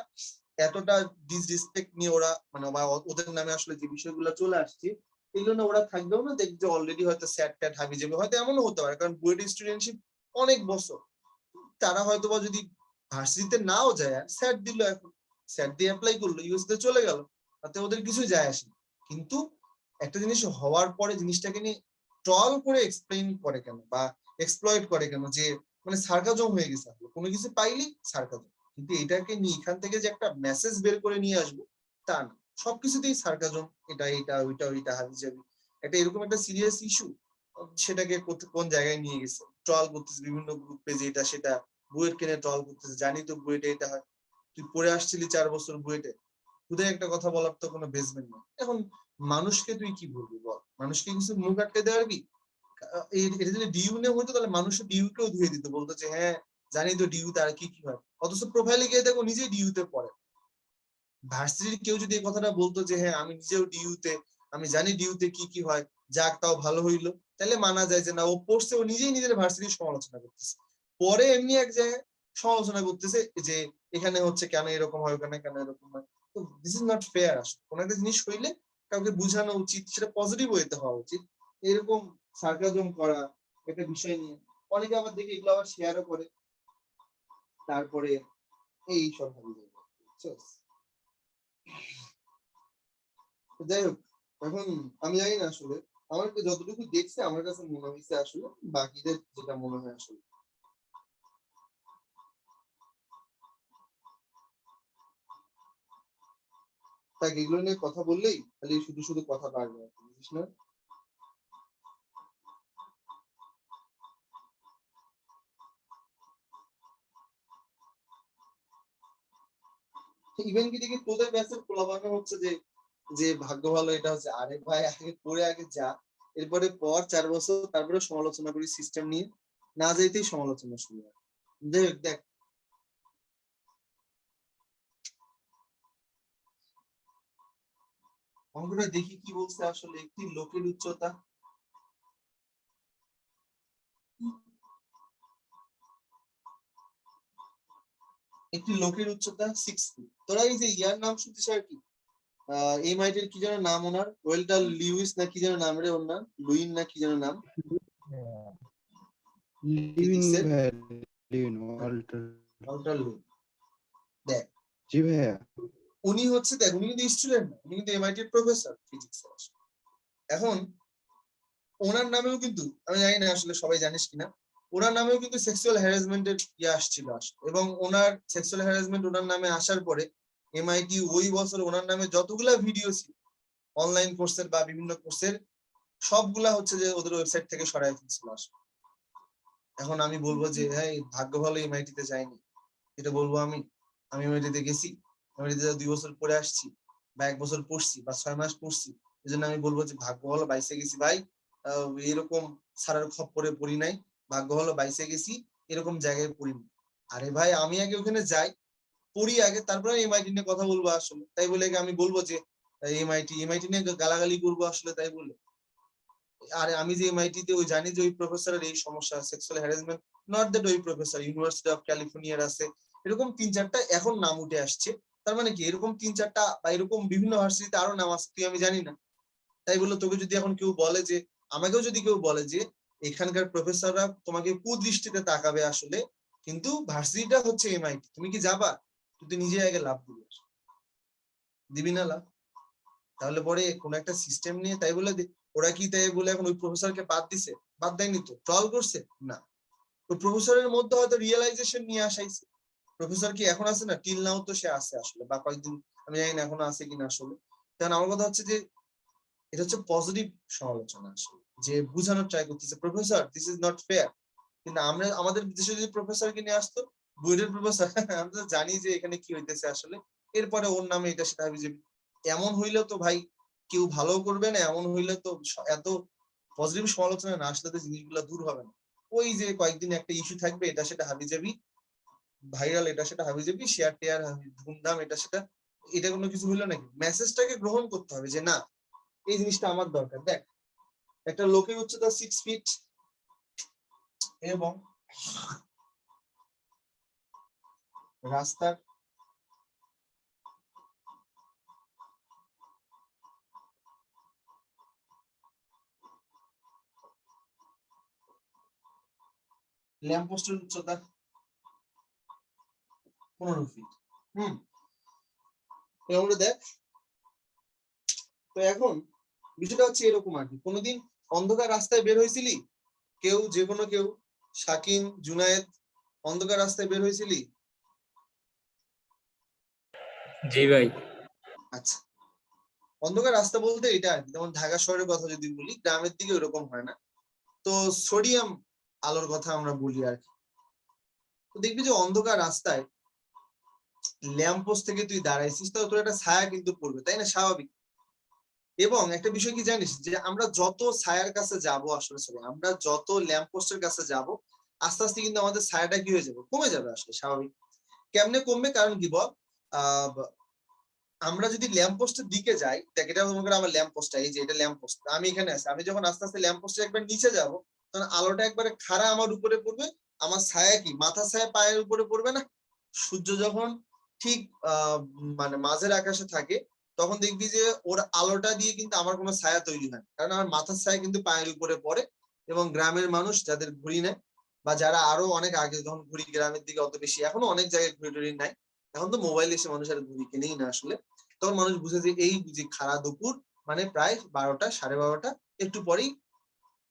এতটা ডিসরেসপেক্ট নিয়ে ওরা মানে ওদের নামে আসলে যে বিষয়গুলো চলে আসছে, এগুলো না ওরা থাকবেও না, দেখবে অলরেডি হয়তো স্যাট ট্যাট হাবি যাবে, হয়তো এমনও হতে পারে, কারণ বুয়েট স্টুডেন্টশিপ অনেক বছর, তারা হয়তো বা যদি ভার্সিটিতে নাও যায়, স্যাট দিল, এখন স্যাট দিয়ে অ্যাপ্লাই করলো, ইউএস তে চলে গেল, তাতে ওদের কিছুই যায় আসে না। কিন্তু একটা জিনিস হওয়ার পরে জিনিসটাকে নিয়ে ট্রল করে এক্সপ্লেইন করে কেন, বা এক্সপ্লয়েট করে কেন, যে মানে সার্কাজম হয়ে গেছে কোনো কিছু পাইলেই সার্কাজম। কিন্তু এটাকে নিয়ে এখান থেকে যে একটা মেসেজ বের করে নিয়ে আসবো তা না, সবকিছুতেই সার্কাজম, এটা এটা ওইটা ওইটা হাবি যাবি, এটা এরকম একটা সিরিয়াস ইস্যু, সেটাকে কোন জায়গায় নিয়ে গেছে, ট্রল করতেছে বিভিন্ন গ্রুপ পেজে, এটা সেটা বুয়েট কেনে ট্রল করতেছে, জানি তো বুয়েটে এটা হয়, তুই পড়ে আসছিলি 4 বছর বুয়েটে, খুদে একটা কথা বলার তো কোনো বেসমেন্ট নেই। এখন মানুষকে তুই কি বলবি বল, মানুষকে কিছু মুখ আটকে দেওয়া পারবি? এটা যদি ডিইউ নিয়ে হতো তাহলে মানুষ ডিইউ কেও ধুয়ে দিত, বলতো যে হ্যাঁ জানি তো ডিইউ তে আর কি কি হয়, অথচ প্রোফাইলে গিয়ে দেখো নিজেই ডিইউ তে পড়ে। ভার্সিটির কেউ যদি এই কথাটা বলতো যে হ্যাঁ আমি নিজেও ডিইউ তে, আমি জানি ডিইউ তে কি কি হয়, যাক তাও ভালো হইলো, তাহলে মানা যায় যে না ও পড়ছে, ও নিজেই নিজের ভার্সিটির সমালোচনা করতেছে, পরে এমনি এক জায়গায় সমালোচনা করতেছে যে এখানে হচ্ছে কেন এরকম হয়, ওখানে কেন এরকম হয়। তো দিস ইজ নট ফেয়ার। আসলে কোনো একটা জিনিস হইলে কাউকে বোঝানো উচিত, সেটা পজিটিভ ওয়েতে হওয়া উচিত। এরকম সার্কাজম করা একটা বিষয় নিয়ে অনেকে আবার দেখি এগুলো আবার শেয়ারও করে, তারপরে এই সব ভাবে যাবে। যাই হোক, এখন আমি জানি না আসলে, আমার যতটুকু দেখছে আমার কাছে মনে হয়েছে আসলে, বাকিদের যেটা মনে হয় আসলে তাই এগুলো নিয়ে কথা বললেই খালি শুধু শুধু কথা বাড়বে, বুঝিস না? ইভেন কি দেখি তোদের ব্যাচের পোলাপান হচ্ছে যে যে ভাগ্য ভালো, এটা হচ্ছে আরে ভাই আগে পড়ে আগে যা, এরপরে পর 4 বছর তারপরে সমালোচনা করি সিস্টেম নিয়ে, না যাইতেই সমালোচনা শুরু হয়। দেখ দেখ অঙ্কটা দেখি কি বলছে আসলে। একটি লোকের উচ্চতা সিক্স ফিট। তোরা এই যে ইয়ার নাম শুনছিস আর কি, এমআইটি এর কি যেন নাম ওনার, ওয়েল্টার লিউইস না কি যেন নাম রে ওনার, লুইন না কি যেন নাম, লিভিং ফিজিক্সের ভাইয়া, লিভিং ওয়াল্টার। ওয়াল্টার লুইন। দেখ জি ভাইয়া। উনি হচ্ছে, দেখ উনি কিন্তু স্টুডেন্ট না, উনি কিন্তু এমআইটি এর প্রফেসর ফিজিক্সের। এখন ওনার নামেও কিন্তু, আমি জানি না আসলে সবাই জানিস কিনা, ওনার নামেও কিন্তু সেক্সুয়াল হ্যারাসমেন্টের ইয়ে আসছিল এবং ওনার সেক্সুয়াল হ্যারাসমেন্ট ওনার নামে আসার পরে এমআইটি ওই বছর ওনার নামে যতগুলা ভিডিও ছিল অনলাইন কোর্সের বা বিভিন্ন কোর্সের, সবগুলা হচ্ছে যে ওদের ওয়েবসাইট থেকে সরাই ফেলছিল আসলে। এখন আমি বলবো যে হ্যাঁ ভাগ্য ভালো এমআইটি তে যাইনি, এটা বলবো আমি? আমি এমআইটি তে গেছি, এমআইটি তে 2 বছর পরে আসছি বা 1 বছর পড়ছি বা 6 মাস পড়ছি, এই জন্য আমি বলবো যে ভাগ্য ভালো বাইসে গেছি ভাই। এরকম সারার খপ্পরে পড়ি নাই, ভাগ্য ভালো বাইসে গেছি, এরকম জায়গায় পড়িনি। আরে ভাই আমি আগে ওখানে যাই, পড়ি আগে, তারপরে এমআইটি নিয়ে কথা বলবো আসলে। তাই বলে আমি বলবো যে এমআইটি নিয়ে গালাগালি করবো আসলে তাই বলে? আরে আমি যে এমআইটি তে ওই জানি যে ওই প্রফেসরের এই সমস্যা সেক্সুয়াল হ্যারাসমেন্ট, নট দ্যাট ওই প্রফেসর, ইউনিভার্সিটি অফ ক্যালিফোর্নিয়ার আছে এরকম 3-4টা এখন নাম উঠে আসছে। তার মানে কি এরকম 3-4টা বা এরকম বিভিন্ন ভার্সিটিতে আরো নাম আছে, তুই আমি জানি না। তাই বলে তোকে যদি এখন কেউ বলে যে, আমাকেও যদি কেউ বলে যে এখানকার প্রফেসররা তোমাকে কুদৃষ্টিতে তাকাবে আসলে, কিন্তু ভার্সিটিটা হচ্ছে এমআইটি, তুমি কি যাবা? তুই তো নিজে আগে লাভ দিবি, দিবি না লাভ? তাহলে পরে কোন একটা সিস্টেম নিয়ে, তাই বলে ওরা কি তাই বলে এখন ওই প্রফেসরকে বাদ দিছে? বাদ দেয়নি তো, ট্রল করছে না। তো প্রফেসরের মধ্যে হয়তো রিয়েলাইজেশন নিয়ে আসাইছে। প্রফেসর কি এখন আছে না? টিল নাও তো সে আছে আসলে, বা কয়েকদিন আমি জানি না এখনো আছে কিনা আসলে। কারণ আমার কথা হচ্ছে যে এটা হচ্ছে পজিটিভ সমালোচনা আসলে, যে বুঝানোর ট্রাই করতেছে professor this is not fair. কিন্তু আমরা আমাদের দেশে যদি প্রফেসরকে নিয়ে আসতো, বুয়েটের প্রফেসর, আমরা তো জানি যে এখানে কি হইতেছে আসলে, এরপরে ওর নামে এটা সেটা হবে যে, এমন হইলে তো ভাই কেউ ভালো করবে না, এমন হইলে তো এত পজিটিভ সমালোচনা না আসলে তো জিনিসগুলো দূর হবে না। ওই যে কয়েকদিন একটা ইস্যু থাকবে, এটা সেটা হাবিজাবি ভাইরাল, এটা সেটা হাবিজাবি শেয়ার টেয়ার ধুমধাম, এটা সেটা, এটা কোনো কিছু হইলো নাকি? মেসেজটাকে গ্রহণ করতে হবে যে না এই জিনিসটা আমার দরকার। দেখ একটা লোকের উচ্চতা 6 ফিট এবং রাস্তার ল্যাম্পপোস্টের উচ্চতা 15 ফিট। এরকম দেখ। তো এখন বিষয়টা হচ্ছে এরকম আর কি, কোনোদিন অন্ধকার রাস্তায় বের হয়েছিলি? কেউ যে কোনো কেউ, শাকিন, জুনায়েদ, অন্ধকার রাস্তায় বের হয়েছিলি? জি ভাই। আচ্ছা, অন্ধকার রাস্তা বলতে এটা আর কি, যেমন ঢাকা শহরের কথা যদি বলি, গ্রামের দিকে ওরকম হয় না। তো সোডিয়াম আলোর কথা আমরা বলি আর কি। তো দেখবি যে অন্ধকার রাস্তায় ল্যাম্পপোস্ট থেকে তুই দাঁড়াইছিস, তো তোর একটা ছায়া কিন্তু পড়বে, তাই না? স্বাভাবিক। এবং একটা বিষয় কি জানিস, যে আমরা যত ছায়ার কাছে যাব আসলে, আমরা যত ল্যাম্পপোস্টের কাছে যাব, আস্তে আস্তে কিন্তু আমাদের ছায়াটা কি হয়ে যাবে, কমে যাবে আসলে, স্বাভাবিক। কেমনে কমবে? কারণ কি বল, আমরা যদি ল্যাম্পপোস্টের দিকে যাই, দেখ এটা মনে করে আমার ল্যাম্পপোস্ট, এই যে এটা ল্যাম্পপোস্ট, আমি এখানে আছি, আমি যখন আস্তে আস্তে ল্যাম্পপোস্টের একবার নিচে যাব, তখন আলোটা একবারে খাড়া আমার উপরে পড়বে, আমার ছায়া কি মাথা ছায়া পায়ের উপরে পড়বে না? সূর্য যখন ঠিক মানে মাঝের আকাশে থাকে, তখন দেখবি যে ওর আলোটা দিয়ে কিন্তু আমার কোনো ছায়া তৈরি হয়, কারণ আমার মাথার ছায়া কিন্তু পায়ের উপরে পড়ে। এবং গ্রামের মানুষ যাদের ঘুড়ি নেয়, বা যারা আরো অনেক আগে যখন ঘুড়ি গ্রামের দিকে অত বেশি, এখনো অনেক জায়গায় ঘুড়ি টুড়ি নাই, এখন তো মোবাইল এসে মানুষ আর ঘুড়ি কিনেই না আসলে, তখন মানুষ বুঝে যে এই যে খাড়া দুপুর, মানে প্রায় 12টা 12:30, একটু পরেই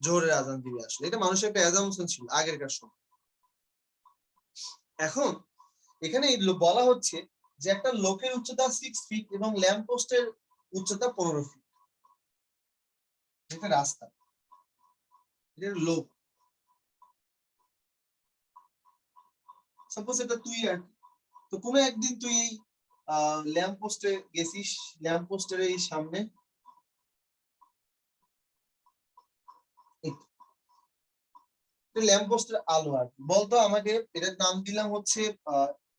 জোহরের আজান দিবে আসলে। এটা মানুষের একটা অ্যাজাম্পশন ছিল আগেরকার সময়। এখন এখানে বলা হচ্ছে যে একটা লোকের উচ্চতা 6 ফিট এবং ল্যাম্প পোস্টের উচ্চতা 15 ফিট। এটা রাস্তা, এটা লোক। সাপোজ এটা তুই আর, তো কোনো একদিন তুই এই ল্যাম্প পোস্টে গেছিস, ল্যাম্প পোস্টের এই সামনে ল্যাম্প পোস্টের আলো আর কি। বলতো আমাকে, এটার নাম দিলাম হচ্ছে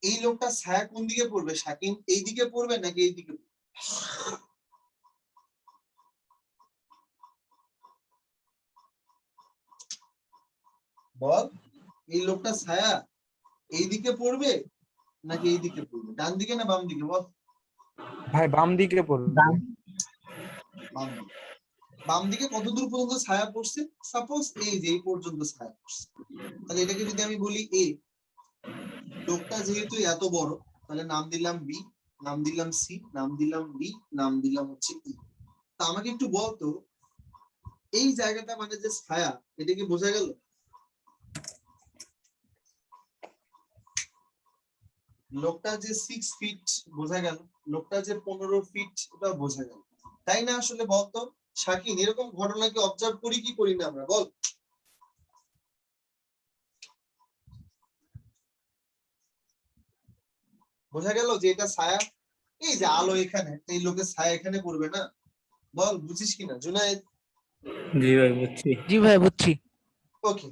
এই লোকটা ছায়া কোন দিকে পড়বে শাকিন, এই দিকে পড়বে নাকি এই দিকে? বল, এই লোকটা ছায়া এইদিকে পড়বে নাকি এইদিকে পড়বে, ডান দিকে না বাম দিকে বল? ভাই বাম দিকে পড়বে। বাম দিকে। বাম দিকে কত দূর পর্যন্ত ছায়া পড়ছে? সাপোজ এই যে এই পর্যন্ত ছায়া পড়ছে, তাহলে এটাকে যদি আমি বলি এ, লোকটা যেহেতু এত বড়, তাহলে নাম দিলাম বি, নাম দিলাম সি, নাম দিলাম ডি, নাম দিলাম হচ্ছে ই। তা আমাকে একটু বলতো এই জায়গাটা মানে যে ছায়া, এটা কি বোঝা গেল? লোকটা যে 6 ফিট বোঝা গেল, লোকটা যে 15 ফিট ওটা বোঝা গেল, তাই না? আসলে বলতো শাকিন, এরকম ঘটনা কি অবজার্ভ করি কি করি না আমরা, বল? বোঝা গেল যে এটা ছায়া, এই যে আলো এখানে, এই লোকের ছায়া এখানে পড়বে না, বল বুঝিস কিনা জুনায়েদ? জি ভাই বুঝছি। জি ভাই বুঝছি। ওকে,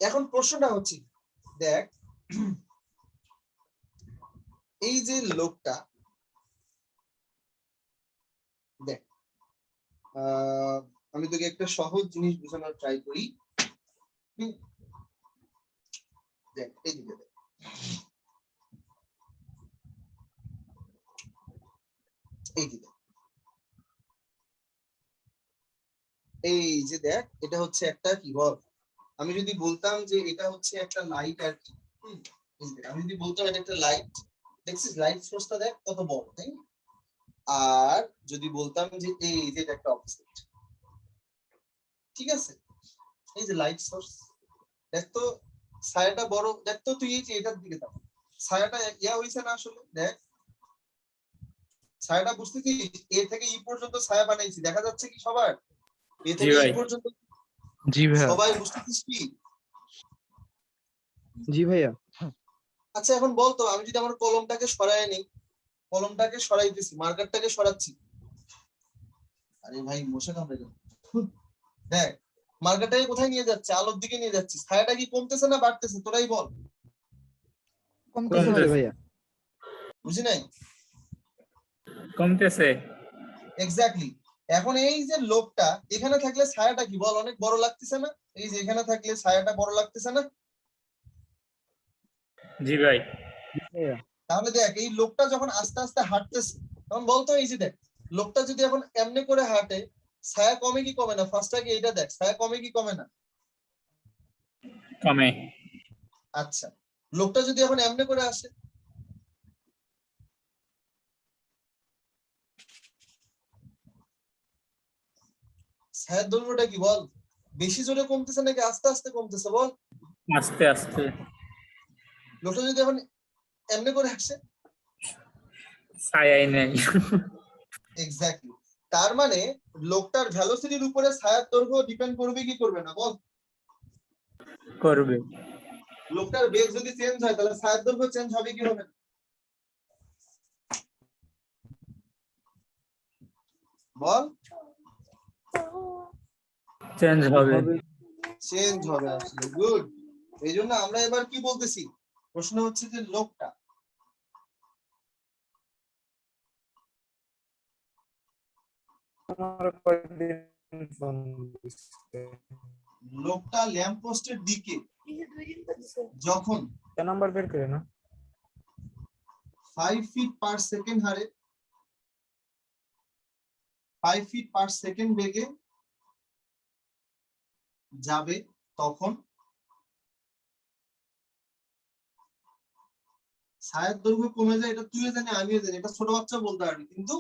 এখন প্রশ্নটা হচ্ছে, দেখ এই যে লোকটা, দেখ আমি তোকে একটা সহজ জিনিস বোঝানোর ট্রাই করি। দেখ এইদিকে দেখ, এইদিকে এই যে দেখ, এটা হচ্ছে একটা কি বল, আমি যদি বলতাম যে এটা হচ্ছে একটা লাইট আর কি, এই যে দেখ, আমি যদি বলতাম এটা একটা লাইট, দেখছিস লাইট সোর্সটা দেখ কত বড়, তাই না? আর যদি বলতাম যে এই যে এটা একটা অবজেক্ট, ঠিক আছে, এই যে লাইট সোর্স, দেখ তো ছায়াটা বড়, দেখ তো তুই এই যে এটার দিকে তাকা, ছায়াটা ইয়া হইছে না আসলে, দেখ ছায়াটা বুঝতেছিস, এ থেকে ই পর্যন্ত ছায়া বানাইছি, দেখা যাচ্ছে কি সবার? এ জি থেকে ভাই। ই পর্যন্ত জি ভাইয়া। সবাই বুঝতেছিস কি? জি ভাইয়া। আচ্ছা এখন বলতো, আমি যদি আমার কলমটাকে সরায় নিই, কলমটাকে সরাইতেছি, মার্কারটাকে সরাচ্ছি, আরে ভাই মশা কামড়ে গেল, দেখ মার্কারটাকে কোথায় নিয়ে যাচ্ছে? আলোর দিকে নিয়ে যাচ্ছি, ছায়াটা কি কমতেছে না বাড়তেছে, তোরাই বল। কমতেছে কমতেছে ভাই। ভাইয়া। বুঝি নাই? কমতেছে। এক্স্যাক্টলি। এখন এই যে লোকটা এখানে থাকলে ছায়াটা কি বল অনেক বড় লাগতেছে না? এই যে এখানে থাকলে ছায়াটা বড় লাগতেছে না? জি ভাই। জি ভাইয়া। তাহলে দেখ এই লোকটা যখন আস্তে আস্তে হাঁটতেছে, তখন বলতো এই যে দেখ, লোকটা যদি এখন এমনি করে হাঁটে, ছায়া কমে কি কমে না? ফার্স্ট আগে এইটা দেখ, ছায়া কমে কি কমে না? কমে। আচ্ছা, লোকটা যদি এখন এমনি করে আসে, ছায়ার দৈর্ঘ্যটা কি বল বেশি জোরে কমতেছে নাকি আস্তে আস্তে কমতেছে বল? আস্তে আস্তে। লোকটা যদি এখন এমনি করে আসে, ছায়াই নেই। এক্স্যাক্টলি, তার মানে লোকটার ভেলোসিটির উপরে ছায়ার দৈর্ঘ্য ডিপেন্ড করবে কি করবে না বল? করবে। লোকটার বেগ যদি চেঞ্জ হয় তাহলে ছায়ার দৈর্ঘ্য চেঞ্জ হবে কি হবে না বল? চেঞ্জ হবে। চেঞ্জ হবে আসলে, গুড। এই জন্য আমরা এবার কি বলতেছি, প্রশ্ন হচ্ছে যে লোকটা, আমার কয়েকদিন ফোন দিচ্ছে। লোকটা ল্যাম্প পোস্টের দিকে যখন নাম্বার বের করে না। 5 ফিট পার সেকেন্ড হারে 5 ফিট পার সেকেন্ড বেগে যাবে, তখন ছায়ার দৈর্ঘ্য কমে যায়। এটা তুইও জানি আমিও জানি, এটা ছোট বাচ্চা বলতে পারবি, কিন্তু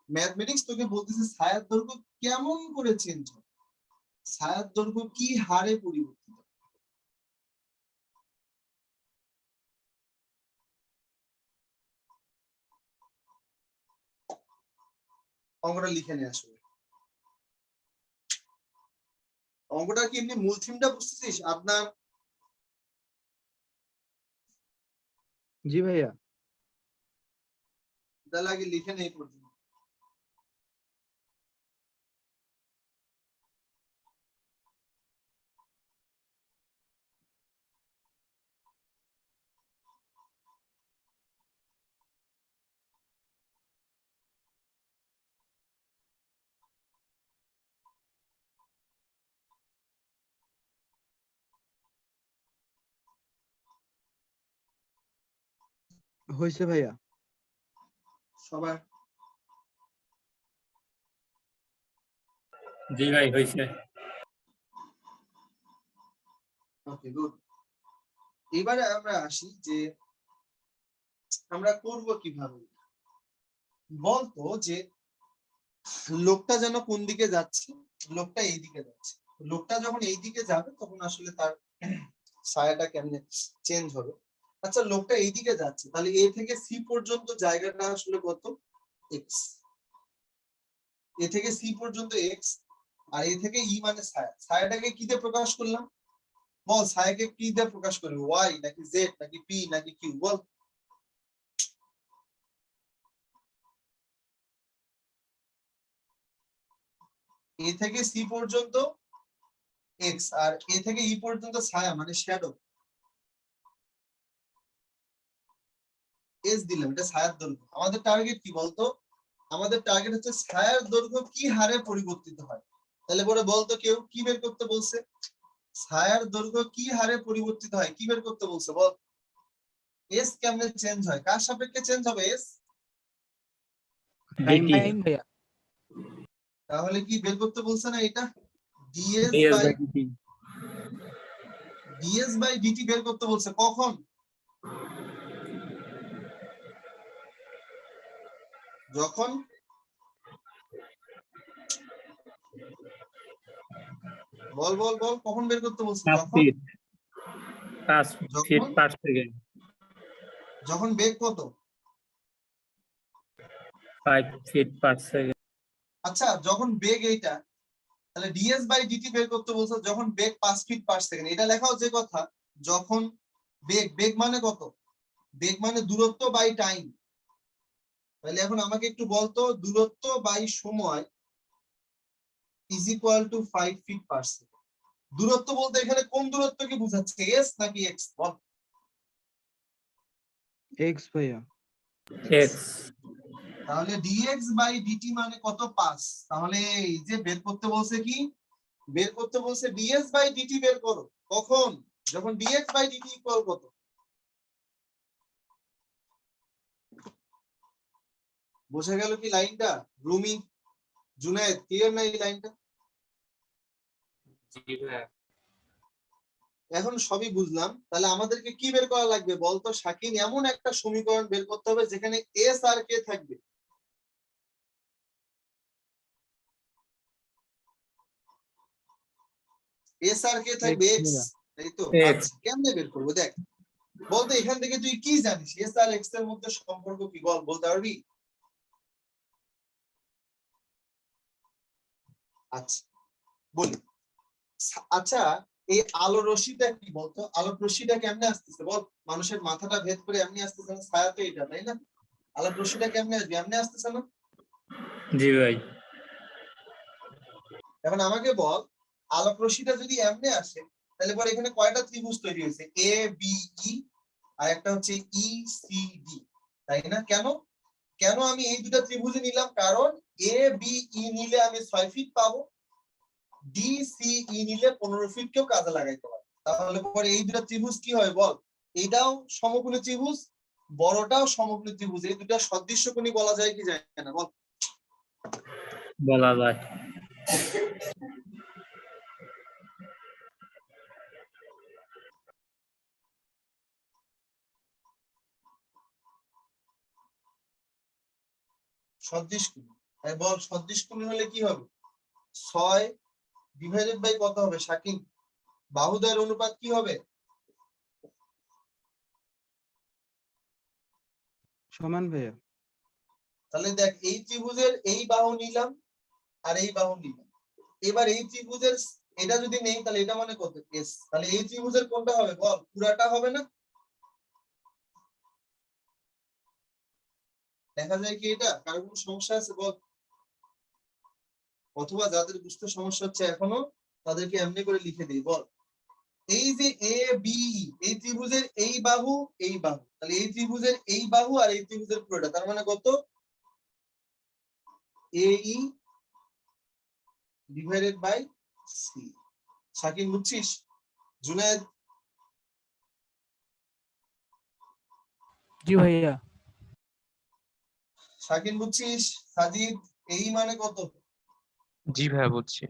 ম্যাথমেটিক্স তোকে বলতেছে ছায়ার দৈর্ঘ্য কেমন করে চেঞ্জ হয়, ছায়ার দৈর্ঘ্য কি হারে পরিবর্তিত হয়। অঙ্কটা লিখে নিয়ে আসবে। অঙ্কটা কি এমনি মূল থিমটা বুঝতেছিস আপনার? জি ভাইয়া। তাহলে আগে লিখে নেই পড়ছি। হয়েছে ভাইয়া। সবার জি ভাই হয়েছে। Okay good. এবারে আমরা আসি যে আমরা করব কিভাবে। বলতো যে লোকটা যেন কোন দিকে যাচ্ছে, লোকটা এই দিকে যাচ্ছে। লোকটা যখন এই দিকে যাবে তখন আসলে তার ছায়াটা কেমনে চেঞ্জ হবে। আচ্ছা লোকটা এই দিকে যাচ্ছে, তাহলে এ থেকে সি পর্যন্ত জায়গাটা আসলে কত? এক্স। এ থেকে সি পর্যন্ত এক্স, আর এ থেকে ই মানে ছায়া। ছায়াটাকে কি দিয়ে প্রকাশ করলাম? বল ছায়াকে কি দিয়ে প্রকাশ করবি? ওয়াই নাকি জেড নাকি পি নাকি কিউ? বল। এ থেকে সি পর্যন্ত এক্স, আর এ থেকে ই পর্যন্ত ছায়া মানে শ্যাডো, এস দিলাম, এটা ছায়ার দৈর্ঘ্য। আমাদের টার্গেট কি বলতো? আমাদের টার্গেট হচ্ছে ছায়ার দৈর্ঘ্য কি হারে পরিবর্তিত হয়। তাহলে পরে বলতো কেউ কি বের করতে বলছে? ছায়ার দৈর্ঘ্য কি হারে পরিবর্তিত হয়, কি বের করতে বলছে বল? এস কেমনে চেঞ্জ হয়, কার সাপেক্ষে চেঞ্জ হবে এস? ডিটি টাইম ভাইয়া। তাহলে কি বের করতে বলছে না এটা? Ds ds by by dt. Dt বের করতে বলছে। কখন? যখন বল বল বল কখন বের করতে বলছে? 5 যখন ফিট 5 ফিট যখন পার সেকেন্ড। যখন বেগ কত? 5 ফিট পার সেকেন্ড। আচ্ছা যখন বেগ এইটা, তাহলে ডিএস বাই ডিটি বের করতে বলছো যখন বেগ 5 ফিট পার সেকেন্ড। এটা লেখাও যে কথা, যখন বেগ, বেগ মানে কত? বেগ মানে দূরত্ব বাই টাইম। তাহলে এখন আমাকে একটু বলতো দূরত্ব বাই সময় is equal two 5 feet per second. দূরত্ব বলতে এখানে কোন দূরত্বকে বোঝাচ্ছে, এস নাকি এক্স? বল। এক্স ভাইয়া। এক্স। তাহলে ডিএক্স বাই ডিটি মানে কত? 5। তাহলে এই যে বের করতে বলছে কি? বের করতে বলছে ডিএস বাই ডিটি বের করো। কখন? যখন ডিএক্স বাই ডিটি ইকুয়াল কত? বোঝা গেল কি লাইনটা? রুমি, জুনায়েদ, ক্লিয়ার না এই লাইনটা? জি ভাই। এখন সবই বুঝলাম, তাহলে আমাদেরকে কি বের করা লাগবে বলতো শাকিন? এমন একটা সমীকরণ বের করতে হবে যেখানে এস আর কে থাকবে। এস আর কে থাকবে এক্স এক্স, ভাইয়া। তাই তো? এক্স। আচ্ছা কেমনে বের করবো দেখ। বলতো এখান থেকে তুই কি জানিস এস আর এক্স এর মধ্যে সম্পর্ক কি? বল, বলতে পারবি? আচ্ছা বলি। আচ্ছা এই আলো রশ্মিটা কি বলতো? আলোক রশ্মিটা কেমনে আসতেছে বল? মানুষের মাথাটা ভেদ করে এমনি আসতেছে না? ছায়া তো এটা, তাই না? আলোক রশ্মিটা কেমনে আসবে? এমনি আসতেছে না? জি ভাই। এখন আমাকে বল আলোক রশ্মিটা যদি এমনি আসে তাহলে পরে এখানে কয়টা ত্রিভুজ তৈরি হয়েছে? এ বি ই, আর একটা হচ্ছে ই সি ডি, তাই না? কেন কেন আমি এই দুটো ত্রিভুজে নিলাম? কারণ এ বি ই নিলে আমি 6 ফিট পাবো, ডি সি ই নিলে 15 ফিট কেও কাজে লাগাইতে পারবো। তাহলে পরে এই দুটো ত্রিভুজ কি হয় বল? এইটাও সমকোণী ত্রিভুজ, বড়টাও সমকোণী ত্রিভুজ। এই দুটো সদৃশ্যকোণী বলা যায় কি যায় না বল? বলা যায়। সদৃশকোণী। তাই বল সদৃশকোণী হলে কি হবে? 6 ডিভাইডেড বাই কত হবে শাকিন? বাহুদ্বয়ের অনুপাত কি হবে? সমান ভাইয়া। তাহলে দেখ এই ত্রিভুজের এই বাহু নিলাম আর এই বাহু নিলাম। এবার এই ত্রিভুজের এটা যদি নেই তাহলে এটা মানে কত? এস। তাহলে এই ত্রিভুজের কোনটা হবে বল? পুরাটা হবে না? দেখা যায় কি এটা? কারো কোনো সমস্যা আছে বল? অথবা যাদের বুঝতে সমস্যা হচ্ছে এখনো তাদেরকে এমনি করে লিখে দিই বল। এই যে এ বি এই ত্রিভুজের এই বাহু এই বাহু, তাহলে এই ত্রিভুজের এই বাহু আর এই ত্রিভুজের পুরোটা, তার মানে কত? এ ই ডিভাইডেড বাই সি। শাকিন বুঝছিস? জুনায়েদ? জি ভাইয়া। শাকিন বুঝছিস? সাজিদ, এই মানে কত? জি ভাইয়া বুঝছি।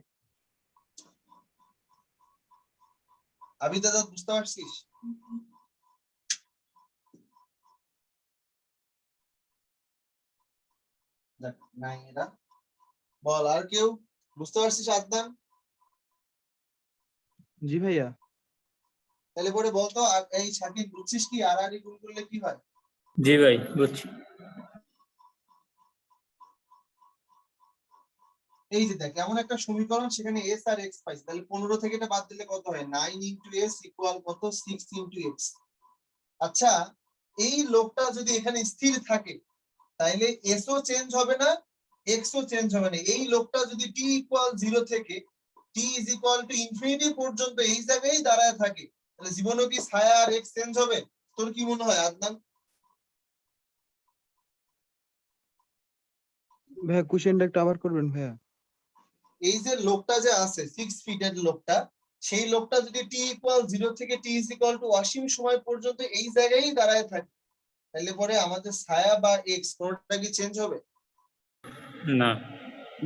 আবিদ আজাদ বুঝতে পারছিস? দেখ, নাই এটা। বল আর কেউ বুঝতে পারছিস আদনান? জি ভাইয়া। তাহলে পরে বলতো, আর এই শাকিন বুঝছিস কি আর আর গুণ করলে কি হয়? জি ভাই বুঝছি। এই যে দেখ, এমন একটা সমীকরণ, সেখানে এস আর এক্স পাইছি, তাহলে 15 থেকে এটা বাদ দিলে কত হয়? 9 ইন্টু এস ইকুয়াল কত? 6 ইন্টু এক্স। আচ্ছা, এই লোকটা যদি এখানে স্থির থাকে, তাইলে এস ও চেঞ্জ হবে না, এক্স ও চেঞ্জ হবে না। এই লোকটা যদি টি ইকুয়াল 0 থেকে টি ইজ ইকুয়াল টু ইনফিনিটি পর্যন্ত এই জায়গায় দাঁড়ায় থাকে, তাহলে জীবনেও কি ছায়া আর এক্স চেঞ্জ হবে? তোর কি মনে হয় আদনান? ভাইয়া কোশ্চেনটা একটু আবার করবেন ভাইয়া। এই যে লোকটা যে আছে 6 ফিটের লোকটা, সেই লোকটা যদি টি ইকুয়াল 0 থেকে টি ইজ ইকুয়াল টু অসীম সময় পর্যন্ত এই জায়গায় দাঁড়ায় থাকে, তাহলে পরে আমাদের ছায়া বা এক্স কোনটা কি চেঞ্জ হবে? না।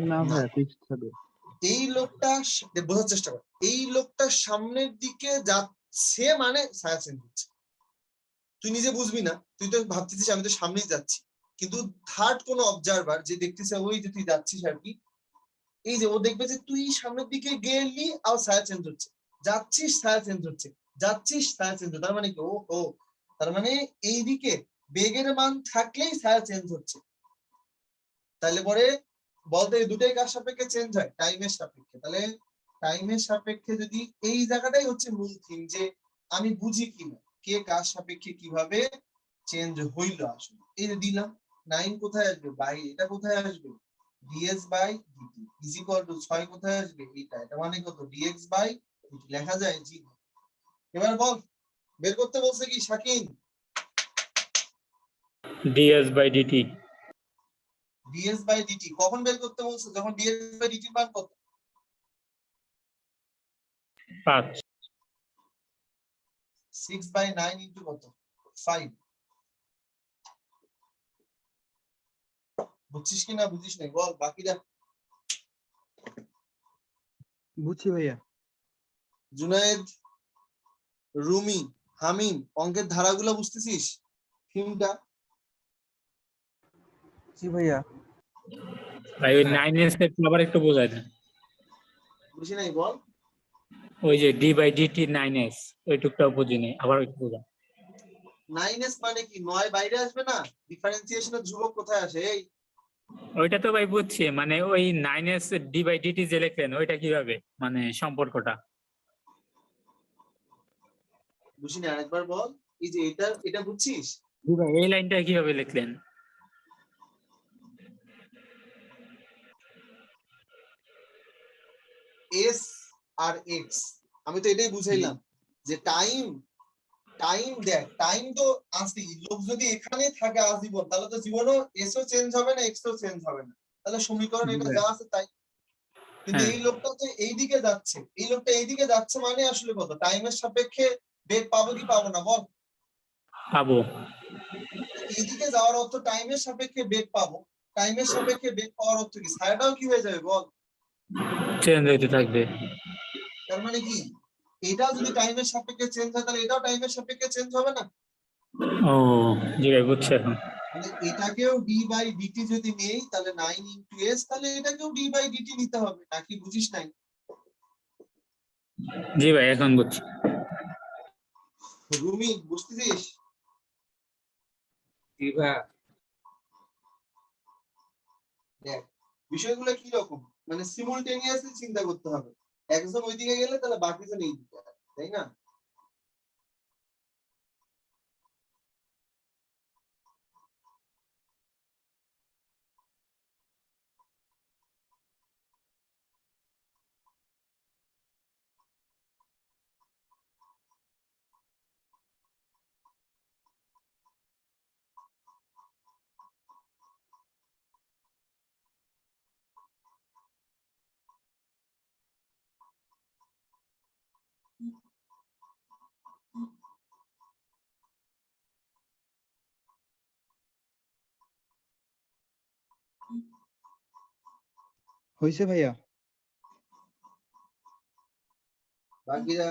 না না। ভাইয়া ফিক্সড থাকবে। এই লোকটা বোঝার চেষ্টা কর, এই লোকটা সামনের দিকে যাচ্ছে মানে ছায়া চেঞ্জ হচ্ছে। তুই নিজে বুঝবি না, তুই তো ভাবতেছিস আমি তো সামনেই যাচ্ছি, কিন্তু থার্ড কোন অবজারভার যে দেখতেছে ওই যে তুই যাচ্ছিস আর কি, এই যে ও দেখবে যে তুই সামনের দিকে গেলি আর ছায়া চেঞ্জ হচ্ছে, যাচ্ছিস ছায়া চেঞ্জ হচ্ছে, যাচ্ছিস ছায়া চেঞ্জ হচ্ছে, তার মানে কি? ও ও তার মানে এইদিকে বেগের মান থাকলেই ছায়া চেঞ্জ হচ্ছে। তাহলে পরে বলতে এই দুটোই কার সাপেক্ষে চেঞ্জ হয়? টাইমের সাপেক্ষে। তাহলে টাইমের সাপেক্ষে যদি, এই জায়গাটাই হচ্ছে মূল থিম, যে আমি বুঝি কিনা কে কার সাপেক্ষে কিভাবে চেঞ্জ হইল আসলে। এই যে দিলাম 9 কোথায় আসবে? বাই এটা কোথায় আসবে? Ds by dt is equal to 6 কোথায় আসবে? এটা মানে কত? ডিএক্স বাই ডিটি লেখা যায় জি। এবার বল, বের করতে বলছে কি শাকিন? DS by DT. DS by DT কখন বের করতে বলছে? যখন ডিএস বাই ডিটি মান কত? 5। 6 বাই 9 ইন্টু কত? 5। বুঝছিস কি না বুঝিস নাই বল বাকিরা। বুঝছি ভাইয়া। জুনায়েদ, রুমি, হামিম, অঙ্কের ধারাগুলো বুঝতেছিস? থিমটা জি ভাইয়া। ভাই ওই 9s এর আবার একটু বোঝায় দেন। বুঝি নাই বল। ওই যে ডি বাই ডিটি 9s, ওইটুকটাও বুঝিনি, আবার একটু বোঝান। 9s মানে কি? 9 বাইরে আসবে না? ডিফারেন্সিয়েশনের ধ্রুবক কোথায় আসে? এই ওইটা তো ভাই বুঝছি, মানে ওই 9s ডি বাই ডিটি যে লিখলেন ওইটা কিভাবে, মানে সম্পর্কটা। বুঝি না, আরেকবার বল। এই যে এটা বুঝছিস? জি ভাই, এই লাইনটা কিভাবে লিখলেন? এস আর এক্স, আমি তো এটাই বুঝাইলাম যে টাইম, টাইম দেখ, টাইম তো আসি, লোক যদি এখানে থাকে আজীবন, তাহলে তো জীবনও এসও চেঞ্জ হবে না, এক্সও চেঞ্জ হবে না। তাহলে সমীকরণ জি এটা ভাই। যা আছে তাই। কিন্তু হ্যাঁ, এই লোকটা তো এইদিকে যাচ্ছে, এই লোকটা এইদিকে যাচ্ছে মানে আসলে কত? টাইমের সাপেক্ষে বেগ পাবো কি পাবো না বল? পাবো। এইদিকে যাওয়ার অর্থ টাইমের সাপেক্ষে বেগ পাবো। টাইমের সাপেক্ষে বেগ পাওয়ার অর্থ কি? ছায়াটাও কি হয়ে যাবে বল? চেঞ্জ হইতে থাকবে। তার মানে কি, এটাও যদি টাইমের সাপেক্ষে চেঞ্জ হয়, তাহলে এটাও টাইমের সাপেক্ষে চেঞ্জ হবে না? ও জি ভাই বুঝছি এখন। মানে এটাকেও ডি বাই ডিটি যদি নেই, তাহলে 9 ইন্টু এস, তাহলে এটাকেও ডি বাই ডিটি নিতে হবে, নাকি বুঝিস নাই? জি ভাই এখন বুঝছি। রুমি বুঝতেছিস? জি ভাইয়া। দেখ, বিষয়গুলো কি রকম, মানে সিমুলটেনিয়াসলি চিন্তা করতে হবে। একজন ওইদিকে গেলে তাহলে বাকিজন এইদিকে আসবে, তাই না? হইছে ভাইয়া? বাকিরা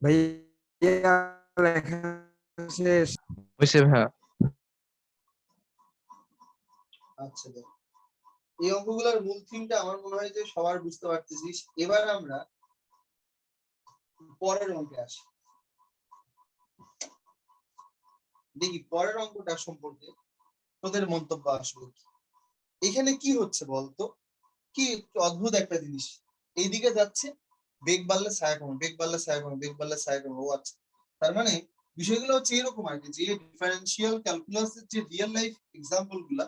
ভাইয়া লেখা শেষ। হয়েছে ভাইয়া। আচ্ছা দেখ, এই অঙ্কগুলোর মূল থিমটা আমার মনে হয় যে সবার বুঝতে পারতেছিস। এবার আমরা পরের অঙ্কে আসি, দেখি পরের অঙ্কটা সম্পর্কে তোদের মন্তব্য আসলে কি। এখানে কি হচ্ছে বলতো, কি একটু অদ্ভুত একটা জিনিস, এইদিকে যাচ্ছে বেগ বাড়লে ছায়া কমে, বেগ বাড়লে ছায়া কমে, বেগ বাড়লে ছায়া কমে। ও আচ্ছা, তার মানে বিষয়গুলো হচ্ছে এরকম আর কি, যে ডিফারেন্সিয়াল ক্যালকুলাসের যে রিয়েল লাইফ এক্সাম্পল গুলা,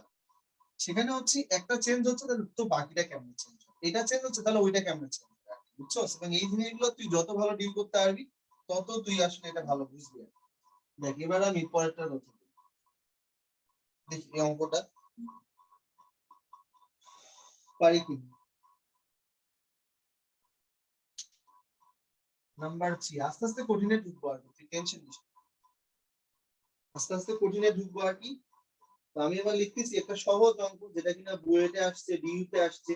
সেখানে হচ্ছে একটা চেঞ্জ হচ্ছে, তাহলে তো বাকিটা কেমন চেঞ্জ হবে, এটা চেঞ্জ হচ্ছে তাহলে ওইটা কেমন চেঞ্জ হবে, বুঝছো? এবং এই জিনিসগুলো তুই যত ভালো ডিল করতে পারবি তত তুই আসলে এটা ভালো বুঝবি। দেখ এবার আমি পরেরটা কথা বলি। দেখি এই অঙ্কটা পারি কি। নাম্বার 3, আস্তে আস্তে কঠিনে ঢুকবো আর কি, তুই টেনশন নিস না। আস্তে আস্তে কঠিনে ঢুকবো আর কি। তো আমি এবার লিখতেছি একটা সহজ অঙ্ক, যেটা কিনা বুয়েটে আসছে, ডিইউতে আসছে।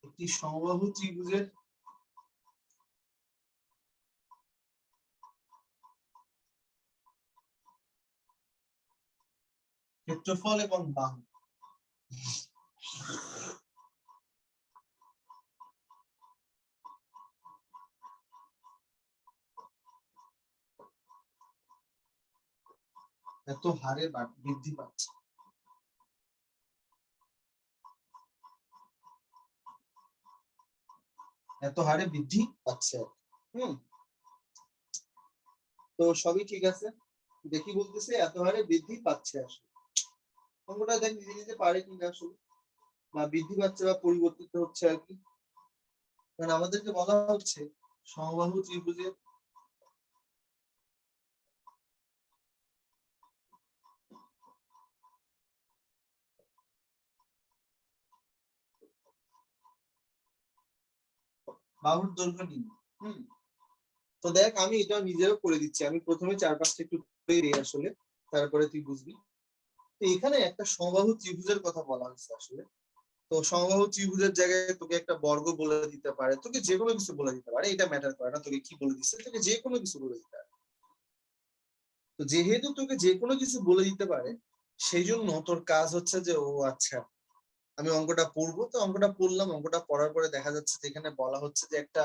একটি সমবাহু ত্রিভুজের ক্ষেত্রফল এবং বাহু। এত হারে বৃদ্ধি পাচ্ছে, এত হারে বৃদ্ধি পাচ্ছে। হুম, তো সবই ঠিক আছে। দেখি বলতেছে এত হারে বৃদ্ধি পাচ্ছে, আসলে অঙ্কটা দেখ নিজে নিজে পারে কিনা আসলে, বা বৃদ্ধি পাচ্ছে বা পরিবর্তিত হচ্ছে আর কি। কারণ আমাদেরকে বলা হচ্ছে সমবাহু ত্রিভুজের বাহুর দৈর্ঘ্য নির্ণয়। হুম, তো দেখ আমি এটা নিজেও করে দিচ্ছি, আমি প্রথমে 4-5টা একটু করে দিই আসলে, তারপরে তুই বুঝবি। তো এখানে একটা সমবাহু ত্রিভুজের কথা বলা হয়েছে আসলে। তো সমবাহু ত্রিভুজের জায়গায় তোকে একটা বর্গ বলে দিতে পারে, তোকে যে কোনো কিছু বলে দিতে পারে, এটা ম্যাটার করে না তোকে কি বলে দিচ্ছে, তোকে যে কোনো কিছু বলে দিতে পারে। তো যেহেতু তোকে যে কোনো কিছু বলে দিতে পারে, সেই জন্য তোর কাজ হচ্ছে যে ও আচ্ছা আমি অঙ্কটা পড়বো। তো অঙ্কটা পড়লাম, অঙ্কটা পড়ার পরে দেখা যাচ্ছে যেখানে বলা হচ্ছে যে একটা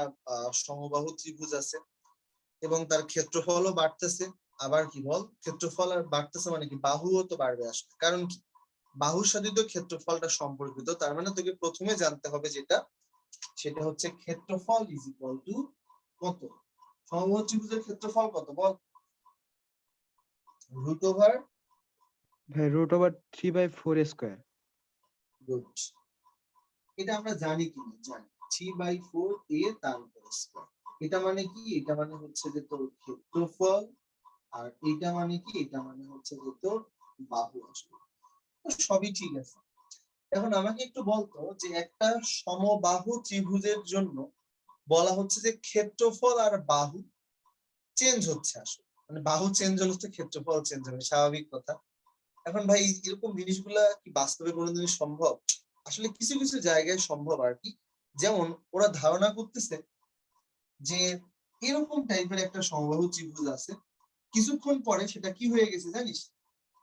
সমবাহু ত্রিভুজ আছে এবং তার ক্ষেত্রফলও বাড়তেছে। আবার কি বল, ক্ষেত্রফল আর বাড়তেছে মানে কি, বাহুও তো বাড়বে আসলে। কারণ কি, বাহুর সাথে তো ক্ষেত্রফলটা সম্পর্কিত। তার মানে তোকে প্রথমে জানতে হবে যেটা, সেটা হচ্ছে ক্ষেত্রফল ইজ ইকুয়াল টু কত। সমবাহু ত্রিভুজের ক্ষেত্রফল কত বল? √। ভাই √3/4 স্কয়ার। গুড, এটা আমরা জানি কি না, জানি 3/4 তার উপর স্কয়ার। এটা মানে কি, এটা মানে হচ্ছে যে তোর ক্ষেত্রফল, আর এটা মানে কি, এটা মানে হচ্ছে যে তোর বাহু আসবে। তো সবই ঠিক আছে। এখন আমাকে একটু বলতো যে একটা সমবাহু ত্রিভুজের জন্য বলা হচ্ছে যে ক্ষেত্রফল আর বাহু চেঞ্জ হচ্ছে আসলে, মানে বাহু চেঞ্জ হলে তো ক্ষেত্রফল চেঞ্জ হবে, স্বাভাবিক কথা। এখন ভাই এরকম জিনিসগুলা কি বাস্তবে কোনোদিন সম্ভব? আসলে কিছু কিছু জায়গায় সম্ভব আর কি। যেমন ওরা ধারণা করতেছে যে এরকম টাইপের একটা সমবাহু ত্রিভুজ আছে, কিছুক্ষণ পরে সেটা কি হয়ে গেছে জানিস,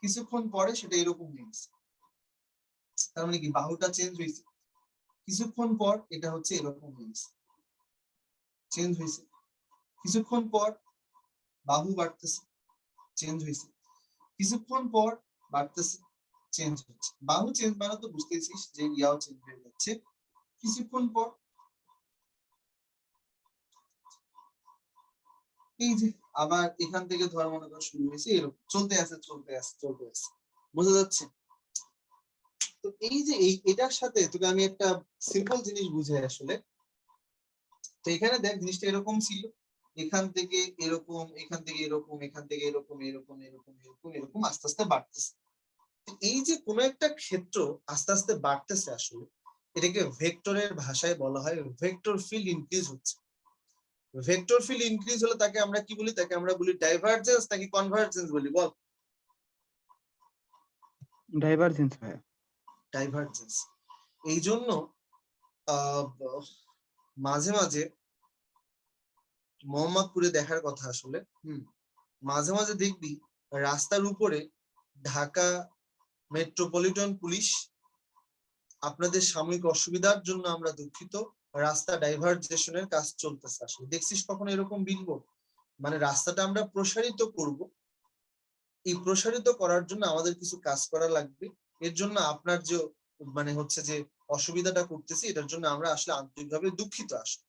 কিছুক্ষণ পরে সেটা এরকম হয়ে গেছে। তার মানে কি, বাহুটা চেঞ্জ হয়েছে, কিছুক্ষণ পর এটা হচ্ছে এরকম হয়ে গেছে, চেঞ্জ হয়েছে। কিছুক্ষণ পর বাহু বাড়তেছে, চেঞ্জ হয়েছে। কিছুক্ষণ পর বাড়তেছে, চেঞ্জ হচ্ছে। বাহু চেঞ্জ মানে তো বুঝতেছিস যে ইয়াও চেঞ্জ হয়ে যাচ্ছে কিছুক্ষণ পর। এই যে আবার এখান থেকে ধর মনে কর শুরু হয়েছে, এরকম চলতে আছে চলতে আছে চলতে আছে, বোঝা যাচ্ছে? তো এই যে এটার সাথে তোকে আমি একটা সিম্পল জিনিস বুঝাই আসলে। তো এখানে দেখ জিনিসটা এরকম ছিল এখান থেকে এরকম, এখান থেকে এরকম, এখান থেকে এরকম, এরকম এরকম এরকম এরকম আস্তে আস্তে বাড়তেছে। এই যে কোনো একটা ক্ষেত্র আস্তে আস্তে বাড়তেছে, আসলে এটাকে ভেক্টরের ভাষায় বলা হয় ভেক্টর ফিল্ড ইনক্রিজ হচ্ছে। ভেক্টর ফিল্ড ইনক্রিজ হলে তাকে আমরা কি বলি? তাকে আমরা বলি ডাইভারজেন্স নাকি কনভার্জেন্স বলি? বল। ডাইভারজেন্স ভাইয়া। ডাইভারজেন্স। এই জন্য আহ মাঝে মাঝে মোহাম্মদপুরে দেখার কথা আসলে, মাঝে মাঝে দেখবি রাস্তার উপরে ঢাকা মেট্রোপলিটন পুলিশ, আপনাদের সাময়িক অসুবিধার জন্য আমরা দুঃখিত, রাস্তা ডাইভারজেশনের কাজ চলতেছে। আসলে দেখছিস কখনো এরকম বিলবোর্ড? মানে রাস্তাটা আমরা প্রসারিত করব, এই প্রসারিত করার জন্য আমাদের কিছু কাজ করা লাগবে। এর জন্য আপনার যে মানে হচ্ছে যে অসুবিধাটা করতেছি, এটার জন্য আমরা আসলে আন্তরিকভাবে দুঃখিত। আসলে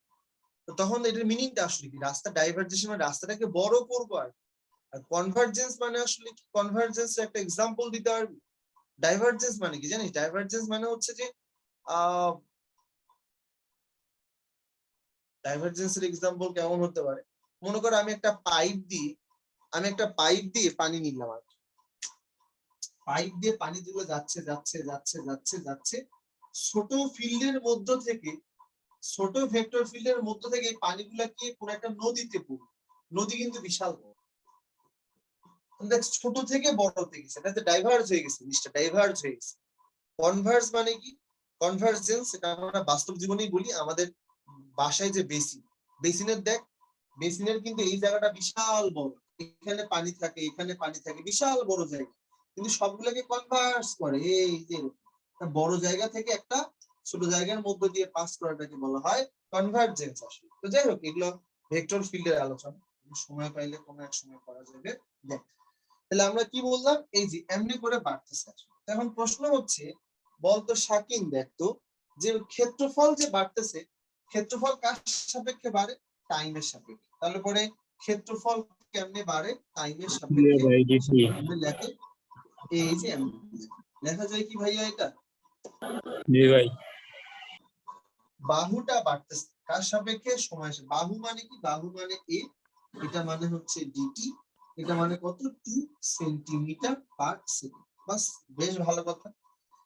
তো তখন এটার মিনিংটা আসলে কি? রাস্তা ডাইভারজেশন মানে রাস্তাটাকে বড় করবো। আর কনভার্জেন্স মানে আসলে কি? কনভার্জেন্স একটা এক্সাম্পল দিতে পারবি? ডাইভারজেন্স মানে কি জানিস? ডাইভারজেন্স মানে হচ্ছে যে ডাইভারজেন্সের এক্সাম্পল কেমন হতে পারে? মনে করো আমি একটা পাইপ দিয়ে পানি নিলাম, আর পাইপ দিয়ে পানি যেগুলো যাচ্ছে যাচ্ছে যাচ্ছে যাচ্ছে যাচ্ছে, ছোট ফিল্ডের মধ্য থেকে, ছোট ভেক্টর ফিল্ডের মধ্য থেকে এই পানিগুলা কি কোন একটা নদীতে পড়বে। নদী কিন্তু বিশাল বড়, দেখ ছোট থেকে বড় হতে গেছে, এটা ডাইভার্জ হয়ে গেছে, জিনিসটা ডাইভার্জ হয়ে গেছে। কনভার্স মানে কি? কনভার্জেন্স এটা আমরা বাস্তব জীবনেই বলি। আমাদের বাসায় যে বেসিনের দেখ, বেসিনের কিন্তু এই জায়গাটা বিশাল বড়, এখানে পানি থাকে, এখানে পানি থাকে, বিশাল বড় জায়গা, কিন্তু সবগুলোকে কনভার্স করে এই যে বড় জায়গা থেকে একটা ছোট জায়গার মধ্যে দিয়ে পাস করাটাকে বলা হয় কনভার্জেন্স। আসলে তো যাই হোক, এগুলো ভেক্টর ফিল্ডের আলোচনা, সময় পাইলে কোনো এক সময় করা যাবে। দেখ তাহলে আমরা কি বললাম? এই যে এমনি করে বাড়তেছে। এখন প্রশ্ন হচ্ছে, বলতো শাকিন, দেখতো যে ক্ষেত্রফল যে বাড়তেছে, ক্ষেত্রফল কার সাপেক্ষে বাড়ে? টাইমের সাপেক্ষে। তাহলে পরে ক্ষেত্রফল কেমনে বাড়ে? টাইমের সাপেক্ষে। এমনি লেখে, এই যে লেখা যায় কি ভাইয়া এটা? জি ভাই। বাহুটা বাড়তেছে কার সাপেক্ষে? সময়। বাহু মানে কি? বাহু মানে এ, এটা মানে হচ্ছে ডিটি, এটা মানে কত? 2 সেন্টিমিটার পার সেকেন্ড। বাস, বেশ ভালো কথা।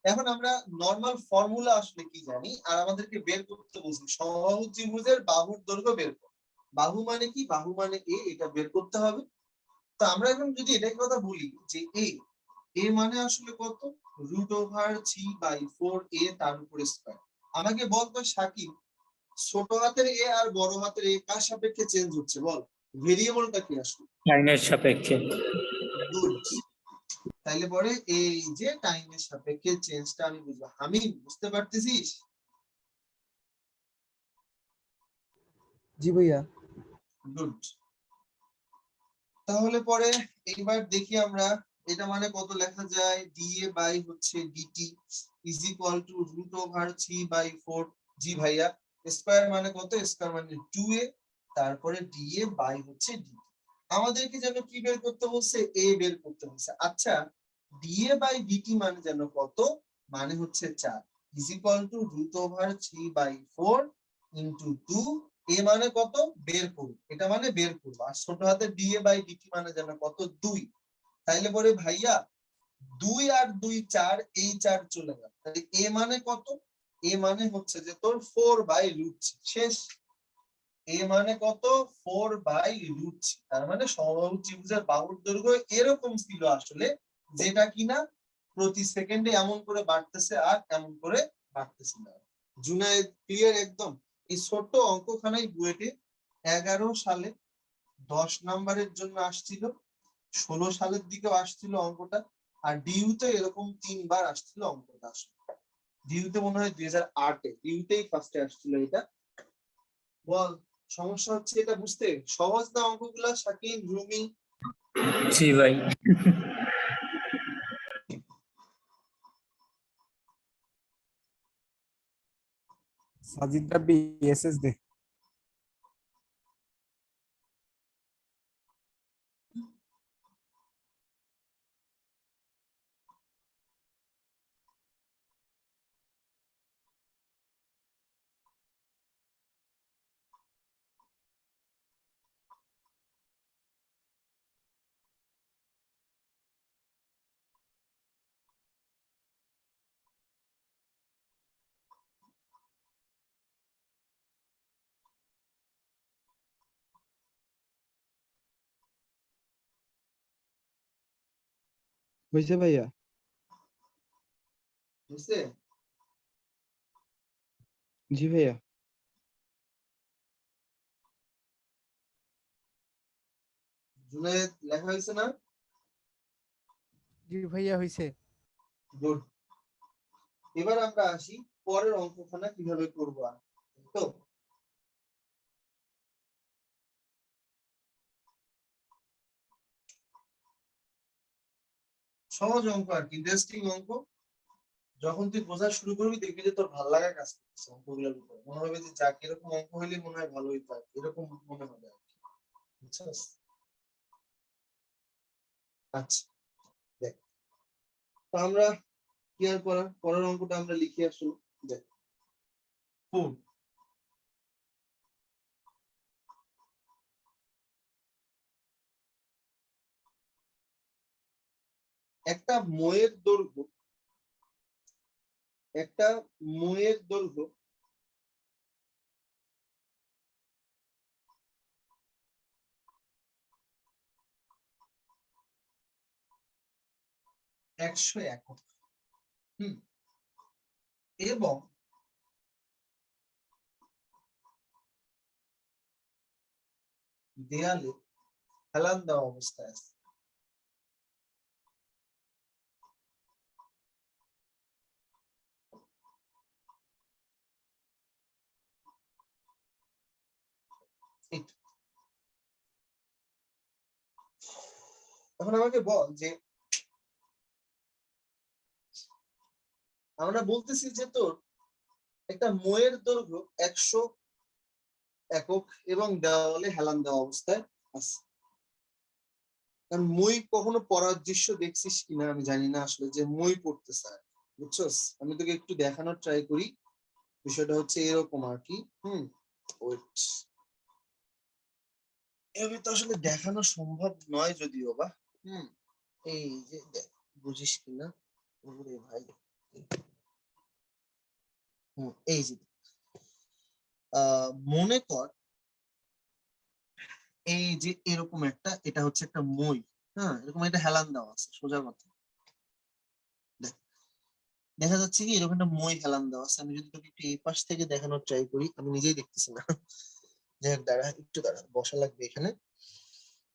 এখন আমরা নরমাল ফর্মুলা আসলে কি জানি, আর আমাদেরকে বের করতে বলছি সমবাহু ত্রিভুজের বাহুর দৈর্ঘ্য বের কর। বাহু মানে কি? বাহু মানে এ, এটা বের করতে হবে। তো আমরা এখন যদি এটাই কথা বলি যে এ মানে আসলে কত? √3/4 এ তার উপরে স্কয়ার। আমাকে বলতো শাকিব, ছোট হাতের এ আর বড় হাতের এ কার সাপেক্ষে চেঞ্জ হচ্ছে? বল, ভেরিয়েবলটা কি আসলে? টাইমের সাপেক্ষে। গুড। তাইলে পরে এই যে টাইমের সাপেক্ষে চেঞ্জটা আমি বুঝবো। আমি বুঝতে পারতেছিস? জি ভাইয়া। গুড। তাহলে পরে এইবার দেখি আমরা, এটা মানে কত লেখা যায়? ডিএ বাই হচ্ছে ডিটি ইজ ইকুয়াল টু √3/4। জি ভাইয়া। স্কয়ার মানে কত? স্কয়ার মানে 2a, তারপরে ডিএ বাই হচ্ছে ডিটি। আমাদেরকে যেন কি বের করতে বলছে? এ বের করতে বলছে। আচ্ছা, ডিএ বাই ডিটি মানে যেন কত? মানে হচ্ছে 4 ইজ ইকুয়াল টু √3/4 ইনটু 2। এ মানে কত? বের করব, এটা মানে বের করব। আর ছোট হাতে ডিএ বাই ডিটি মানে যেন কত? 2। তাইলে পরে ভাইয়া 2 আর 2 4, এই 4 চলে গেল। তাহলে এ মানে কত? এ মানে হচ্ছে যে তোর 4/√3। শেষ। এ মানে কত? 4/√3। তার মানে সমবাহু ত্রিভুজের বাহুর দৈর্ঘ্য এরকম ছিল আসলে, যেটা কিনা প্রতি সেকেন্ডে এমন করে বাড়তেছে আর এমন করে বাড়তেছে না। জুনায়েদ, ক্লিয়ার একদম? এই ছোট্ট অঙ্কখানাই বুয়েটে 11 সালে 10 নাম্বারের জন্য আসছিল, 16 সালের দিকেও আসছিল অঙ্কটা, আর ডিইউতে এরকম 3 বার আসছিল অঙ্কটা। আসলে ডিইউতে মনে হয় 2008-এ, ডিইউতেই ফার্স্টে আসছিল এটা। বল, সমস্যা হচ্ছে এটা বুঝতে? সহজ না অঙ্কগুলা শাকিব, রুমি? জি ভাই। সাজিদ রাব্বি এসএস দে। হয়েছে ভাইয়া? বুঝছে? জি ভাইয়া। জুনায়েদ লেখা হয়েছে না? জি ভাইয়া হয়েছে। গুড। এবার আমরা আসি পরের অঙ্কখানা কিভাবে করবো। তো সহজ অঙ্ক আর কি, ইন্টারেস্টিং অঙ্ক। যখন তুই বোঝা শুরু করবি দেখবি যে তোর ভালো লাগা কাজ করতেছে অঙ্কগুলোর উপর, মনে হবে যে যাক এরকম অঙ্ক হইলে মনে হয় ভালো হইতো, এরকম মনে হবে আর কি। বুঝছস? আচ্ছা দেখ, তো আমরা কি আর করার, পরের অঙ্কটা আমরা লিখে আসলো। দেখ 4, একটা ময়ের দৈর্ঘ্য, একটা ময়ের দৈর্ঘ্য 100 একক। এবং দেয়ালে হেলান দেওয়া অবস্থায় আছে। এই। এখন আমাকে বল যে আমরা বলতেছি যে তোর একটা ময়ের দৈর্ঘ্য 100 একক এবং দেওয়ালে হেলান দেওয়া অবস্থায় আছে। কারণ মই কখনো পড়ার দৃশ্য দেখছিস কিনা আমি জানি না আসলে, যে মই পড়তেছে আর কি, বুঝছস? আমি তোকে একটু দেখানোর ট্রাই করি। বিষয়টা হচ্ছে এরকম আর কি। ওয়েট, এভাবে তো আসলে দেখানো সম্ভব নয় যদিও বা। এই যে দেখ, বুঝিস কিনা ওরে ভাই। এই যে মনে কর এই যে এরকম একটা, এটা হচ্ছে একটা মই। হ্যাঁ, এরকম একটা হেলান দেওয়া আছে, সোজা কথা। দেখ, দেখা যাচ্ছে কি এরকম একটা মই হেলান দেওয়া আছে। আমি যদি তোকে একটু এই পাশ থেকে দেখানোর ট্রাই করি, আমি নিজেই দেখতেছি না। যাই হোক, দাঁড়া একটু, দাঁড়া, বসা লাগবে এখানে।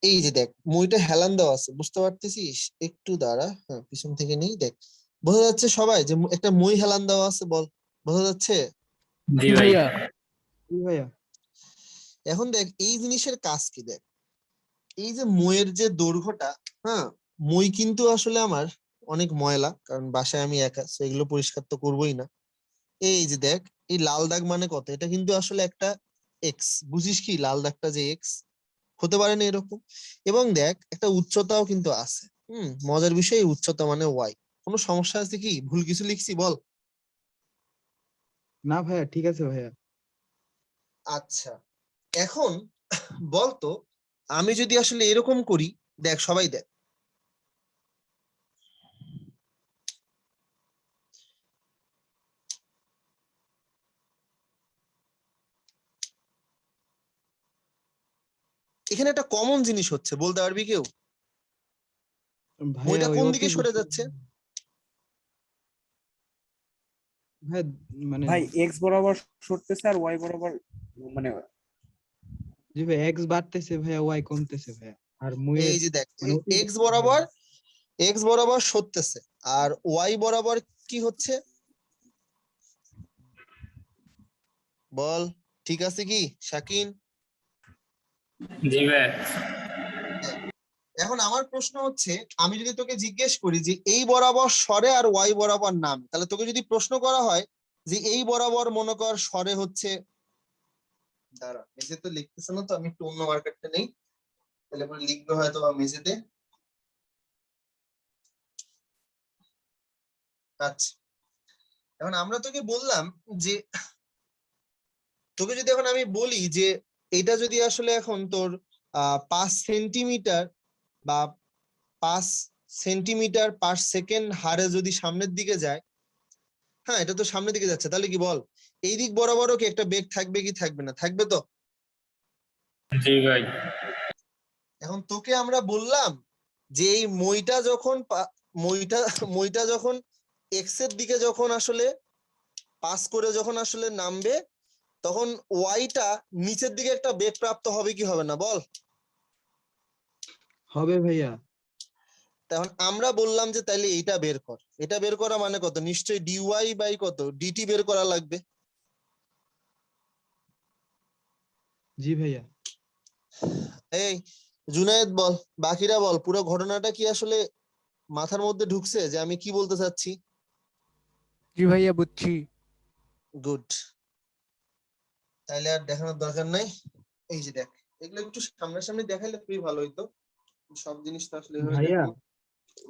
এই যে দেখ, মইটা হেলান দেওয়া আছে, বুঝতে পারতেছিস? একটু দাঁড়া, হ্যাঁ পিছন থেকে নেই। দেখ, বোঝা যাচ্ছে সবাই যে একটা মই হেলান দেওয়া আছে? বল, বোঝা যাচ্ছে? জি জি ভাই। ভাইয়া। জি ভাইয়া। এখন দেখ এই জিনিসের কাজ কি। দেখ, এই যে মইয়ের যে দৈর্ঘ্যটা, হ্যাঁ, মই কিন্তু আসলে আমার অনেক ময়লা, কারণ বাসায় আমি একা, তো এগুলো পরিষ্কার তো করবোই না। এই যে দেখ, এই লাল দাগ মানে কত? এটা কিন্তু আসলে একটা এক্স। বুঝিস কি লাল দাগটা যে এক্স? হতে পারে না এরকম? এবং দেখ একটা উচ্চতাও কিন্তু আছে। মজার বিষয়, এই উচ্চতা মানে ওয়াই। কোনো সমস্যা আছে কি? ভুল কিছু লিখছি বল? না ভাইয়া, ঠিক আছে ভাইয়া। আচ্ছা, এখন বলতো আমি যদি আসলে এরকম করি, দেখ সবাই দেখ, এখানে একটা কমন জিনিস হচ্ছে, বলতে পারবি কেউ? ভাইয়া মইটা ওই কোন দিকে অফিস, সরে যাচ্ছে? ভাই মানে ভাই এক্স বরাবর সরতেছে আর ওয়াই বরাবর, মানে জি ভাই, এক্স বাড়তেছে ভাইয়া, ওয়াই কমতেছে ভাইয়া। আর মুয়ের এই যে দেখ, মানে এক্স বরাবর, এক্স বরাবর সরতেছে, আর ওয়াই বরাবর কি হচ্ছে? বল, ঠিক আছে কি শাকিন? জি ভাই। দেখ, এখন আমার প্রশ্ন হচ্ছে, আমি যদি তোকে জিজ্ঞেস করি যে এই বরাবর সরে আর ওয়াই বরাবর নামে, তাহলে তোকে যদি প্রশ্ন করা হয় যে এই বরাবর মনে কর সরে হচ্ছে, দাঁড়া মেঝে তো লিখতেছে না, তো আমি একটু অন্য মার্কেটটা নেই, তাহলে পরে লিখবে হয়তো বা মেঝেতে। আচ্ছা, এখন আমরা তোকে বললাম যে, তোকে যদি এখন আমি বলি যে এটা যদি আসলে এখন তোর 5 সেন্টিমিটার বা 5 সেন্টিমিটার/সেকেন্ড হারে যদি সামনের দিকে যায়, হ্যাঁ এটা তো সামনের দিকে যাচ্ছে, তাহলে কি বল এই দিক বরাবরও কি একটা বেগ থাকবে কি থাকবে না? থাকবে তো। জি ভাই। এখন তোকে আমরা বললাম যে এই মইটা যখন মইটা মইটা যখন এক্স এর দিকে যখন আসলে পাস করে যখন আসলে নামবে, তখন ওয়াইটা নিচের দিকে একটা বেগ প্রাপ্ত হবে কি হবে না বল? হবে ভাইয়া। তখন আমরা বললাম যে তাইলে এইটা বের কর। এটা বের করা মানে কত? নিশ্চয়ই ডিওয়াই বাই কত ডিটি বের করা লাগবে। জি ভাইয়া। এই জুনায়েদ বল, বাকিরা বল, পুরো ঘটনাটা কি আসলে মাথার মধ্যে ঢুকছে যে আমি কি বলতে চাচ্ছি? জি ভাইয়া বুঝছি। গুড, তাইলে আর দেখানোর দরকার নাই। এই যে দেখ, এগুলো একটু সামনাসামনি দেখাইলে খুবই ভালো হইতো। সব জিনিস তো আসলে এভাবে ভাইয়া দেখানো।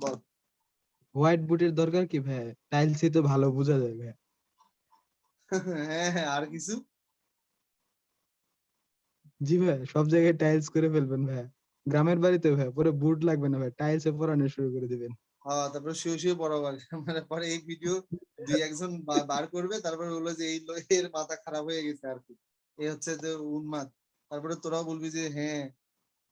বল। হোয়াইট বোর্ডের দরকার কি ভাইয়া? টাইলসই তো ভালো বোঝা যায় ভাইয়া। হ্যাঁ হ্যাঁ, আর কিছু? জি ভাইয়া, সব জায়গায় টাইলস করে ফেলবেন ভাইয়া। গ্রামের বাড়িতে ভাইয়া পরে বোর্ড লাগবে না ভাইয়া, টাইলসে পরানো শুরু করে দিবেন। হ্যাঁ, তারপরে শুয়ে শুয়ে পড়াবার মানে পরে এই ভিডিও দুই একজন বার করবে, তারপরে বললো যে এই এর মাথা খারাপ হয়ে গেছে আর কি, এই হচ্ছে যে উন্মাদ। তারপরে তোরাও বলবি যে হ্যাঁ,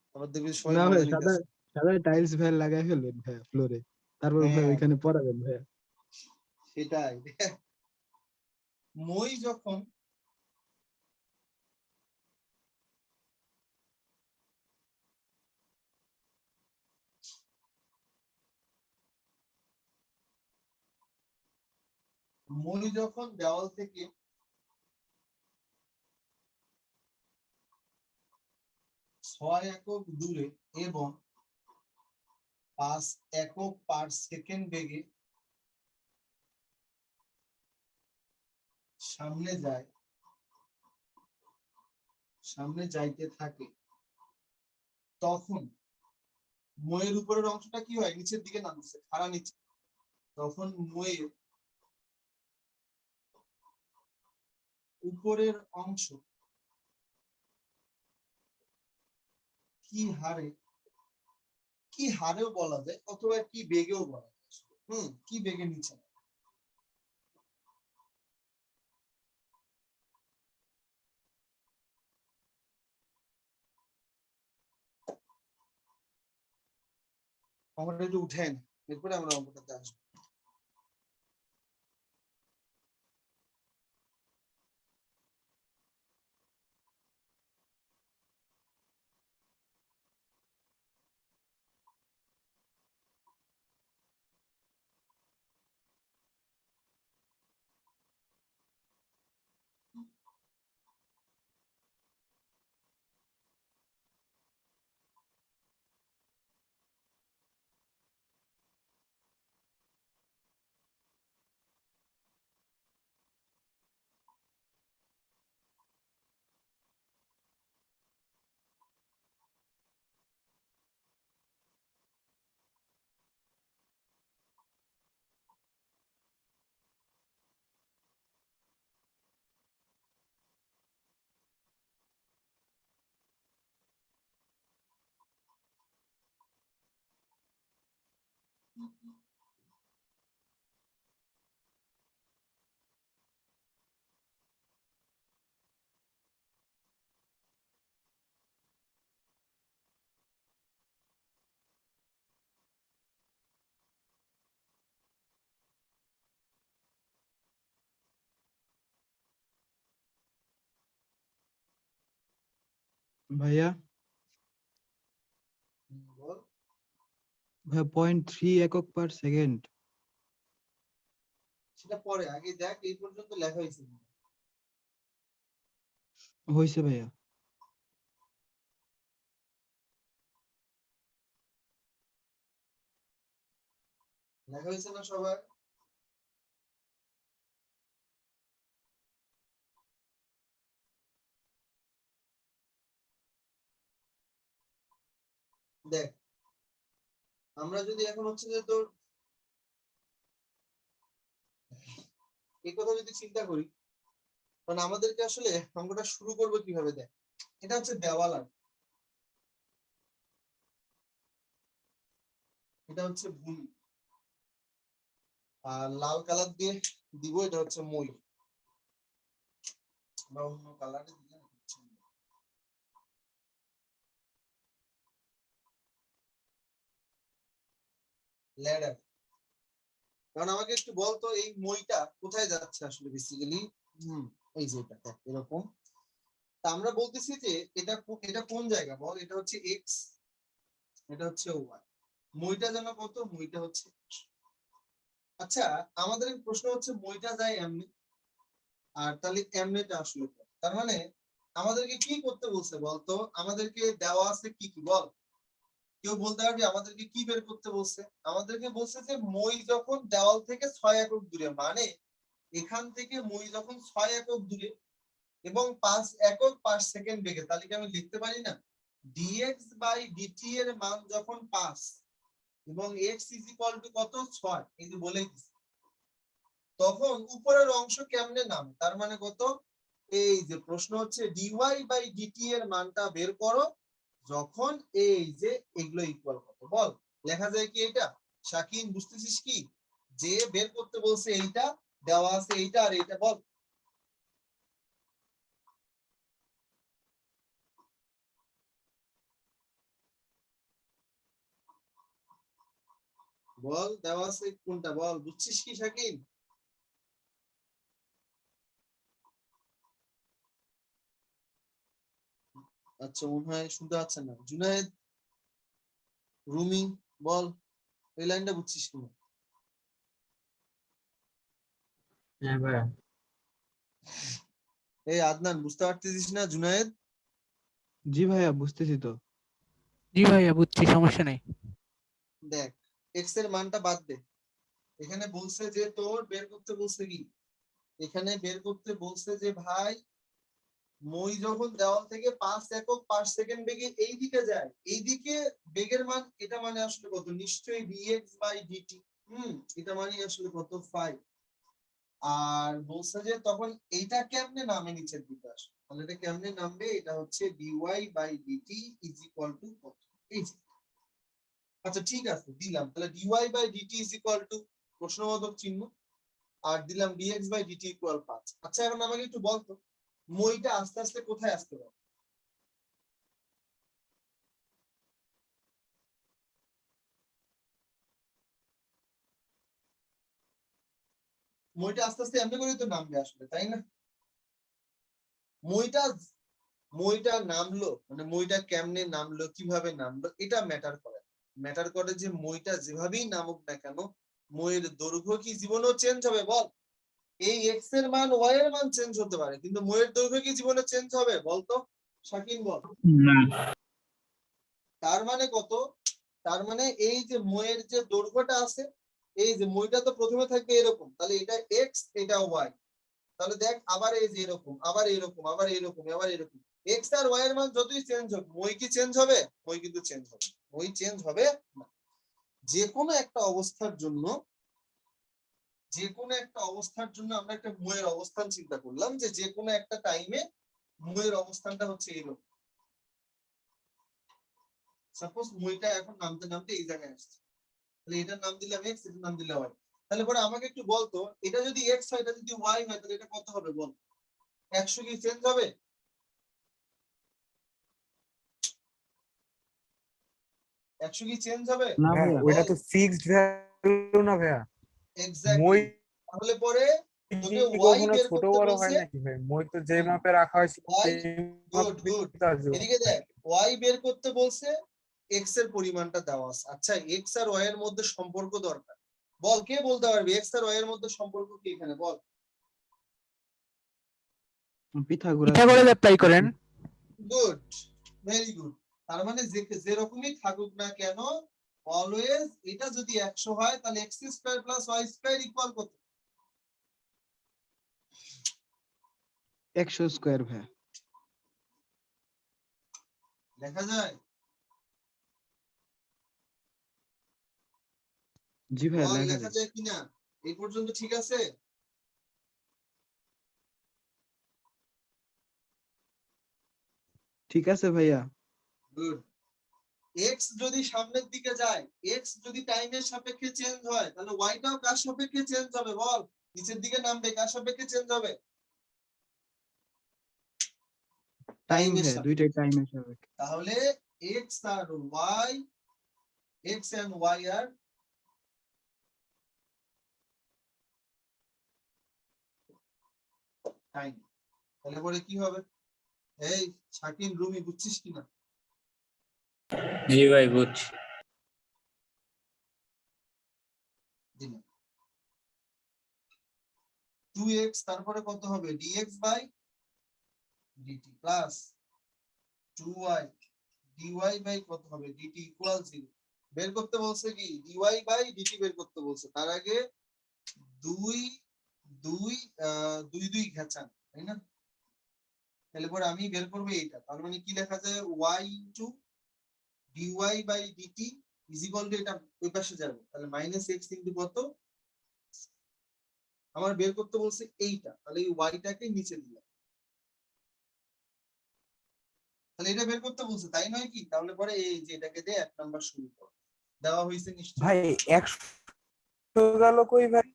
তারপর দেখবি সবাই না ভাই, মজা সাদা নিতেছে। সাদা টাইলস ভাইয়া লাগাই ফেলবেন ভাইয়া ফ্লোরে, তারপর ভাই হ্যাঁ, ওইখানে পরাবেন ভাইয়া। সেটাই। মই যখন দেওয়াল থেকে 6 একক দূরে এবং 5 একক পার সেকেন্ড বেগে সামনে যায়, সামনে যাইতে থাকে, তখন মইয়ের উপরের অংশটা কি হয়? নিচের দিকে নামছে, খাড়া নিচে। তখন মইয়ের উপরের অংশ কি হারে, কি হারেও বলা যায় অথবা কি বেগেও বলা যায়। কি বেগে নিচে নামে। অঙ্কটা একটু উঠেন, এরপরে আমরা অঙ্কটাতে আসবো। ভাইয়া বল। ভাইয়া 0.3 একক পার সেকেন্ড। সেটা পরে, আগে দেখ এই পর্যন্ত লেখা হয়েছে। হয়েছে ভাইয়া। লেখা হয়েছে না সবার? দেখ, আমরা যদি এখন হচ্ছে যে তোর এই কথা যদি চিন্তা করি, কারণ আমাদেরকে আসলে অঙ্কটা শুরু করবো কিভাবে? দেখ, এটা হচ্ছে দেওয়াল আর এটা হচ্ছে ভূমি, আর লাল কালার দিয়ে দিব, এটা হচ্ছে মই বা অন্য কালারে দিলে ল্যাডার। কারণ আমাকে একটু বলতো এই মইটা কোথায় যাচ্ছে আসলে বেসিক্যালি। এই যে এটা দেখ, এরকম। তা আমরা বলতেছি যে এটা কোন জায়গা বল, এটা হচ্ছে এক্স, এটা হচ্ছে ওয়াই। মইটা যেন কত, মইটা হচ্ছে x। আচ্ছা, আমাদের প্রশ্ন হচ্ছে মইটা যায় এমনি, আর তাহলে এমনিটা আসলে কত? তার মানে আমাদেরকে কি করতে বলছে বলতো, আমাদেরকে দেওয়া আছে কি কি বল, কেউ বলতে পারবি আমাদেরকে কি বের করতে বলছে? আমাদেরকে বলছে যে মই যখন দেওয়াল থেকে 6 একক দূরে, মানে এখান থেকে মই যখন 6 একক দূরে এবং 5 একক পার সেকেন্ড বেগে, তাহলে কি আমি লিখতে পারি না dx বাই dt এর মান যখন 5 এবং x ইজ ইকুয়াল টু কত 6, এই যে বলে দিছি, তখন উপরের অংশ কেমনে নামে? তার মানে কত, এই যে প্রশ্ন হচ্ছে dy বাই dt এর মানটা বের করো যখন এই যে এগুলো ইকুয়াল কত, বল লেখা যায় কি এটা? শাকিন বুঝতেছিস কি, যে বের করতে বলছে এইটা, দেওয়া আছে এইটা আর এইটা, বল। বল দেওয়া আছে কোনটা, বল বুঝছিস কি শাকিন? আচ্ছা, মনে হয় শুনতে পাচ্ছেন না। জুনায়েদ, রুমি, বল এই লাইনটা বুঝছিস কিনা? হ্যাঁ ভাইয়া। এই আদনান বুঝতে পারতেছিস না? জুনায়েদ, জি ভাইয়া, বুঝতেছি তো। জি ভাইয়া বুঝছি, সমস্যা নেই। দেখ এক্স এর মানটা বাদ দে, এখানে বলছে যে তোর বের করতে বলছে কি, এখানে বের করতে বলছে যে ভাই মই যখন দেওয়াল থেকে 5 একক পার সেকেন্ড বেগে এই দিকে যায়, এই দিকে বেগের মান এটা মানে আসলে কত, নিশ্চয়ই dx বাই dt। এটা মানে আসলে কত 5। আর বলছে যে তখন এইটা কেমনে নামে নিচের দিকে আসে, তাহলে এটা কেমনে নামবে, এটা হচ্ছে dy by dt is equal to কত, এই যে। আচ্ছা ঠিক আছে, দিলাম তাহলে dy by dt is equal to প্রশ্নবোধক চিহ্ন, আর দিলাম dx বাই dt ইকুয়াল 5। আচ্ছা এখন আমাকে একটু বলতো মইটা আস্তে আস্তে কোথায় আসতে পারে? মইটা আস্তে আস্তে এমনি করেই তো নামবে আসলে, তাই না? মইটা মইটা নামলো মানে মইটা কেমনে নামলো, কিভাবে নামলো, এটা ম্যাটার করে। ম্যাটার করে যে মইটা যেভাবেই নামুক না কেন, মইয়ের দৈর্ঘ্য কি জীবনেও চেঞ্জ হবে বল? এই এক্স এর মান ওয়াই এর মান চেঞ্জ হতে পারে, কিন্তু মইয়ের দৈর্ঘ্য কি জীবনে চেঞ্জ হবে বলতো শাকিন, বল। না। তার মানে কত, তার মানে এই যে মইয়ের যে দৈর্ঘ্যটা আছে, এই যে মইটা তো প্রথমে থাকবে এরকম, তাহলে এটা এক্স এটা ওয়াই, তাহলে দেখ আবার এই যে এরকম, আবার এরকম, আবার এরকম, আবার এরকম, এক্স আর ওয়াই এর মান যতই চেঞ্জ হোক মই কি চেঞ্জ হবে? মই কিন্তু চেঞ্জ হবে, মই চেঞ্জ হবে না। যে কোনো একটা অবস্থার জন্য, যে কোনো একটা অবস্থার জন্য আমরা একটা মইয়ের অবস্থান চিন্তা করলাম, যে যে কোনো একটা টাইমে মইয়ের অবস্থানটা হচ্ছে এরকম। সাপোজ মইটা এখন নামতে নামতে এই জায়গায় আসছে, তাহলে এটার নাম দিলাম এক্স, এটার নাম দিলাম ওয়াই। তাহলে পরে আমাকে একটু বলতো এটা যদি এক্স হয়, এটা যদি ওয়াই হয়, তাহলে এটা কত হবে বল? 100 কি চেঞ্জ হবে? 100 কি চেঞ্জ হবে? না হ্যাঁ ভাইয়া, ওইটা তো ফিক্সড ভ্যালু না ভাইয়া। মই এক্স্যাক্টলি। তাহলে পরে তোকে কি ওয়াই কখনো বের ছোট করতে বড় হয় বলছে। নাকি ভাই? মই তো যে মাপে রাখা হয়েছে ওয়াই, সেই গুড মাপে গুড, আসবে এদিকে দেখ, নাকি? ওয়াই বের করতে বলছে, এক্স এর পরিমাণটা দেওয়া আছে। আচ্ছা এক্স আর ওয়াই এর মধ্যে সম্পর্ক দরকার, বল কে বলতে পারবি এক্স আর ওয়াই এর মধ্যে সম্পর্ক কি এখানে বল? পিথাগোরাস পিথাগোরাস ভাইয়া। অ্যাপ্লাই করেন। Good, very good. তার মানে যে যেরকমই থাকুক না কেন, অলওয়েজ এটা যদি 100 হয়, তাহলে x square plus y square equal কত? 100 স্কয়ার ভাইয়া। দেখা যায়? জি ভাইয়া, বল লেখা লেখা যায়। যায় কিনা? এই পর্যন্ত ঠিক আছে? ঠিক আছে ভাইয়া। গুড। এক্স যদি সামনের দিকে যায়, এক্স যদি টাইমের সাপেক্ষে চেঞ্জ হয়, তাহলে ওয়াইটাও কার সাপেক্ষে চেঞ্জ হবে বল? নিচের দিকে নামবে, কার সাপেক্ষে চেঞ্জ হবে? টাইম টাইমের ভাইয়া, সাপেক্ষে। দুইটাই টাইমের সাপেক্ষে। তাহলে এক্স আর y, x and y are time. তাহলে পরে কি হবে? এই শাকিন রুমি বুঝছিস কিনা? জি ভাই বুঝছি। দিলাম 2x তারপরে কত হবে dx by dt plus 2y dy by কত হবে dt ইকুয়াল 0। বের করতে বলছে কি dy বাই dt বের করতে বলছে। তার আগে 2 2 2 2 ঘেঁচান, তাই না? তাহলে পরে আমি বের করবো এইটা। তার মানে কি লেখা যায় y into dy by dt is equal to এটা ওই পাশে যাবে, তাহলে মাইনাস x ইনটু কত আমার বের করতে বলছে এইটা, তাহলে এই ওয়াইটাকে নিচে দিলাম, তাহলে এটা বের করতে বলছে তাই নয় কি? তাহলে পরে এই যে এটাকে দিয়ে 1 নাম্বার সমীকরণ দেওয়া হয়েছে নিশ্চয়ই। ভাই 100 গেল কই ভাই?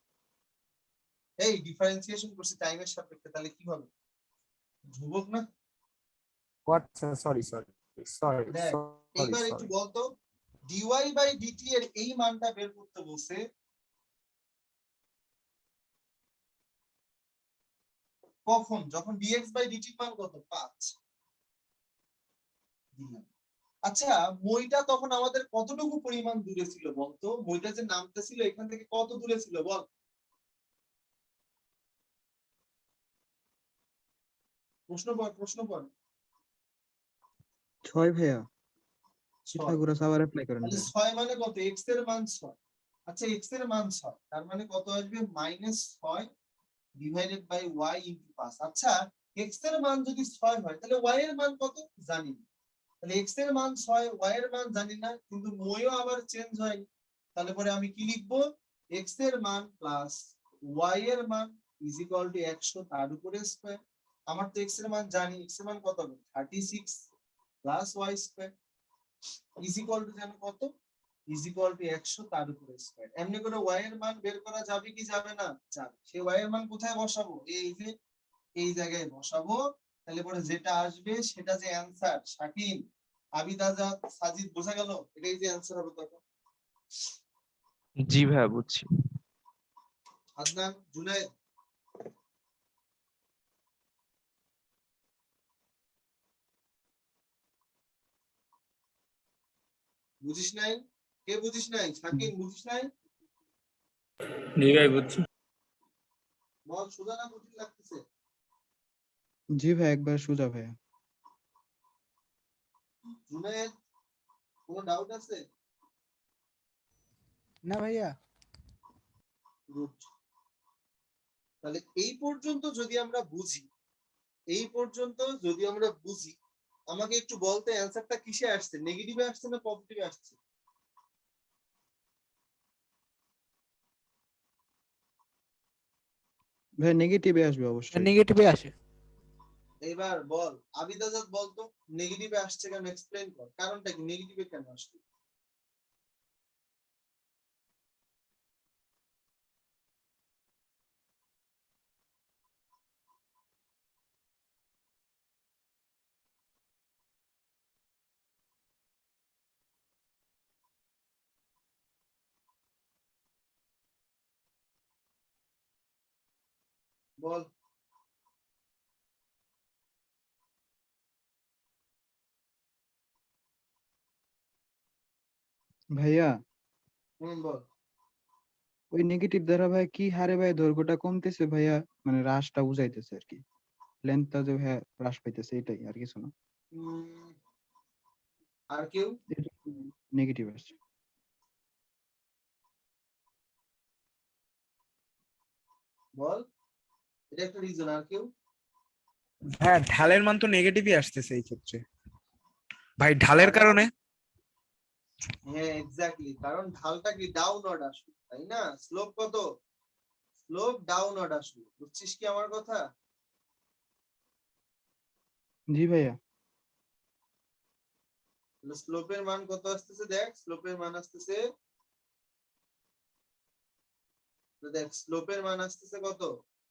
এই ডিফারেন্সিয়েশন করছি টাইমের সাপেক্ষে, তাহলে কি হবে ধ্রুবক না? আচ্ছা সরি সরি সরি দেখ সরি এইবার একটু সরি বলতো dy বাই dt এর এই মানটা বের করতে বলছে কখন? যখন dx বাই dt মান কত 5 দিলাম। আচ্ছা মইটা তখন আমাদের কতটুকু পরিমাণ দূরে ছিল বলতো? মইটা যে নামতে ছিল এখান থেকে কত দূরে ছিল বল? প্রশ্ন পর 6 ভাইয়া। 6। পিথাগোরাস আবার অ্যাপ্লাই করেন তাহলে ভাইয়া। 6 মানে কত? x এর মান 6। আচ্ছা x এর মান 6 তার মানে কত আসবে -6 ডিভাইডেড বাই y ইনটু 5। আচ্ছা x এর মান যদি 6 হয় তাহলে y এর মান কত জানি না। তাহলে x এর মান 6 y এর মান জানি না, কিন্তু মইও আবার চেঞ্জ হয়নি। তাহলে পরে আমি কি লিখবো? x এর মান প্লাস y এর মান ইজ ইকুয়াল টু 100 তার উপরে স্কয়ার। আমার তো x এর মান জানি, x এর মান কত হবে 36 plus y square is equal two জানো কত? ইজ ইকুয়াল টু 100 তার উপরে স্কয়ার। এমনি করে y এর মান বের করা যাবে কি যাবে না? যাবে। সেই y এর মান কোথায় বসাবো? এই যে এই জায়গায় বসাবো। তাহলে পরে যেটা আসবে সেটা যে অ্যানসার। শাকিন আবিদ আজাদ সাজিদ বোঝা গেল? এটাই যে অ্যানসার হবে তখন। জি ভাইয়া বুঝছি। আদনান জুনায়েদ বুঝিস নাই? কে বুঝিস নাই? শাকিন বুঝিস নাই? জি ভাই বুঝছি। বল সোজা না কঠিন লাগতেছে? জি ভাই একবার সোজা ভাইয়া। জুনায়েদ কোনো ডাউট আছে? না ভাইয়া। গুড। তাহলে এই পর্যন্ত যদি আমরা বুঝি, এই পর্যন্ত যদি আমরা বুঝি, আমাকে একটু বলতে অ্যানসারটা কিসে আসছে? নেগেটিভে আসছে না পজিটিভে আসছে? ভাই নেগেটিভে আসবে অবশ্যই। নেগেটিভে আসে। এবার বল আবিদ আজাদ বলতো নেগেটিভে আসছে কেন? এক্সপ্লেইন কর, কারণটা কি নেগেটিভে কেন আসছে? বল। ভাইয়া বল। ওই নেগেটিভ দ্বারা ভাই কি হারে ভাই দৈর্ঘ্যটা কমতেছে ভাইয়া, মানে হ্রাসটা বুঝাইতেছে আর কি। লেন্থটা যে ভাইয়া হ্রাস পাইতেছে এটাই, আর কিছু না। আর কেউ? নেগেটিভ আসছে। বল, এটা একটা রিজন। আর কেউ? হ্যাঁ ঢালের মান তো নেগেটিভই আসতেছে এই ক্ষেত্রে ভাই, ঢালের কারণে। হ্যাঁ এক্স্যাক্টলি, কারণ ঢালটা কি ডাউনওয়ার্ড আসবে, তাই না? স্লোপ কত? স্লোপ ডাউনওয়ার্ড আসবে। বুঝছিস কি আমার কথা? জি ভাইয়া। স্লোপের মান কত আসতেছে দেখ, স্লোপের মান আসতেছে, দেখ স্লোপের মান আসতেছে কত?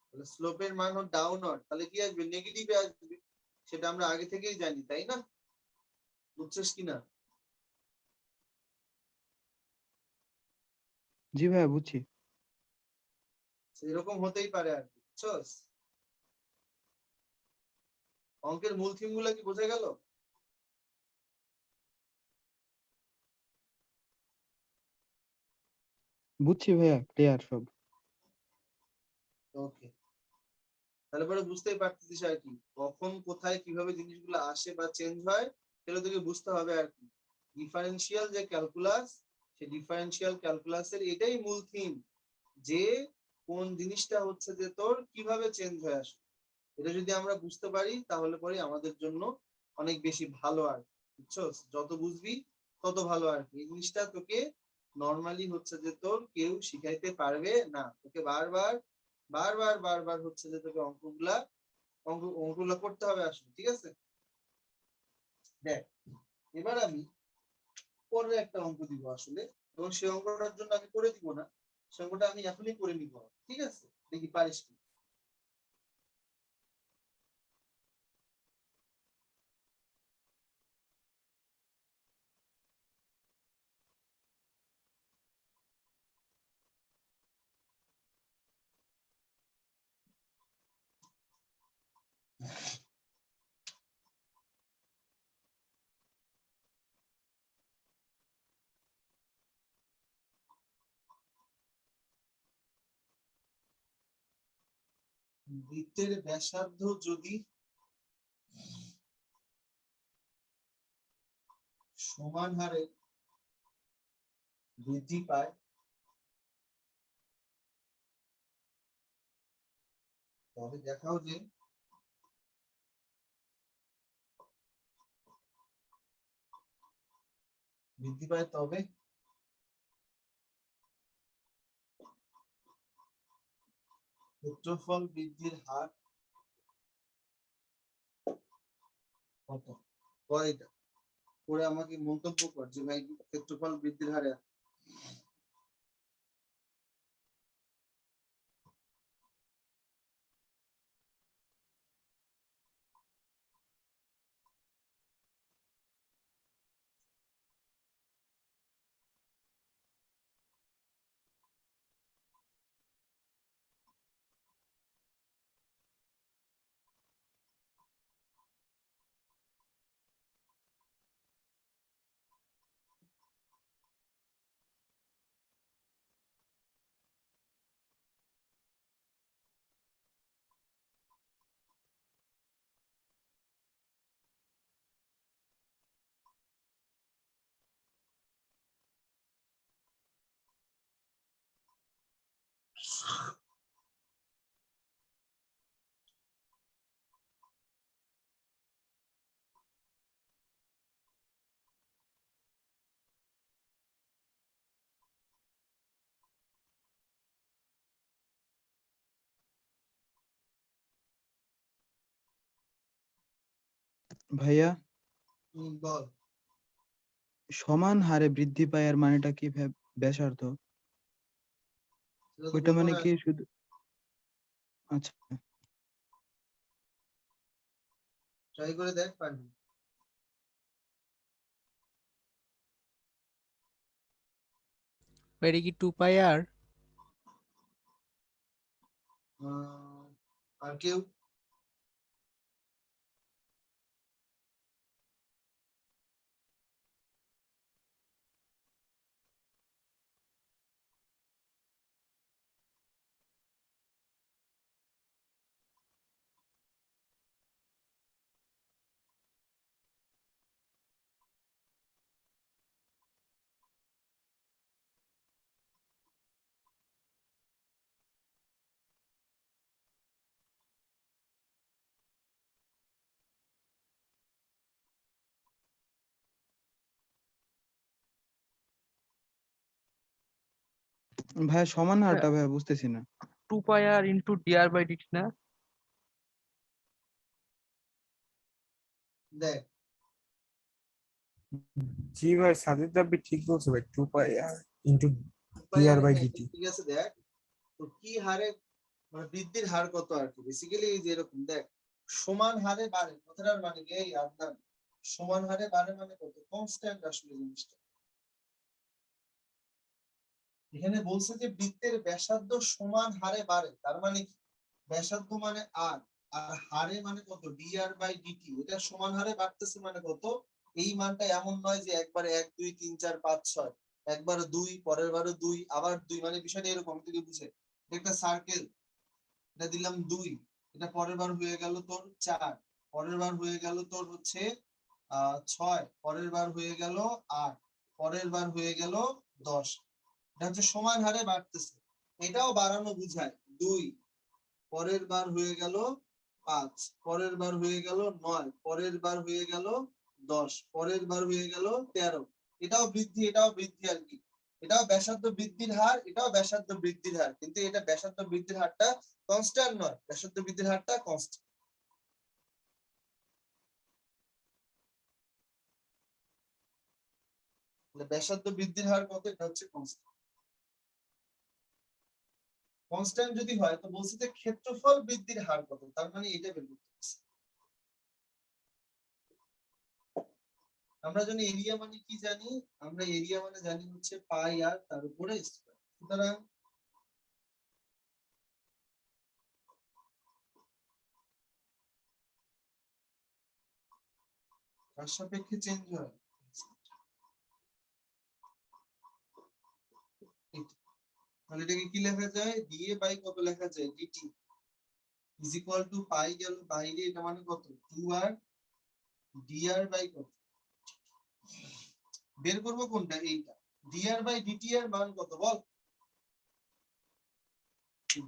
তাহলে স্লোপের মান হল ডাউনওয়ার্ড, তাহলে কি আসবে? নেগেটিভে আসবে। সেটা আমরা আগে থেকেই জানি, তাই না? বুঝছিস কিনা? জি ভাইয়া বুঝছি। এরকম হতেই পারে আর কি, বুঝছস? অঙ্কের মূল থিম গুলা কি বোঝা গেল? বুঝছি ভাইয়া, ক্লিয়ার সব। ওকে, তাহলে পরে বুঝতেই পারতেছিস আর কি কখন কোথায় কিভাবে জিনিসগুলো আসে বা চেঞ্জ হয়, সেটা তোকে বুঝতে হবে আর কি। ডিফারেন্সিয়াল যে ক্যালকুলাস, সেই ডিফারেন্সিয়াল ক্যালকুলাসের এটাই মূল থিম, যে কোন জিনিসটা হচ্ছে যে তোর কিভাবে চেঞ্জ হয়ে আসে। এটা যদি আমরা বুঝতে পারি তাহলে পরে আমাদের জন্য অনেক বেশি ভালো আর কি, বুঝছো? যত বুঝবি তত ভালো আর কি। এই জিনিসটা তোকে নর্মালি হচ্ছে যে তোর কেউ শিখাইতে পারবে না, তোকে বারবার বারবার বারবার হচ্ছে যে তোকে অঙ্কগুলা করতে হবে আসলে, ঠিক আছে? দেখ, এবার আমি পরের একটা অঙ্ক দিব আসলে, এবং সেই অঙ্কটার জন্য আমি করে দিব না, সে অঙ্কটা আমি এখনই করে নিব, ঠিক আছে? দেখি পারিস কি। বৃত্তের ব্যাসার্ধ যদি সমান হারে বৃদ্ধি পায়, তবে দেখাও যে বৃদ্ধি পায় তবে ক্ষেত্রফল বৃদ্ধির হার কত? কয় এটা করে আমাকে মন্তব্য কর যে ভাই ক্ষেত্রফল বৃদ্ধির হারে। ভাইয়া, বল। সমান হারে বৃদ্ধি পায় এর মানেটা কি ব্যাসার্ধ? সেটা তো ওইটা বলবো মানে না, কি শুধু? আচ্ছা, ট্রাই করে দেখ পারবি। এটা কি 2 পাই আর? আর কেউ? ভাইয়া সমান হারটা ভাইয়া বুঝতেছি না। 2 pi R into DR by DT না? দেখ, জি ভাই, সাজিদ রাব্বি ঠিক বলছে ভাই, 2 pi R into pi R, DR by হ্যাঁ, ডিটি। ঠিক আছে। দেখ তো কি হারে মানে বৃদ্ধির হার কত আর কি, বেসিক্যালি এই যে এরকম দেখ, সমান হারে বাড়ে কথাটার মানে কি এই আপনার সমান হারে বাড়ে মানে কত কনস্ট্যান্ট আসলে জিনিসটা। এখানে বলছে যে বৃত্তের ব্যাসার্ধ সমান হারে বাড়ে, তার মানে কি ব্যাসার্ধ মানে আর, আর হারে মানে কত dr বাই dt, এটা সমান হারে বাড়তেছে মানে কত, এই মানটা এমন নয় যে একবারে 1 2 3 4 5 6, একবারে 2, পরের বারে 2, আবার 2, মানে বিষয়টা এরকম থেকে বুঝে। একটা সার্কেল, এটা দিলাম 2, এটা পরের বার হয়ে গেল তোর 4, পরের বার হয়ে গেল তোর হচ্ছে 6, পরের বার হয়ে গেল 8, পরের বার হয়ে গেল 10। এটা হচ্ছে সমান হারে বাড়তেছে, এটাও বাড়ানো বুঝায়। 2, পরের বার হয়ে গেল 5, পরের বার হয়ে গেল 9, পরের বার হয়ে গেল 10, পরের বার হয়ে গেল 13। এটাও বৃদ্ধি, এটাও বৃদ্ধি আর কি। এটাও ব্যাসার্ধ বৃদ্ধির হার, এটাও ব্যাসার্ধ বৃদ্ধির হার, কিন্তু এটা ব্যাসার্ধ বৃদ্ধির হারটা কনস্ট্যান্ট নয়, ব্যাসার্ধ বৃদ্ধির হারটা কনস্ট্যান্ট। ব্যাসার্ধ বৃদ্ধির হার কত, এটা হচ্ছে কনস্ট্যান্ট। কনস্ট্যান্ট যদি হয় তো বলছি যে ক্ষেত্রফল বৃদ্ধির হার কত, তার মানে এটা বের করতে হবে। আমরা জানি এরিয়া মানে কি জানি, আমরা এরিয়া মানে জানি হচ্ছে পাই আর তার উপরে স্কয়ার। সুতরাং কার সাপেক্ষে চেঞ্জ হয়, তাহলে এটাকে কি লেখা যায়, dA বাই কত লেখা যায়, dt ইজ ইকুয়াল টু পাই গেল বাইরে, এটা মানে কত 2r dr বাই কত, বের করব কোনটা, এইটা dr বাই dt এর মান কত বল,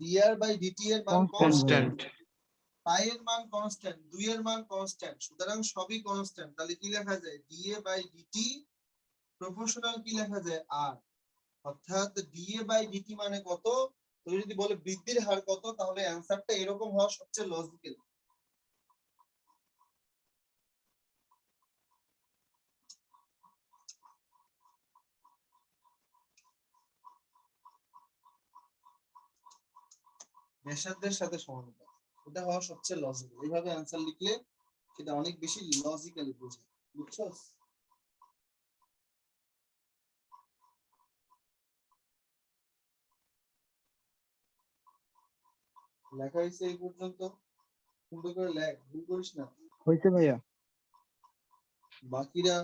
dr বাই dt এর মান কনস্ট্যান্ট। পাই এর মান কনস্ট্যান্ট, 2 এর মান কনস্ট্যান্ট, সুতরাং সবই কনস্ট্যান্ট। তাহলে কি লেখা যায়, dA বাই dt প্রপোর্শনাল কি লেখা যায় r, অর্থাৎ dA বাই dt মানে কত। তুমি যদি বলে বৃদ্ধির হার কত, তাহলে অ্যানসারটা এরকম হওয়া সবচেয়ে লজিক্যাল। ব্যাসার্ধের সাথে সমানুপাত, এটা হওয়া সবচেয়ে লজিক্যাল। এইভাবে অ্যানসার লিখলে সেটা অনেক বেশি লজিক্যালি বোঝায়, বুঝছো? লেখা হয়েছে এই পর্যন্ত, সুন্দর করে লেখ, ভুল করিস না। হয়েছে ভাইয়া। বাকিরা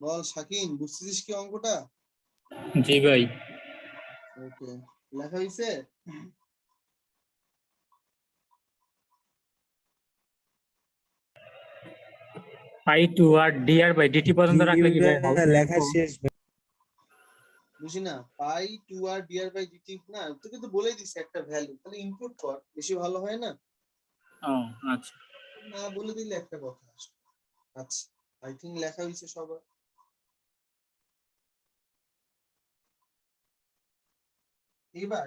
বল, শাকিন বুঝছিস কি অঙ্কটা? জি ভাই। ওকে, লেখা হয়েছে। Pi two R dr by dt পর্যন্ত রাখলে কি ভাই হবে? লেখা শেষ ভাই। বুঝি না, পাই 2r dr বাই dt, না তোকে তো বলেই দিছি একটা ভ্যালু, তাহলে ইনপুট কর, বেশি ভালো হয় না? ও আচ্ছা। না বলে দিলে একটা কথা আসবে। আচ্ছা, আই থিংক লেখা হয়েছে সবার। এবার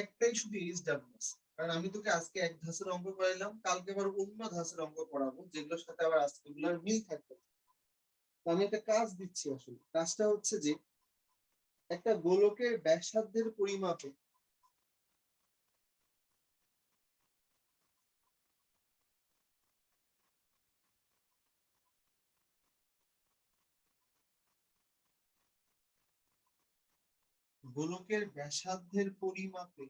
একটাই শুধু এইচডব্লিউ আছে, কারণ আমি তোকে আজকে এক ধাঁচের অঙ্ক করাইলাম, কালকে আবার অন্য ধাঁচের অঙ্ক করাবো, যেগুলোর সাথে আবার আজকে এগুলোর মিল থাকবে। তো আমি একটা কাজ দিচ্ছি, আসলে কাজটা হচ্ছে যে একটা গোলকের ব্যাসার্ধের পরিমাপে গোলকের ব্যাসার্ধের পরিমাপে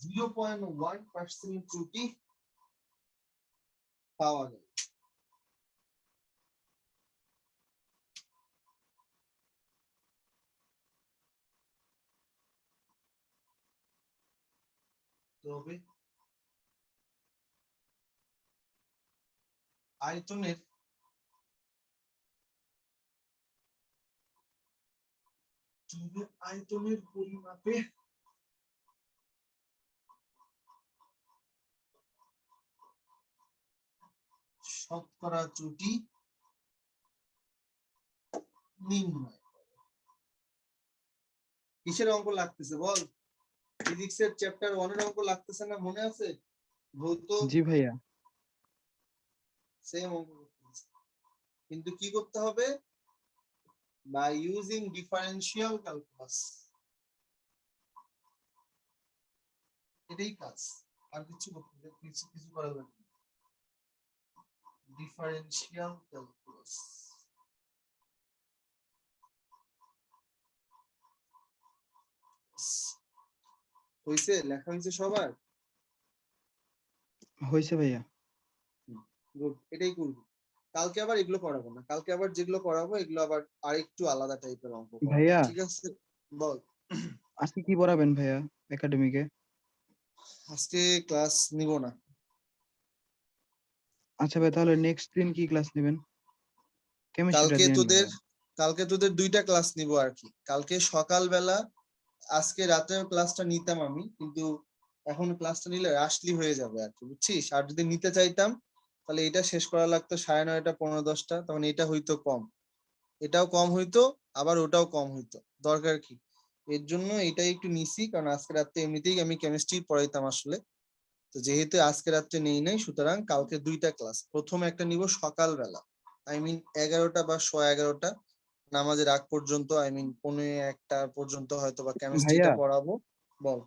0.1% ত্রুটি পাওয়া গেল। তবে আয়তনের আয়তনের পরিমাপে শতকরা ত্রুটি নির্ণয়। কিসের অঙ্ক লাগতেছে বল, ফিজিক্সের চ্যাপ্টার 1 এর অঙ্ক লাগতেছে না, মনে আছে? ভৌত জি ভাইয়া। সেম অঙ্ক করতেছে, কিন্তু কি করতে হবে, বাই ইউজিং ডিফারেন্সিয়াল ক্যালকুলাস। এটাই কাজ, আর কিছু করতে কিছু করা লাগবে না। ডিফারেন্সিয়াল ক্যালকুলাস হয়েছে, লেখা হয়েছে সবার? হয়েছে ভাইয়া। Good, এটাই করবি। কালকে আবার এগুলো করাবো না, কালকে আবার যেগুলো করাবো এগুলো আবার আরেকটু আলাদা টাইপের অঙ্ক করাবো, ভাইয়া ঠিক আছে? বল। আজকে কি পড়াবেন ভাইয়া একাডেমিকে? আজকে ক্লাস নিব না। আচ্ছা ভাই, তাহলে নেক্সট দিন কি ক্লাস নেবেন? কেমিস্ট্রিটা কালকে দিন তোদের ভাইয়া। কালকে তোদের দুইটা ক্লাস নিব আর কি। কালকে সকালবেলা, আজকে রাতের ক্লাসটা নিতাম আমি, কিন্তু এখন ক্লাসটা নিলে রাশলি হয়ে যাবে আর কি, বুঝছিস? আর যদি নিতে চাইতাম তাহলে এটা শেষ করা লাগতো 9:30 পৌনে 10টা, তখন এটা হইতো কম, এটাও কম হইতো, আবার ওটাও কম হইতো, দরকার কি? এর জন্য এটাই একটু নিছি, কারণ আজকে রাতে এমনিতেই আমি কেমিস্ট্রি পড়াইতাম আসলে। তো যেহেতু আজকে রাত্রে নেই নাই, সুতরাং কালকে দুইটা ক্লাস, প্রথম একটা নিব সকালবেলা, আই মিন 11টা বা 11:15 নামাজের আগ পর্যন্ত, আই মিন 1:45 পর্যন্ত হয়তো বা কেমিস্ট্রিটা ভাইয়া পড়াবো। বল।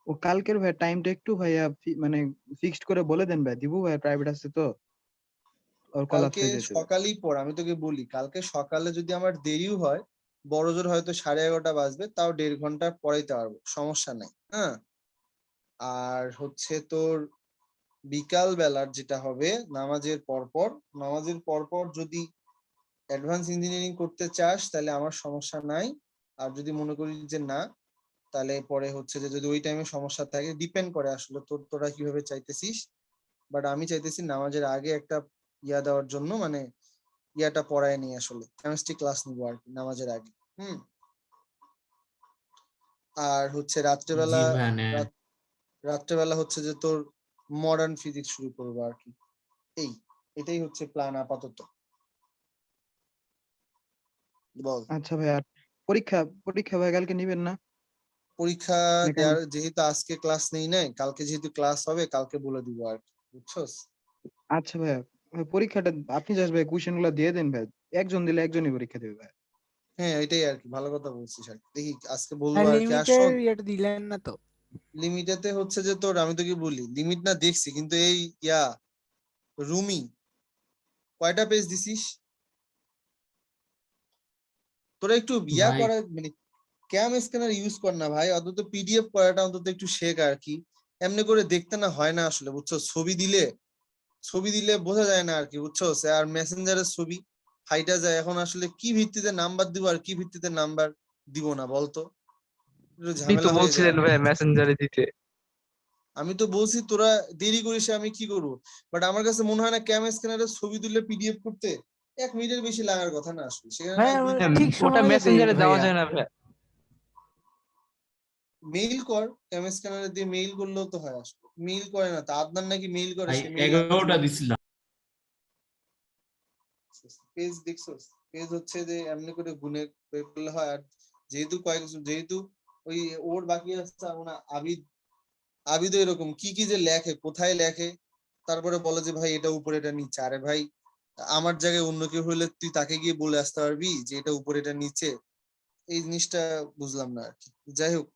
ও কালকের ভাইয়া টাইমটা একটু ভাইয়া মানে ফিক্সড করে বলে দেন ভাই, দিব ভাইয়া, প্রাইভেট আছে তো, ওর কলাপস কালকে হয়ে যেতে ভাই। সকালেই পড়, আমি তোকে বলি, কালকে সকালে যদি আমার দেরিও হয়, বড়জোর হয়তো 11:30 বাজবে, তাও 1.5 ঘন্টা পড়াইতে পারবো, সমস্যা নাই। হ্যাঁ, আর হচ্ছে তোর বিকাল বেলার যেটা হবে নামাজের পরপর যদি অ্যাডভান্স ইঞ্জিনিয়ারিং করতে চাস তাহলে আমার সমস্যা নাই। আর যদি মনে করিস যে না, তাহলে পরে হচ্ছে যে যদি ওই টাইমে সমস্যা থাকে, ডিপেন্ড করে আসলে তোরা কিভাবে চাইতেছিস। বাট আমি চাইতেছি নামাজের আগে একটা দেওয়ার জন্য, মানে ইয়াটা পড়ায় নি, আসলে কেমিস্ট্রি ক্লাস নিবো আর কি নামাজের আগে। হুম। আর হচ্ছে জি ভাইয়া নেন। রাত্রেবেলা হচ্ছে যে তোর মডার্ন ফিজিক্স শুরু করবো আর কি। এটাই হচ্ছে প্ল্যান আপাতত। বল। আচ্ছা ভাইয়া, আর পরীক্ষা পরীক্ষা ভাই কালকে নিবেন না? পরীক্ষা মেকানিক। দেওয়ার যেহেতু আজকে ক্লাস নেই নাই, কালকে যেহেতু ক্লাস হবে কালকে বলে দিব আর কি, বুঝছস? আচ্ছা ভাইয়া, পরীক্ষাটা আপনি জাস্ট ভাই কোশ্চেন গুলা দিয়ে দেন ভাই, একজন দিলে একজনই পরীক্ষা দেবে ভাই। হ্যাঁ, এটাই আর কি, ভালো কথা বলছিস আর কি। দেখি আজকে আর বলবো আর কি। আর লিমিটের শোন, ইয়েটা দিলেন না তো? লিমিটেতে হচ্ছে যে তোর, আমি তোকে বলি লিমিট না দেখছি, কিন্তু এই রুমি কয়টা পেজ দিছিস? তোরা একটু ভাই করা, মানে ক্যাম স্ক্যানার ইউজ কর না ভাই, অন্তত পিডিএফ করাটা অন্তত একটু শেখ আর কি। এমনি করে দেখতে না হয় না আসলে, বুঝছো? ছবি দিলে বোঝা যায় না আর কি, বুঝছো? আর মেসেঞ্জারের ছবি ফাইটা যায়। এখন আসলে কি ভিত্তিতে নাম্বার দিব আর কি ভিত্তিতে নাম্বার দিব না বলতো, একটু আপনি তো ঝামেলা হয়ে যায় বলছিলেন আর কি। ভাই মেসেঞ্জারে দিতে। আমি তো বলছি তোরা দেরি করিস, আমি কি করবো? বাট আমার কাছে মনে হয় না ক্যাম স্ক্যানারের ছবি তুলে পিডিএফ করতে 1 মিনিটের বেশি লাগার কথা না আসলে, সেখানে ভাই নাই আমার 2-3 ঠিক ওটা সময় দেই মেসেঞ্জারে দেওয়া ভাইয়া। যায় না ভাই? মেইল কর, ক্যাম স্ক্যানারে দিয়ে মেইল করলেও তো হয় আসলে। মেইল করে না তো, আদনান নাকি মেইল করে, ভাই সে মেইল আমি 11টা দিই। দিছিলাম। পেজ দেখছস? পেজ হচ্ছে যে এমনি করে গুনে বের করলে হয়। আর যেহেতু ওই ওর বাকি আছে না, আবিদও এরকম কি কি যে লেখে, কোথায় লেখে, তারপরে বলে যে ভাই এটা উপরে এটা নিচে। আরে ভাই, আমার জায়গায় অন্য কেউ হলে তুই তাকে গিয়ে বলে আসতে পারবি যে এটা উপরে এটা নিচে? এই জিনিসটা বুঝলাম না আর কি। যাই হোক,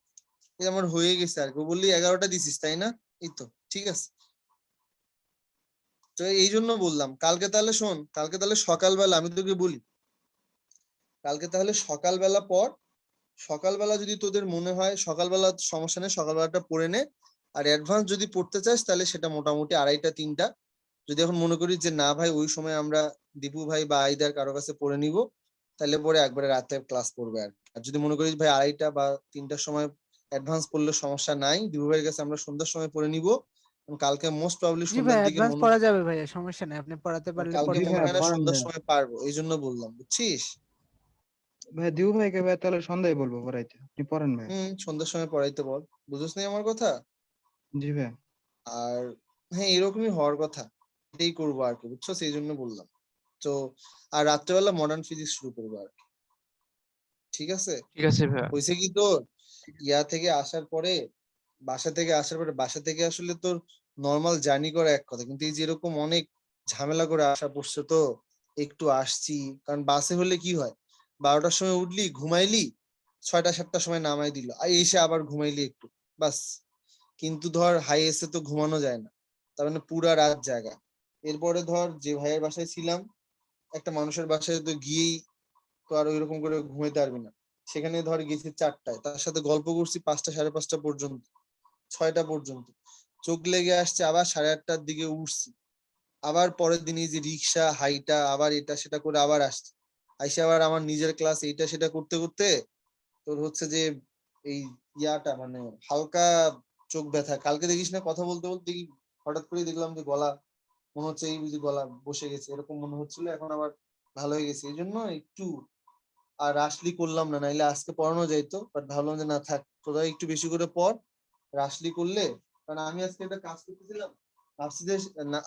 এই আমার হয়ে গেছে আর কি। ও বললি 11টা দিছিস তাই না? এই তো ঠিক আছে। তো এই জন্য বললাম কালকে তাহলে শোন, কালকে তাহলে সকালবেলা আমি তোকে বলি, কালকে তাহলে সকালবেলা পর, সকালবেলা যদি তোদের মনে হয় সকালবেলা সমস্যা নেই, সকালবেলাটা পড়ে নে। আর অ্যাডভান্স যদি পড়তে চাস তাহলে সেটা মোটামুটি 2:30-3টা। যদি এখন মনে করিস যে না ভাই ওই সময় আমরা দীপু ভাই বা আইদার কারো কাছে পড়ে নিব, তাহলে পরে একবারে রাতে ক্লাস করবে আর কি। আর যদি মনে করিস ভাই 2:30 বা 3টার সময় অ্যাডভান্স পড়লে সমস্যা নাই, দীপু ভাইয়ের কাছে আমরা সন্ধ্যার সময় পড়ে নিব। কালকে মোস্ট প্রবাবলি জি ভাই সন্ধ্যার দিকে অ্যাডভান্স পড়া যাবে ভাইয়া, সমস্যা নেই, আপনি পড়াতে পারলে কালকে জি পড়েন মনে ভাইয়া হয় না পড়ান সন্ধ্যার ভাইয়া। সময় পারবো, এই জন্য বললাম, বুঝছিস? ভাই দিউ ভাইকে ভাই তাহলে সন্ধ্যায় বলবো পড়াইতে, আপনি পড়েন ভাই। সন্ধ্যার সময় পড়াইতে বল, বুঝছ না আমার কথা? জি ভাই। আর হ্যাঁ, এরকমই হওয়ার কথা, এটাই করবো আর কি, বুঝছো? সেই জন্য বললাম। তো আর রাত্রেবেলা মডার্ন ফিজিক্স শুরু করবো আর কি, ঠিক আছে? ঠিক আছে ভাই। হয়েছে কি তোর, থেকে আসার পরে, বাসা থেকে আসলে তোর নর্মাল জার্নি করা এক কথা, কিন্তু এই যে এরকম অনেক ঝামেলা করে আসা পড়ছে তো, একটু আসছি। কারণ বাসে হলে কি হয়, 12টার সময় উঠলি, ঘুমাইলি, 6টা-7টার সময় নামাই দিল, আর এসে আবার ঘুমাইলি একটু, বাস। কিন্তু ধর হাই এসে তো ঘুমানো যায় না, তার মানে পুরা রাত জাগা। এরপরে ধর যে ভাইয়ের বাসায় ছিলাম, একটা মানুষের বাসায় তো গিয়েই তো আর ওইরকম করে ঘুমাইতে পারবি না। সেখানে ধর গেছি 4টায়, তার সাথে গল্প করছি 5টা 5:30 পর্যন্ত, 6টা পর্যন্ত, চোখ লেগে আসছে, আবার 8:30টার দিকে উঠছি, আবার পরের দিন এই যে রিক্সা হাইটা আবার এটা সেটা করে আবার আসছি, আইসা আবার আমার নিজের ক্লাস এইটা সেটা করতে করতে তোর হচ্ছে যে এই ইয়াটা মানে হালকা চোখ ব্যথা। কালকে দেখিস না কথা বলতে বলতে হঠাৎ করে দেখলাম যে গলা মনে হচ্ছে এই বুঝি গলা বসে গেছে, এরকম মনে হচ্ছিল, এখন আবার ভালো হয়ে গেছে। এই জন্য একটু আর রাসলি করলাম না, নাইলে আজকে পড়ানো যাইতো, বাট ভাবলাম যে না থাক, তোরা একটু বেশি করে পড়, রাসলি করলে, কারণ আমি আজকে একটা কাজ করতেছিলাম, ভাবছি যে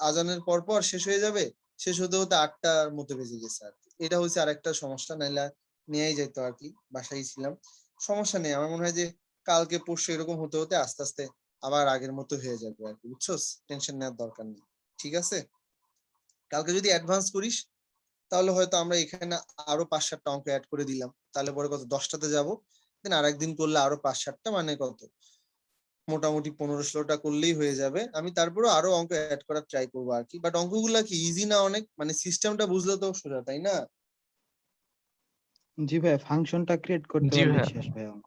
আজানের পর পর শেষ হয়ে যাবে, শেষ হতে হতে 8টার মতো বেজে গেছে আর কি। এটা হচ্ছে আরেকটা সমস্যা, নাইলে নিয়েই যাইতো আর কি, বাসায় ছিলাম, সমস্যা নেই। আমার মনে হয় যে কালকে পরশু এরকম হতে হতে আস্তে আস্তে আবার আগের মতো হয়ে যাবে আর কি, বুঝছস, টেনশন নেওয়ার দরকার নেই। ঠিক আছে, কালকে যদি অ্যাডভান্স করিস তাহলে হয়তো আমরা এখানে আরো 5-7টা অঙ্ক অ্যাড করে দিলাম, তাহলে পরে কত 10টাতে যাবো, দেন আরেকদিন করলে আরো 5-7টা, মানে কত মোটামুটি 15-16টা করলেই হয়ে যাবে। আমি তারপরে আরো অঙ্ক অ্যাড করার ট্রাই করবো আর কি, বাট অঙ্কগুলা কি ইজি না অনেক, মানে সিস্টেমটা বুঝলে তো সোজা, তাই না? জি ভাইয়া, ফাংশনটা ক্রিয়েট করতে জি পারলেই ভাইয়া। শেষ ভাইয়া অঙ্ক।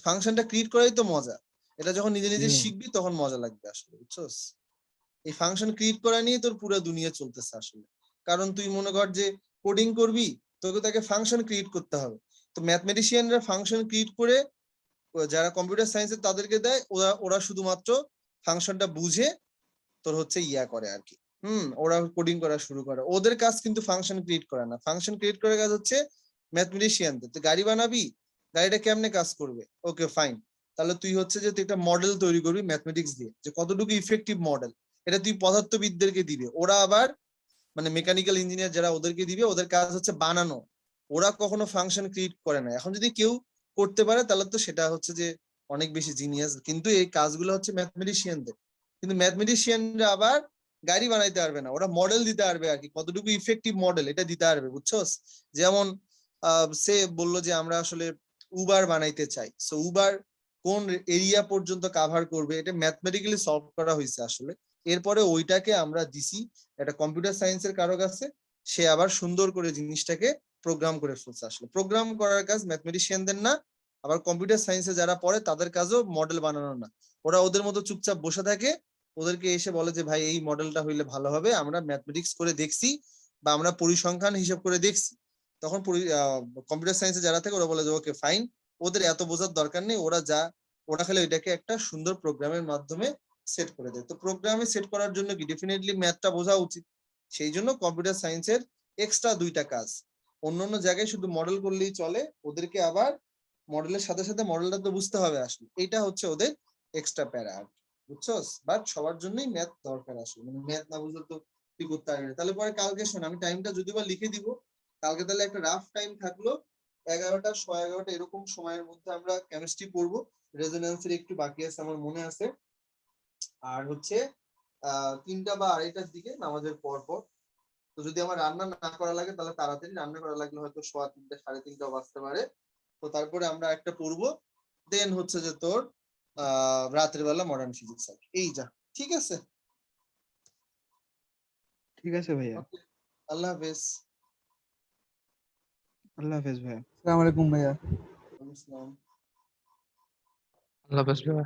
ফাংশনটা ক্রিয়েট করাই তো মজা, এটা যখন নিজে নিজে জি ভাইয়া। শিখবি তখন মজা লাগবে আসলে, বুঝছস। এই ফাংশন ক্রিয়েট করা নিয়ে তোর পুরো দুনিয়া চলতেছে আসলে, কারণ তুই মনে কর যে কোডিং করবি, তোকে তাকে ফাংশন ক্রিয়েট করতে হবে। তো ম্যাথমেটিশিয়ানরা ফাংশন ক্রিয়েট করে যারা কম্পিউটার সায়েন্সের তাদেরকে দেয়, ওরা ওরা শুধুমাত্র ফাংশনটা বুঝে তোর হচ্ছে ইয়া করে আর কি। ওরা কোডিং করা শুরু করে, ওদের কাজ কিন্তু ফাংশন ক্রিয়েট করা না, ফাংশন ক্রিয়েট করার কাজ হচ্ছে ম্যাথমেটিশিয়ানদের। তুই গাড়ি বানাবি, গাড়িটা কেমনে কাজ করবে, ওকে ফাইন, তাহলে তুই হচ্ছে যে তুই একটা মডেল তৈরি করবি ম্যাথমেটিক্স দিয়ে, যে কতটুকু ইফেক্টিভ মডেল, এটা তুই পদার্থবিদদেরকে দিবে, ওরা আবার মানে মেকানিক্যাল ইঞ্জিনিয়ার যারা ওদেরকে দিবে, ওদের কাজ হচ্ছে বানানো, ওরা কখনো ফাংশন ক্রিয়েট করে না। এখন যদি কেউ করতে পারে তাহলে তো সেটা হচ্ছে যে অনেক বেশি জিনিয়াস, কিন্তু এই কাজগুলো হচ্ছে ম্যাথমেটিশিয়ানদের। কিন্তু ম্যাথমেটিশিয়ানরা আবার গাড়ি বানাইতে পারবে না, ওরা মডেল দিতে পারবে আর কি, কতটুকু ইফেক্টিভ মডেল এটা দিতে পারবে, বুঝছস। যেমন সে বললো যে আমরা আসলে উবার বানাইতে চাই, সো উবার কোন এরিয়া পর্যন্ত কাভার করবে, এটা ম্যাথমেটিক্যালি সলভ করা হয়েছে আসলে। এরপরে ওইটাকে আমরা দিছি একটা কম্পিউটার সায়েন্সের কারো কাছে, সে আবার সুন্দর করে জিনিসটাকে প্রোগ্রাম করে ফেলছে। আসলে প্রোগ্রাম করার কাজ ম্যাথমেটিশিয়ানদের না, আবার কম্পিউটার সায়েন্সে যারা পড়ে তাদের কাজও মডেল বানানো না। ওরা ওদের মতো চুপচাপ বসে থাকে, ওদেরকে এসে বলে যে ভাই এই মডেলটা হইলে ভালো হবে, আমরা ম্যাথমেটিক্স করে দেখছি বা আমরা পরিসংখ্যান হিসাব করে দেখছি, তখন কম্পিউটার সায়েন্সে যারা থাকে ওরা বলে যে ওকে ফাইন, ওদের এত বোঝার দরকার নেই, ওরা খালি এটাকে একটা সুন্দর প্রোগ্রামের মাধ্যমে সেট করে দেয়। তো প্রোগ্রামে সেট করার জন্য কি ডেফিনেটলি ম্যাথটা বোঝা উচিত, সেই জন্য কম্পিউটার সায়েন্সের এক্সট্রা 2টা কাজ। অন্যান্য জায়গায় শুধু মডেল করলেই চলে, ওদেরকে আবার মডেলের সাথে সাথে মডেলটা তো বুঝতে হবে আসলে, এটা হচ্ছে ওদের এক্সট্রা প্যারা, বুঝছস। বাট সবার জন্যই ম্যাথ দরকার আসলে, মানে ম্যাথ না বুঝলে তো তুই করতে পারবি না। তাহলে পরে কালকে শোন, আমি টাইমটা যদিও বা লিখে দিব, কালকে তাহলে একটা রাফ টাইম থাকলো 11টা 11:15 এরকম সময়ের মধ্যে আমরা কেমিস্ট্রি পড়বো, রেজোন্যান্সের একটু বাকি আছে আমার মনে আছে, আর হচ্ছে 3টা বা 2:30টার দিকে নামাজের পর পর। তো যদি আমার রান্না না করা লাগে তাহলে তাড়াতাড়ি, রান্না করা লাগলে হয়তো 3:15 3:30টাও বাজতে পারে। তো তারপরে আমরা একটা পড়বো, দেন হচ্ছে যে তোর রাতের বেলা মডার্ন ফিজিক্স আর কি। এই যা, ঠিক আছে, ঠিক আছে ভাইয়া। ওকে, আল্লাহ হাফেজ। আল্লাহ হাফেজ ভাইয়া। আসসালামু আলাইকুম ভাইয়া। ওয়ালাইকুম আসসালাম। আল্লাহ হাফেজ ভাইয়া।